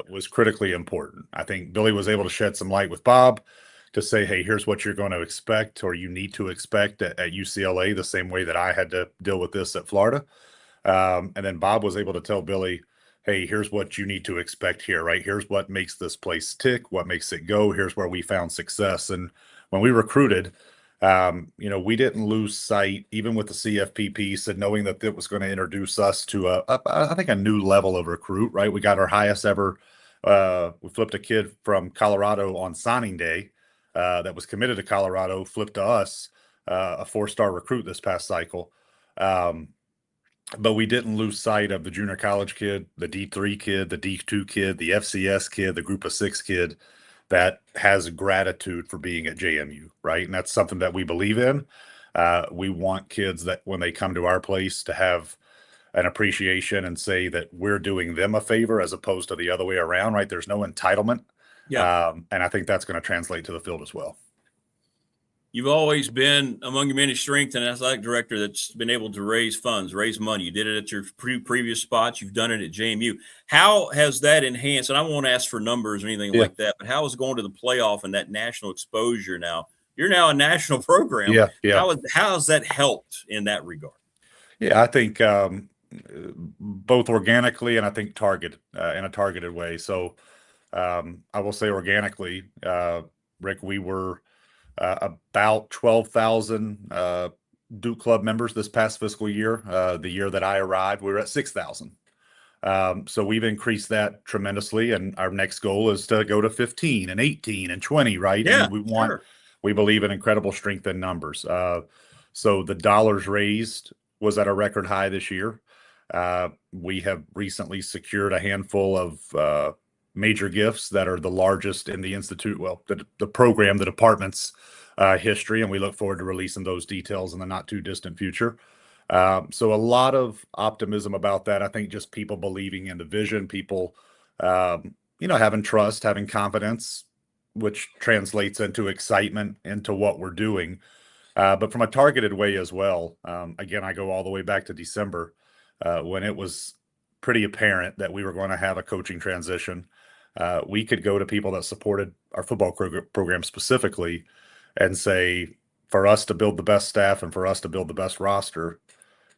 M: was critically important. I think Billy was able to shed some light with Bob to say, hey, here's what you're going to expect or you need to expect at UCLA, the same way that I had to deal with this at Florida. And then Bob was able to tell Billy, hey, here's what you need to expect here, right? Here's what makes this place tick, what makes it go. Here's where we found success. And when we recruited, we didn't lose sight, even with the CFP piece and knowing that it was going to introduce us to I think a new level of recruit, right? We got our highest ever. We flipped a kid from Colorado on signing day that was committed to Colorado, flipped to us, a 4-star recruit this past cycle. But we didn't lose sight of the junior college kid, the D3 kid, the D2 kid, the FCS kid, the group of 6 kid that has gratitude for being at JMU, right? And that's something that we believe in. We want kids that when they come to our place to have an appreciation and say that we're doing them a favor as opposed to the other way around, right? There's no entitlement. And I think that's going to translate to the field as well.
D: You've always been among your many strengths an athletic director that's been able to raise funds, raise money. You did it at your previous spots. You've done it at JMU. How has that enhanced? And I won't ask for numbers or anything like that, but how is going to the playoff and that national exposure now? You're now a national program. How has that helped in that regard?
M: Yeah, I think both organically and I think in a targeted way. So I will say organically, Rick, we were about 12,000 Duke Club members this past fiscal year. The year that I arrived, we were at 6,000. So we've increased that tremendously, and our next goal is to go to 15 and 18 and 20, right?
D: Yeah,
M: and we believe in incredible strength in numbers. So the dollars raised was at a record high this year. We have recently secured a handful of major gifts that are the largest in the institute, the program, the department's history, and we look forward to releasing those details in the not too distant future. So a lot of optimism about that. I think just people believing in the vision, people, having trust, having confidence, which translates into excitement into what we're doing. But from a targeted way as well. Again, I go all the way back to December when it was pretty apparent that we were going to have a coaching transition. We could go to people that supported our football program specifically and say, for us to build the best staff and for us to build the best roster,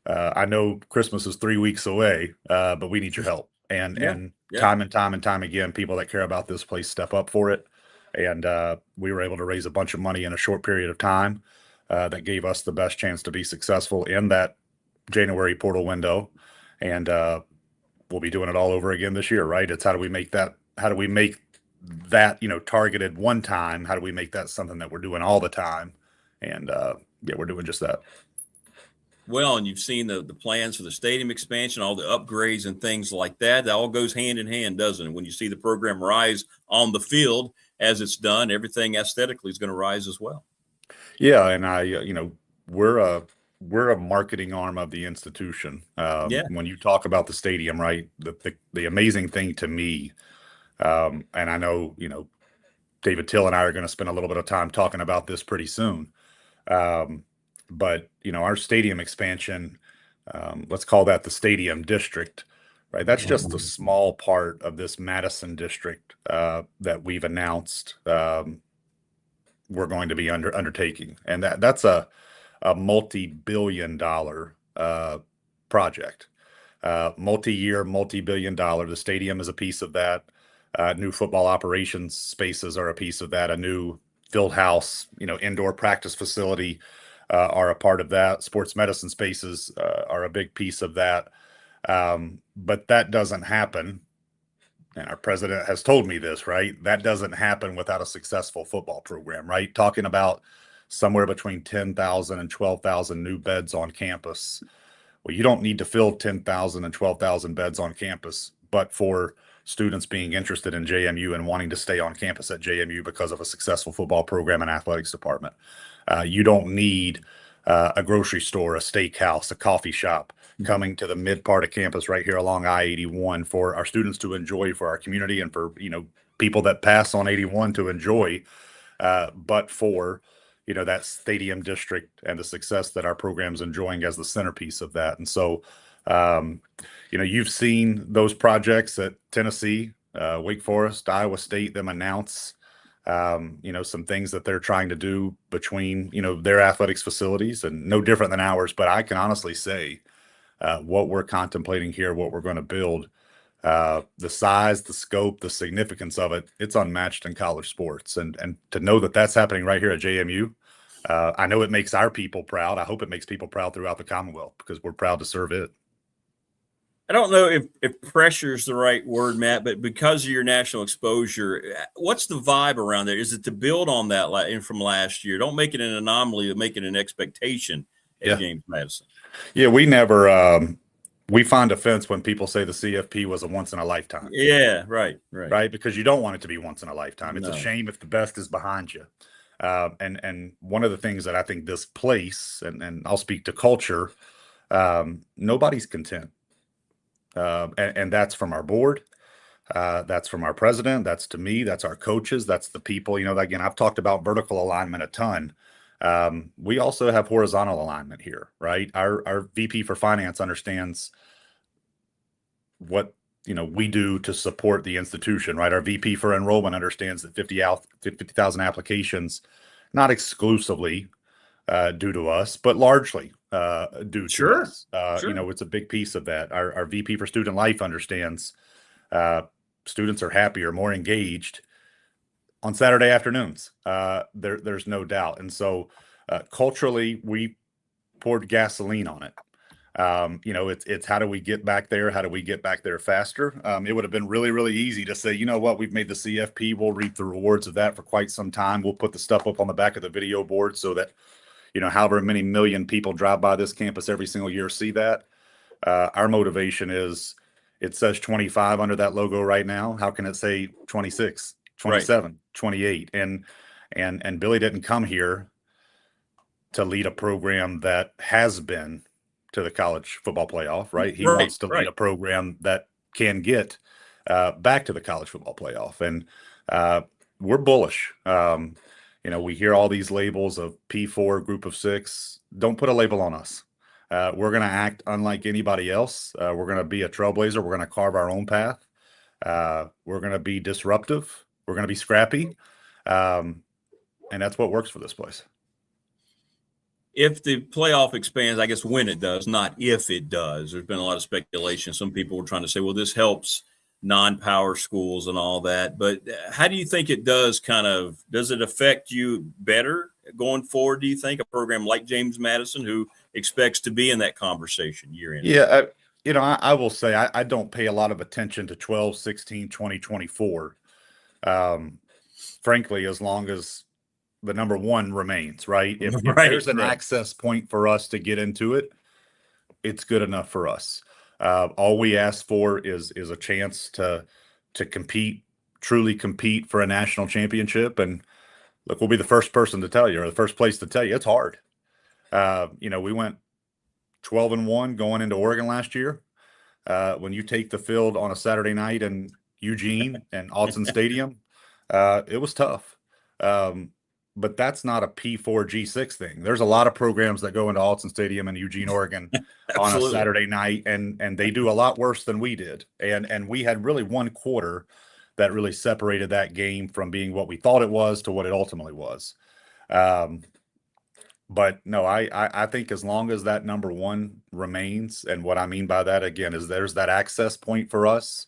M: I know Christmas is 3 weeks away, but we need your help. And time and time again, people that care about this place step up for it. And we were able to raise a bunch of money in a short period of time that gave us the best chance to be successful in that January portal window. And we'll be doing it all over again this year, right? It's how do we make that targeted one time? How do we make that something that we're doing all the time? And we're doing just that.
D: Well, and you've seen the plans for the stadium expansion, all the upgrades and things like that. That all goes hand in hand, doesn't it? When you see the program rise on the field as it's done, everything aesthetically is going to rise as well.
M: Yeah, and we're a marketing arm of the institution. When you talk about the stadium, right? The amazing thing to me, and I know David Till and I are going to spend a little bit of time talking about this pretty soon. But our stadium expansion, let's call that the stadium district, right? That's just a small part of this Madison district that we've announced we're going to be undertaking, and that's a multi-billion-dollar project, multi-year, multi-billion-dollar. The stadium is a piece of that. New football operations spaces are a piece of that. A new field house, indoor practice facility are a part of that. Sports medicine spaces are a big piece of that. But that doesn't happen. And our president has told me this, right? That doesn't happen without a successful football program, right? Talking about somewhere between 10,000 and 12,000 new beds on campus. Well, you don't need to fill 10,000 and 12,000 beds on campus, but for students being interested in JMU and wanting to stay on campus at JMU because of a successful football program and athletics department. You don't need a grocery store, a steakhouse, a coffee shop coming to the mid part of campus right here along I-81 for our students to enjoy, for our community, and for people that pass on 81 to enjoy. But for that stadium district and the success that our program's enjoying as the centerpiece of that. And so, you've seen those projects at Tennessee, Wake Forest, Iowa State, them announce, some things that they're trying to do between, their athletics facilities, and no different than ours. But I can honestly say what we're contemplating here, what we're going to build, the size, the scope, the significance of it, it's unmatched in college sports. And to know that that's happening right here at JMU, I know it makes our people proud. I hope it makes people proud throughout the Commonwealth, because we're proud to serve it.
D: I don't know if pressure is the right word, Matt, but because of your national exposure, what's the vibe around there? Is it to build on that from last year? Don't make it an anomaly, but make it an expectation at James Madison.
M: Yeah, we never we find offense when people say the CFP was a once in a lifetime.
D: Yeah, right.
M: Because you don't want it to be once in a lifetime. It's a shame if the best is behind you. And one of the things that I think this place, and I'll speak to culture, nobody's content. And that's from our board. That's from our president. That's to me. That's our coaches. That's the people. Again, I've talked about vertical alignment a ton. We also have horizontal alignment here, right? Our VP for finance understands what we do to support the institution, right? Our VP for enrollment understands that 50,000 applications, not exclusively due to us, but largely due to us. It's a big piece of that. Our VP for student life understands students are happier, more engaged on Saturday afternoons. There's no doubt. And so culturally, we poured gasoline on it. It's how do we get back there? How do we get back there faster? It would have been really, really easy to say, you know what, we've made the CFP. We'll reap the rewards of that for quite some time. We'll put the stuff up on the back of the video board so that, however many million people drive by this campus every single year see that. Our motivation is, it says 25 under that logo right now. How can it say 26, 27, 28? And Billy didn't come here to lead a program that has been to the college football playoff, right? He wants to lead a program that can get back to the college football playoff. And we're bullish. We hear all these labels of P4, group of 6. Don't put a label on us. We're going to act unlike anybody else. We're going to be a trailblazer. We're going to carve our own path. We're going to be disruptive. We're going to be scrappy. And that's what works for this place.
D: If the playoff expands, I guess when it does, not if it does, there's been a lot of speculation. Some people were trying to say, well, this helps non-power schools and all that. But how do you think it does does it affect you better going forward? Do you think a program like James Madison, who expects to be in that conversation year in?
M: Yeah. I will say, I don't pay a lot of attention to 12, 16, 20, 24. Frankly, as long as the number one remains, right? If there's an access point for us to get into it, it's good enough for us. All we ask for is a chance to compete truly compete for a national championship. And look, we'll be the first person to tell you, or the first place to tell you, it's hard. We went 12-1 going into Oregon last year. When you take the field on a Saturday night in Eugene and Autzen Stadium, it was tough. But that's not a P4G6 thing. There's a lot of programs that go into Autzen Stadium in Eugene, Oregon on a Saturday night, and they do a lot worse than we did. And we had really one quarter that really separated that game from being what we thought it was to what it ultimately was. But no, I think as long as that number one remains, and what I mean by that, again, is there's that access point for us.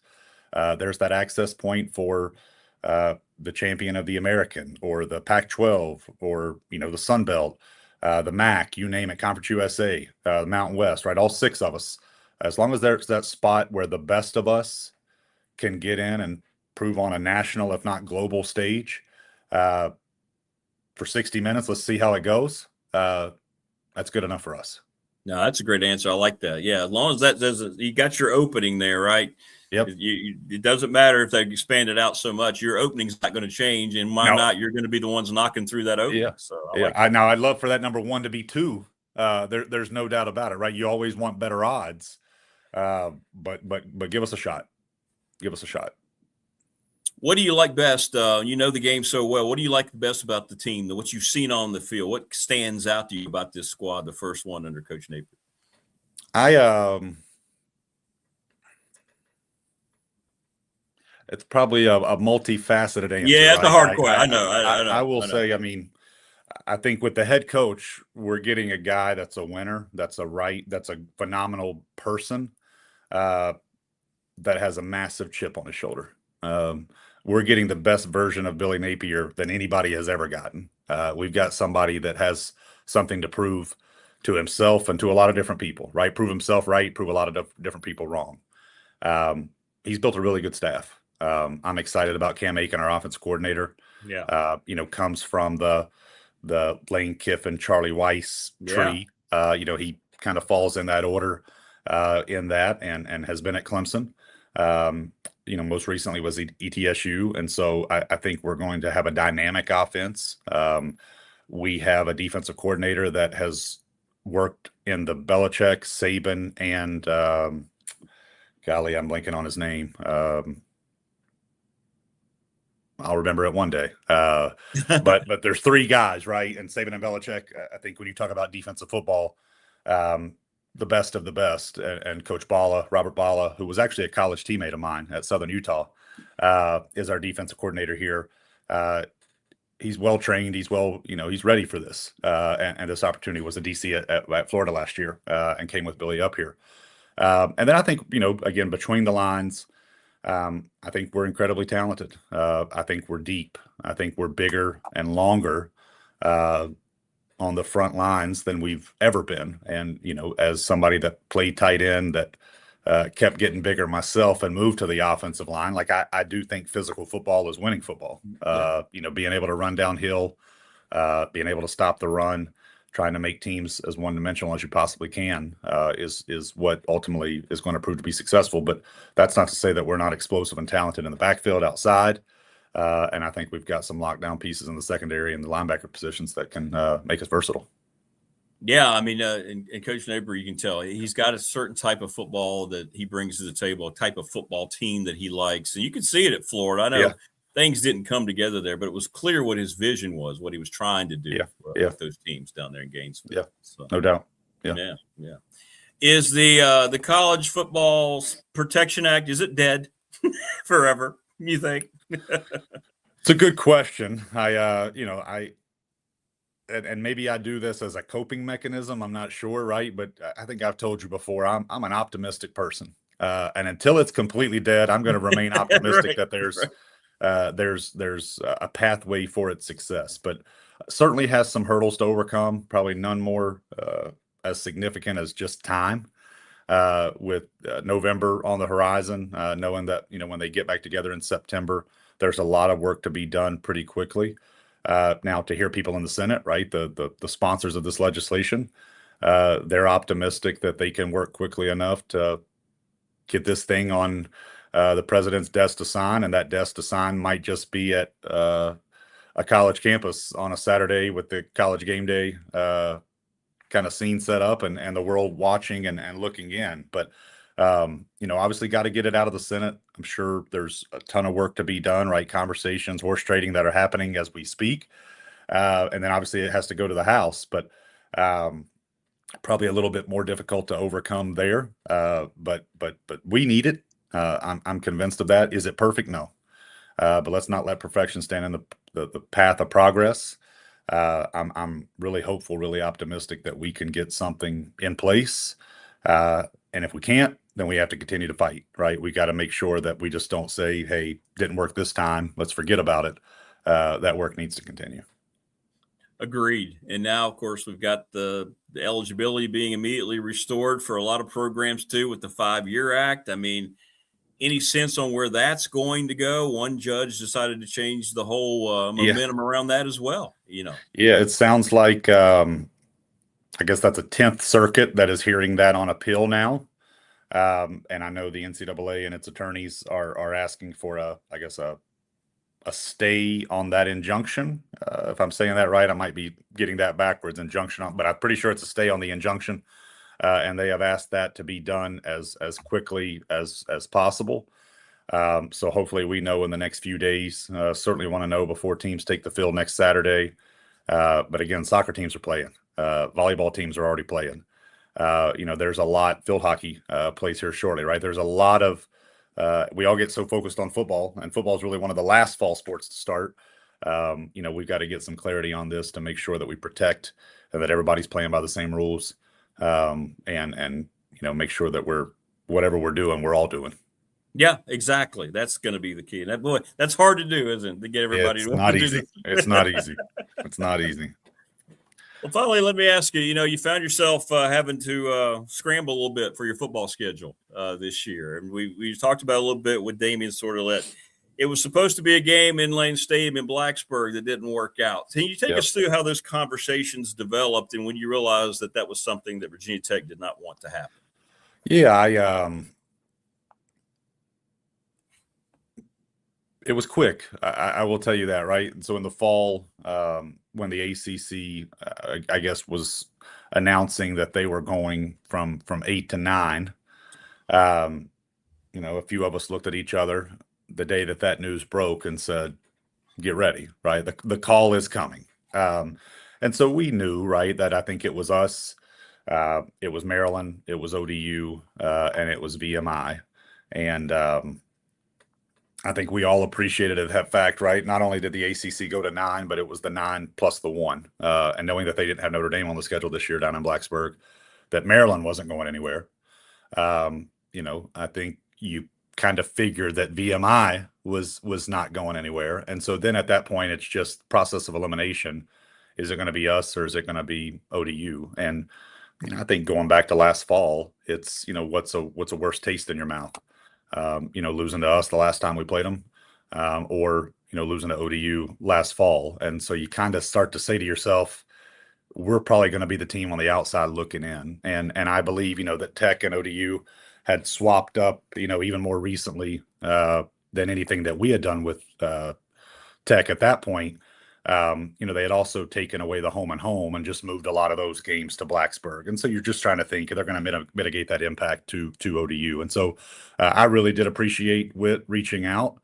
M: There's that access point for the champion of the American or the Pac-12 or, the Sun Belt, the MAC, you name it, Conference USA, Mountain West, right? All six of us. As long as there's that spot where the best of us can get in and prove on a national, if not global stage, for 60 minutes, let's see how it goes. That's good enough for us.
D: No, that's a great answer. I like that. Yeah, as long as that doesn't, you got your opening there, right?
M: Yep.
D: It doesn't matter if they expand it out so much. Your opening's not going to change, and why not? You're going to be the ones knocking through that opening.
M: Yeah.
D: So
M: Now I'd love for that number one to be 2. There's no doubt about it, right? You always want better odds, but give us a shot. Give us a shot.
D: What do you like best? You know the game so well. What do you like best about the team? What you've seen on the field? What stands out to you about this squad, the first one under Coach Napier?
M: It's probably a multifaceted answer.
D: Yeah, it's a hard question. I know.
M: I will say, I think with the head coach, we're getting a guy that's a winner, that's a phenomenal person, that has a massive chip on his shoulder. We're getting the best version of Billy Napier than anybody has ever gotten. We've got somebody that has something to prove to himself and to a lot of different people, right? Prove himself right, prove a lot of different people wrong. He's built a really good staff. I'm excited about Cam Aiken, our offensive coordinator.
D: Yeah.
M: Comes from the Lane Kiffin, Charlie Weiss tree. He kind of falls in that order in that and has been at Clemson. Most recently was ETSU. And so I think we're going to have a dynamic offense. We have a defensive coordinator that has worked in the Belichick, Saban, and golly, I'm blanking on his name. I'll remember it one day. But there's 3 guys, right? And Saban and Belichick, I think when you talk about defensive football, the best of the best. And Coach Bala, Robert Bala, who was actually a college teammate of mine at Southern Utah, is our defensive coordinator here. He's well trained. He's he's ready for this. And this opportunity was a DC at Florida last year, and came with Billy up here. And then I think, again, between the lines, I think we're incredibly talented. I think we're deep. I think we're bigger and longer on the front lines than we've ever been. And, as somebody that played tight end that kept getting bigger myself and moved to the offensive line, like I do think physical football is winning football. Being able to run downhill, being able to stop the run, trying to make teams as one-dimensional as you possibly can is what ultimately is going to prove to be successful. But that's not to say that we're not explosive and talented in the backfield outside. And I think we've got some lockdown pieces in the secondary and the linebacker positions that can make us versatile.
D: Yeah, in Coach Napier, you can tell he's got a certain type of football that he brings to the table, a type of football team that he likes. And you can see it at Florida. I know things didn't come together there, but it was clear what his vision was, what he was trying to do with those teams down there in Gainesville.
M: Yeah,
D: so,
M: no doubt.
D: Yeah. Is the College Football Protection Act, is it dead forever, you think?
M: It's a good question. And maybe I do this as a coping mechanism. I'm not sure, right? But I think I've told you before, I'm an optimistic person. And until it's completely dead, I'm going to remain optimistic that there's a pathway for its success. But certainly has some hurdles to overcome, probably none more as significant as just time. With November on the horizon, knowing that, when they get back together in September, there's a lot of work to be done pretty quickly. Now, to hear people in the Senate, right, the sponsors of this legislation, they're optimistic that they can work quickly enough to get this thing on the president's desk to sign, and that desk to sign might just be at a college campus on a Saturday with the college game day kind of scene set up and the world watching and looking in. But obviously got to get it out of the Senate. I'm sure there's a ton of work to be done, right? Conversations, horse trading that are happening as we speak. And then obviously it has to go to the House, but probably a little bit more difficult to overcome there. But we need it. I'm convinced of that. Is it perfect? No. But let's not let perfection stand in the path of progress. I'm really hopeful, really optimistic that we can get something in place. And if we can't, then we have to continue to fight, right? We got to make sure that we just don't say, hey, didn't work this time, let's forget about it. That work needs to continue.
D: Agreed. And now, of course, we've got the eligibility being immediately restored for a lot of programs too with the 5-year act. I mean, any sense on where that's going to go? One judge decided to change the whole momentum around that as well. Yeah,
M: it sounds like I guess that's a 10th Circuit that is hearing that on appeal now. And I know the NCAA and its attorneys are asking for a stay on that injunction. If I'm saying that right, I might be getting that backwards, injunction on, but I'm pretty sure it's a stay on the injunction. And they have asked that to be done as quickly as possible. So hopefully we know in the next few days. Certainly want to know before teams take the field next Saturday. But again, soccer teams are playing. Volleyball teams are already playing. There's a lot. Field hockey plays here shortly, right? There's a lot of. We all get so focused on football, and football is really one of the last fall sports to start. We've got to get some clarity on this to make sure that we protect and that everybody's playing by the same rules. And make sure that whatever we're doing, we're all doing.
D: Yeah, exactly. That's going to be the key. And that's hard to do, isn't it? To get everybody
M: to not easy. It's not easy. It's not easy.
D: Well, finally, let me ask you, you found yourself having to scramble a little bit for your football schedule this year. And we talked about a little bit with Damian Sordelet. It was supposed to be a game in Lane Stadium in Blacksburg that didn't work out. Can you take us through how those conversations developed and when you realized that was something that Virginia Tech did not want to happen?
M: Yeah, it was quick. I will tell you that, right? So in the fall, when the ACC, I guess, was announcing that they were going from 8 to 9, a few of us looked at each other the day that news broke and said, get ready, right? The call is coming. And so we knew, right, that I think it was us, it was Maryland, it was ODU, and it was VMI. And I think we all appreciated that fact, right? Not only did the ACC go to 9, but it was the 9 plus the 1. And knowing that they didn't have Notre Dame on the schedule this year down in Blacksburg, that Maryland wasn't going anywhere. I think you kind of figured that VMI was not going anywhere. And so then at that point, it's just process of elimination. Is it going to be us or is it going to be ODU? And I think going back to last fall, it's, what's a worse taste in your mouth? Losing to us the last time we played them, or losing to ODU last fall. And so you kind of start to say to yourself, we're probably going to be the team on the outside looking in. And I believe, that Tech and ODU had swapped up, even more recently than anything that we had done with Tech at that point. They had also taken away the home and home and just moved a lot of those games to Blacksburg. And so you're just trying to think they're going to mitigate that impact to ODU. And so I really did appreciate Whit reaching out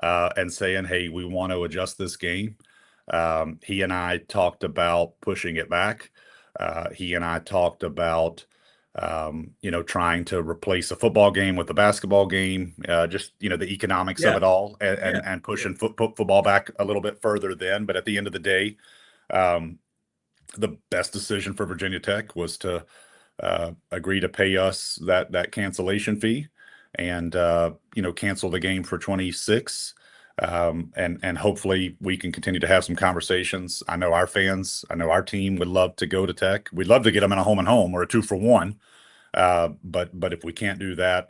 M: and saying, hey, we want to adjust this game. He and I talked about pushing it back. He and I talked about, trying to replace a football game with a basketball game, just, the economics of it all and pushing football back a little bit further then. But at the end of the day, the best decision for Virginia Tech was to agree to pay us that cancellation fee and, cancel the game for 26. And hopefully we can continue to have some conversations. I know our fans, I know our team would love to go to Tech. We'd love to get them in a home and home or a 2-for-1. But if we can't do that,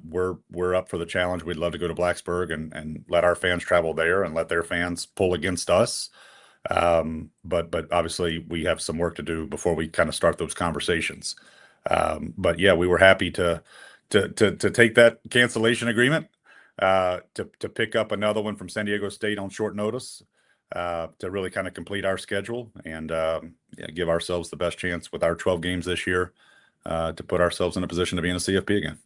M: we're up for the challenge. We'd love to go to Blacksburg and let our fans travel there and let their fans pull against us. But obviously we have some work to do before we kind of start those conversations. But yeah, we were happy to to take that cancellation agreement, to pick up another one from San Diego State on short notice, to really kind of complete our schedule and give ourselves the best chance with our 12 games this year, to put ourselves in a position to be in a CFP again.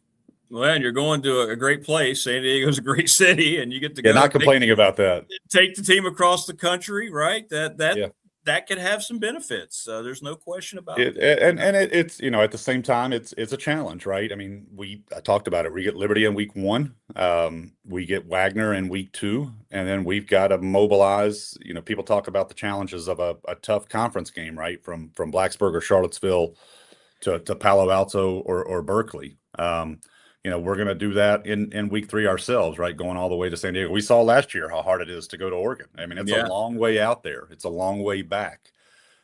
D: Well, and you're going to a great place. San Diego's a great city, and you get to go.
M: Not complaining about that.
D: Take the team across the country, right? That could have some benefits. There's no question about it.
M: It's at the same time, it's a challenge, right? I mean, I talked about it. We get Liberty in week 1, we get Wagner in week 2, and then we've got to mobilize. People talk about the challenges of a tough conference game, right? From Blacksburg or Charlottesville to Palo Alto or Berkeley. We're going to do that in week 3 ourselves, right? Going all the way to San Diego. We saw last year how hard it is to go to Oregon. I mean, it's a long way out there. It's a long way back.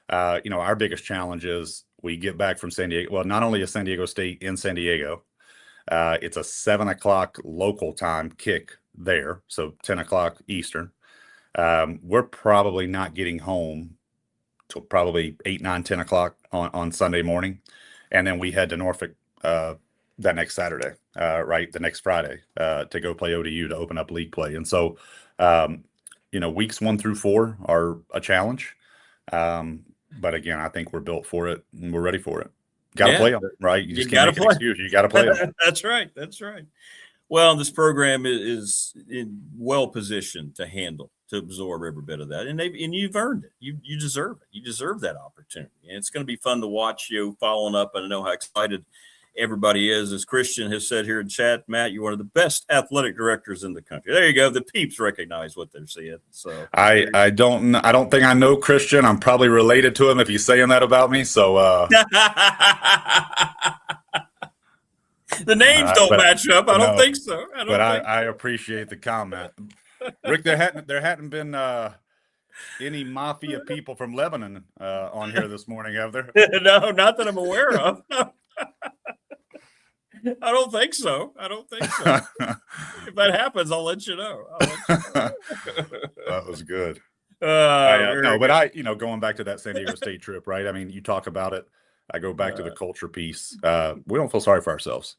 M: Our biggest challenge is we get back from San Diego. Well, not only is San Diego State in San Diego, it's a 7:00 local time kick there. So 10:00 Eastern. We're probably not getting home till probably 8, 9, 10 o'clock on Sunday morning. And then we head to Norfolk, that next Saturday, right? The next Friday, to go play ODU to open up league play. And so, weeks 1 through 4 are a challenge. But again, I think we're built for it and we're ready for it. Got to play them, right? You just can't make an excuse. You got to play them.
D: That's right. Well, this program is well positioned to absorb every bit of that. And you've earned it. You deserve it. You deserve that opportunity. And it's going to be fun to watch you following up. And I know how excited everybody is. As Christian has said here in chat, Matt, you're one of the best athletic directors in the country. There you go. The peeps recognize what they're seeing. So
M: I don't think I know Christian. I'm probably related to him if he's saying that about me. So
D: the names don't match up. I don't think so.
M: I appreciate the comment. Rick, there hadn't been any mafia people from Lebanon on here this morning, have there?
D: No, not that I'm aware of. I don't think so. If that happens, I'll let you know.
M: That was good. Going back to that San Diego State trip, right? I mean, you talk about it. I go back to the culture piece. We don't feel sorry for ourselves.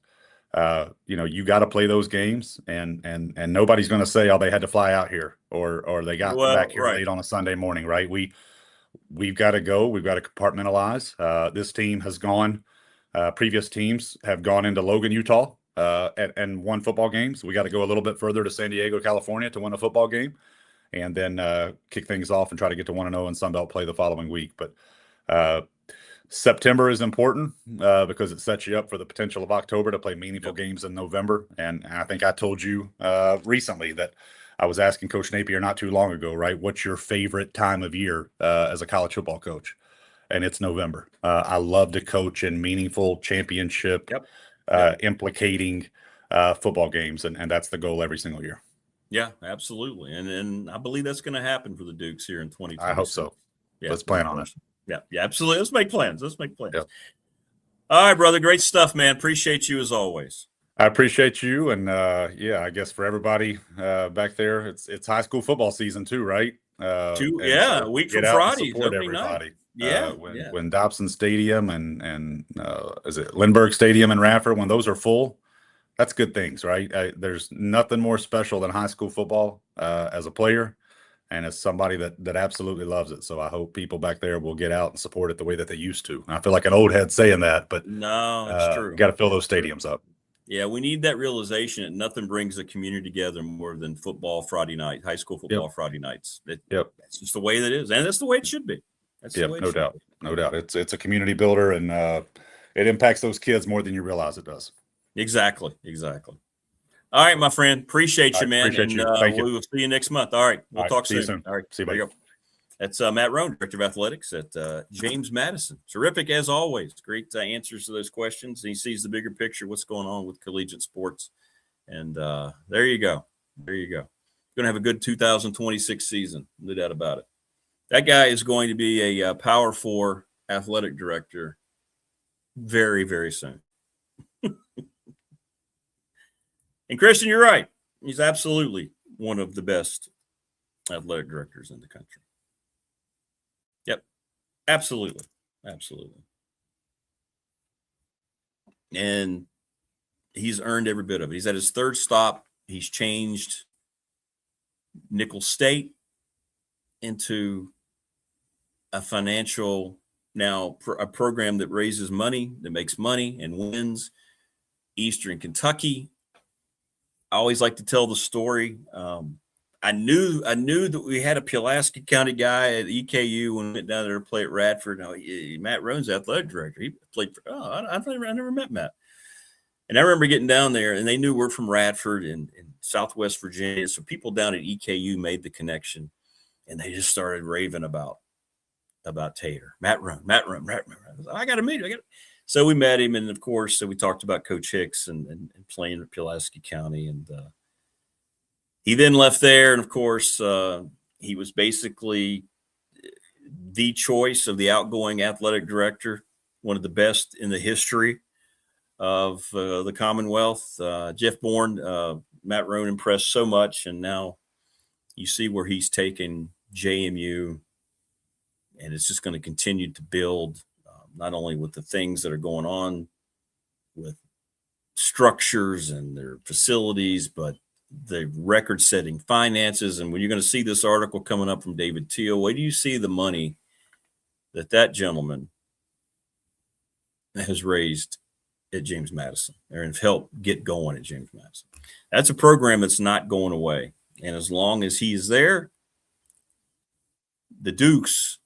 M: You got to play those games, and nobody's going to say, "Oh, they had to fly out here," or they got back here late on a Sunday morning, right? We've got to go. We've got to compartmentalize. This team has gone. Previous teams have gone into Logan, Utah, and won football games. We got to go a little bit further to San Diego, California to win a football game, and then kick things off and try to get to 1-0 and Sunbelt play the following week. But September is important because it sets you up for the potential of October to play meaningful games in November. And I think I told you recently that I was asking Coach Napier not too long ago, right? What's your favorite time of year as a college football coach? And it's November. I love to coach in meaningful championship, implicating football games, and that's the goal every single year.
D: Yeah, absolutely. And I believe that's going to happen for the Dukes here in 2020.
M: I hope so. Yeah, let's plan on it.
D: Yeah, absolutely. Let's make plans. Yep. All right, brother. Great stuff, man. Appreciate you as always.
M: I appreciate you. And I guess for everybody back there, it's high school football season too, right?
D: A week from Friday.
M: Support everybody.
D: Night.
M: When Dobson Stadium and is it Lindbergh Stadium in Radford, when those are full, that's good things, right? There's nothing more special than high school football as a player and as somebody that absolutely loves it. So I hope people back there will get out and support it the way that they used to. And I feel like an old head saying that, but
D: no, it's true.
M: Got to fill those stadiums up.
D: Yeah, we need that realization that nothing brings the community together more than football Friday night, high school football Friday nights. That's just the way that is, and that's the way it should be.
M: No doubt. It's a community builder, and it impacts those kids more than you realize it does.
D: Exactly. All right, my friend. Appreciate you, man.
M: Appreciate you.
D: We will see you next month. All right, we'll talk soon.
M: All right, see you, buddy.
D: That's Matt Roan, Director of Athletics at James Madison. Terrific as always. Great answers to those questions. He sees the bigger picture, what's going on with collegiate sports. And there you go. Going to have a good 2026 season. No doubt about it. That guy is going to be a Power 4 athletic director very, very soon. And Christian, you're right. He's absolutely one of the best athletic directors in the country. Yep. Absolutely. And he's earned every bit of it. He's at his third stop. He's changed Nickel State into a financial, now a program that raises money, that makes money and wins. Eastern Kentucky. I always like to tell the story. I knew that we had a Pulaski County guy at EKU when we went down there to play at Radford. Now, Matt Roan's athletic director. He played for. I never met Matt. And I remember getting down there, and they knew we're from Radford in Southwest Virginia. So people down at EKU made the connection, and they just started raving about Tater. Matt Roan. I got to meet him. So we met him, and of course, so we talked about Coach Hicks and playing at Pulaski County, and he then left there, and of course, he was basically the choice of the outgoing athletic director, one of the best in the history of the Commonwealth. Jeff Bourne, Matt Roan impressed so much, and now you see where he's taken JMU, and it's just going to continue to build. Not only with the things that are going on with structures and their facilities, but the record-setting finances. And when you're going to see this article coming up from David Teal, where do you see the money that gentleman has raised at James Madison, or have helped get going at James Madison? That's a program that's not going away. And as long as he is there, the Dukes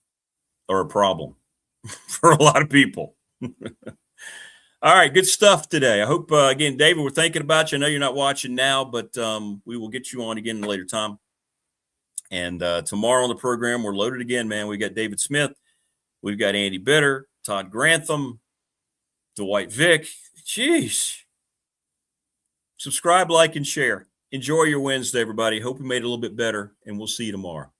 D: are a problem for a lot of people. All right, good stuff today. I hope, again, David, we're thinking about you. I know you're not watching now, but we will get you on again in a later time. And tomorrow on the program, we're loaded again, man. We got David Smith. We've got Andy Bitter, Todd Grantham, Dwight Vick. Jeez. Subscribe, like, and share. Enjoy your Wednesday, everybody. Hope we made it a little bit better, and we'll see you tomorrow.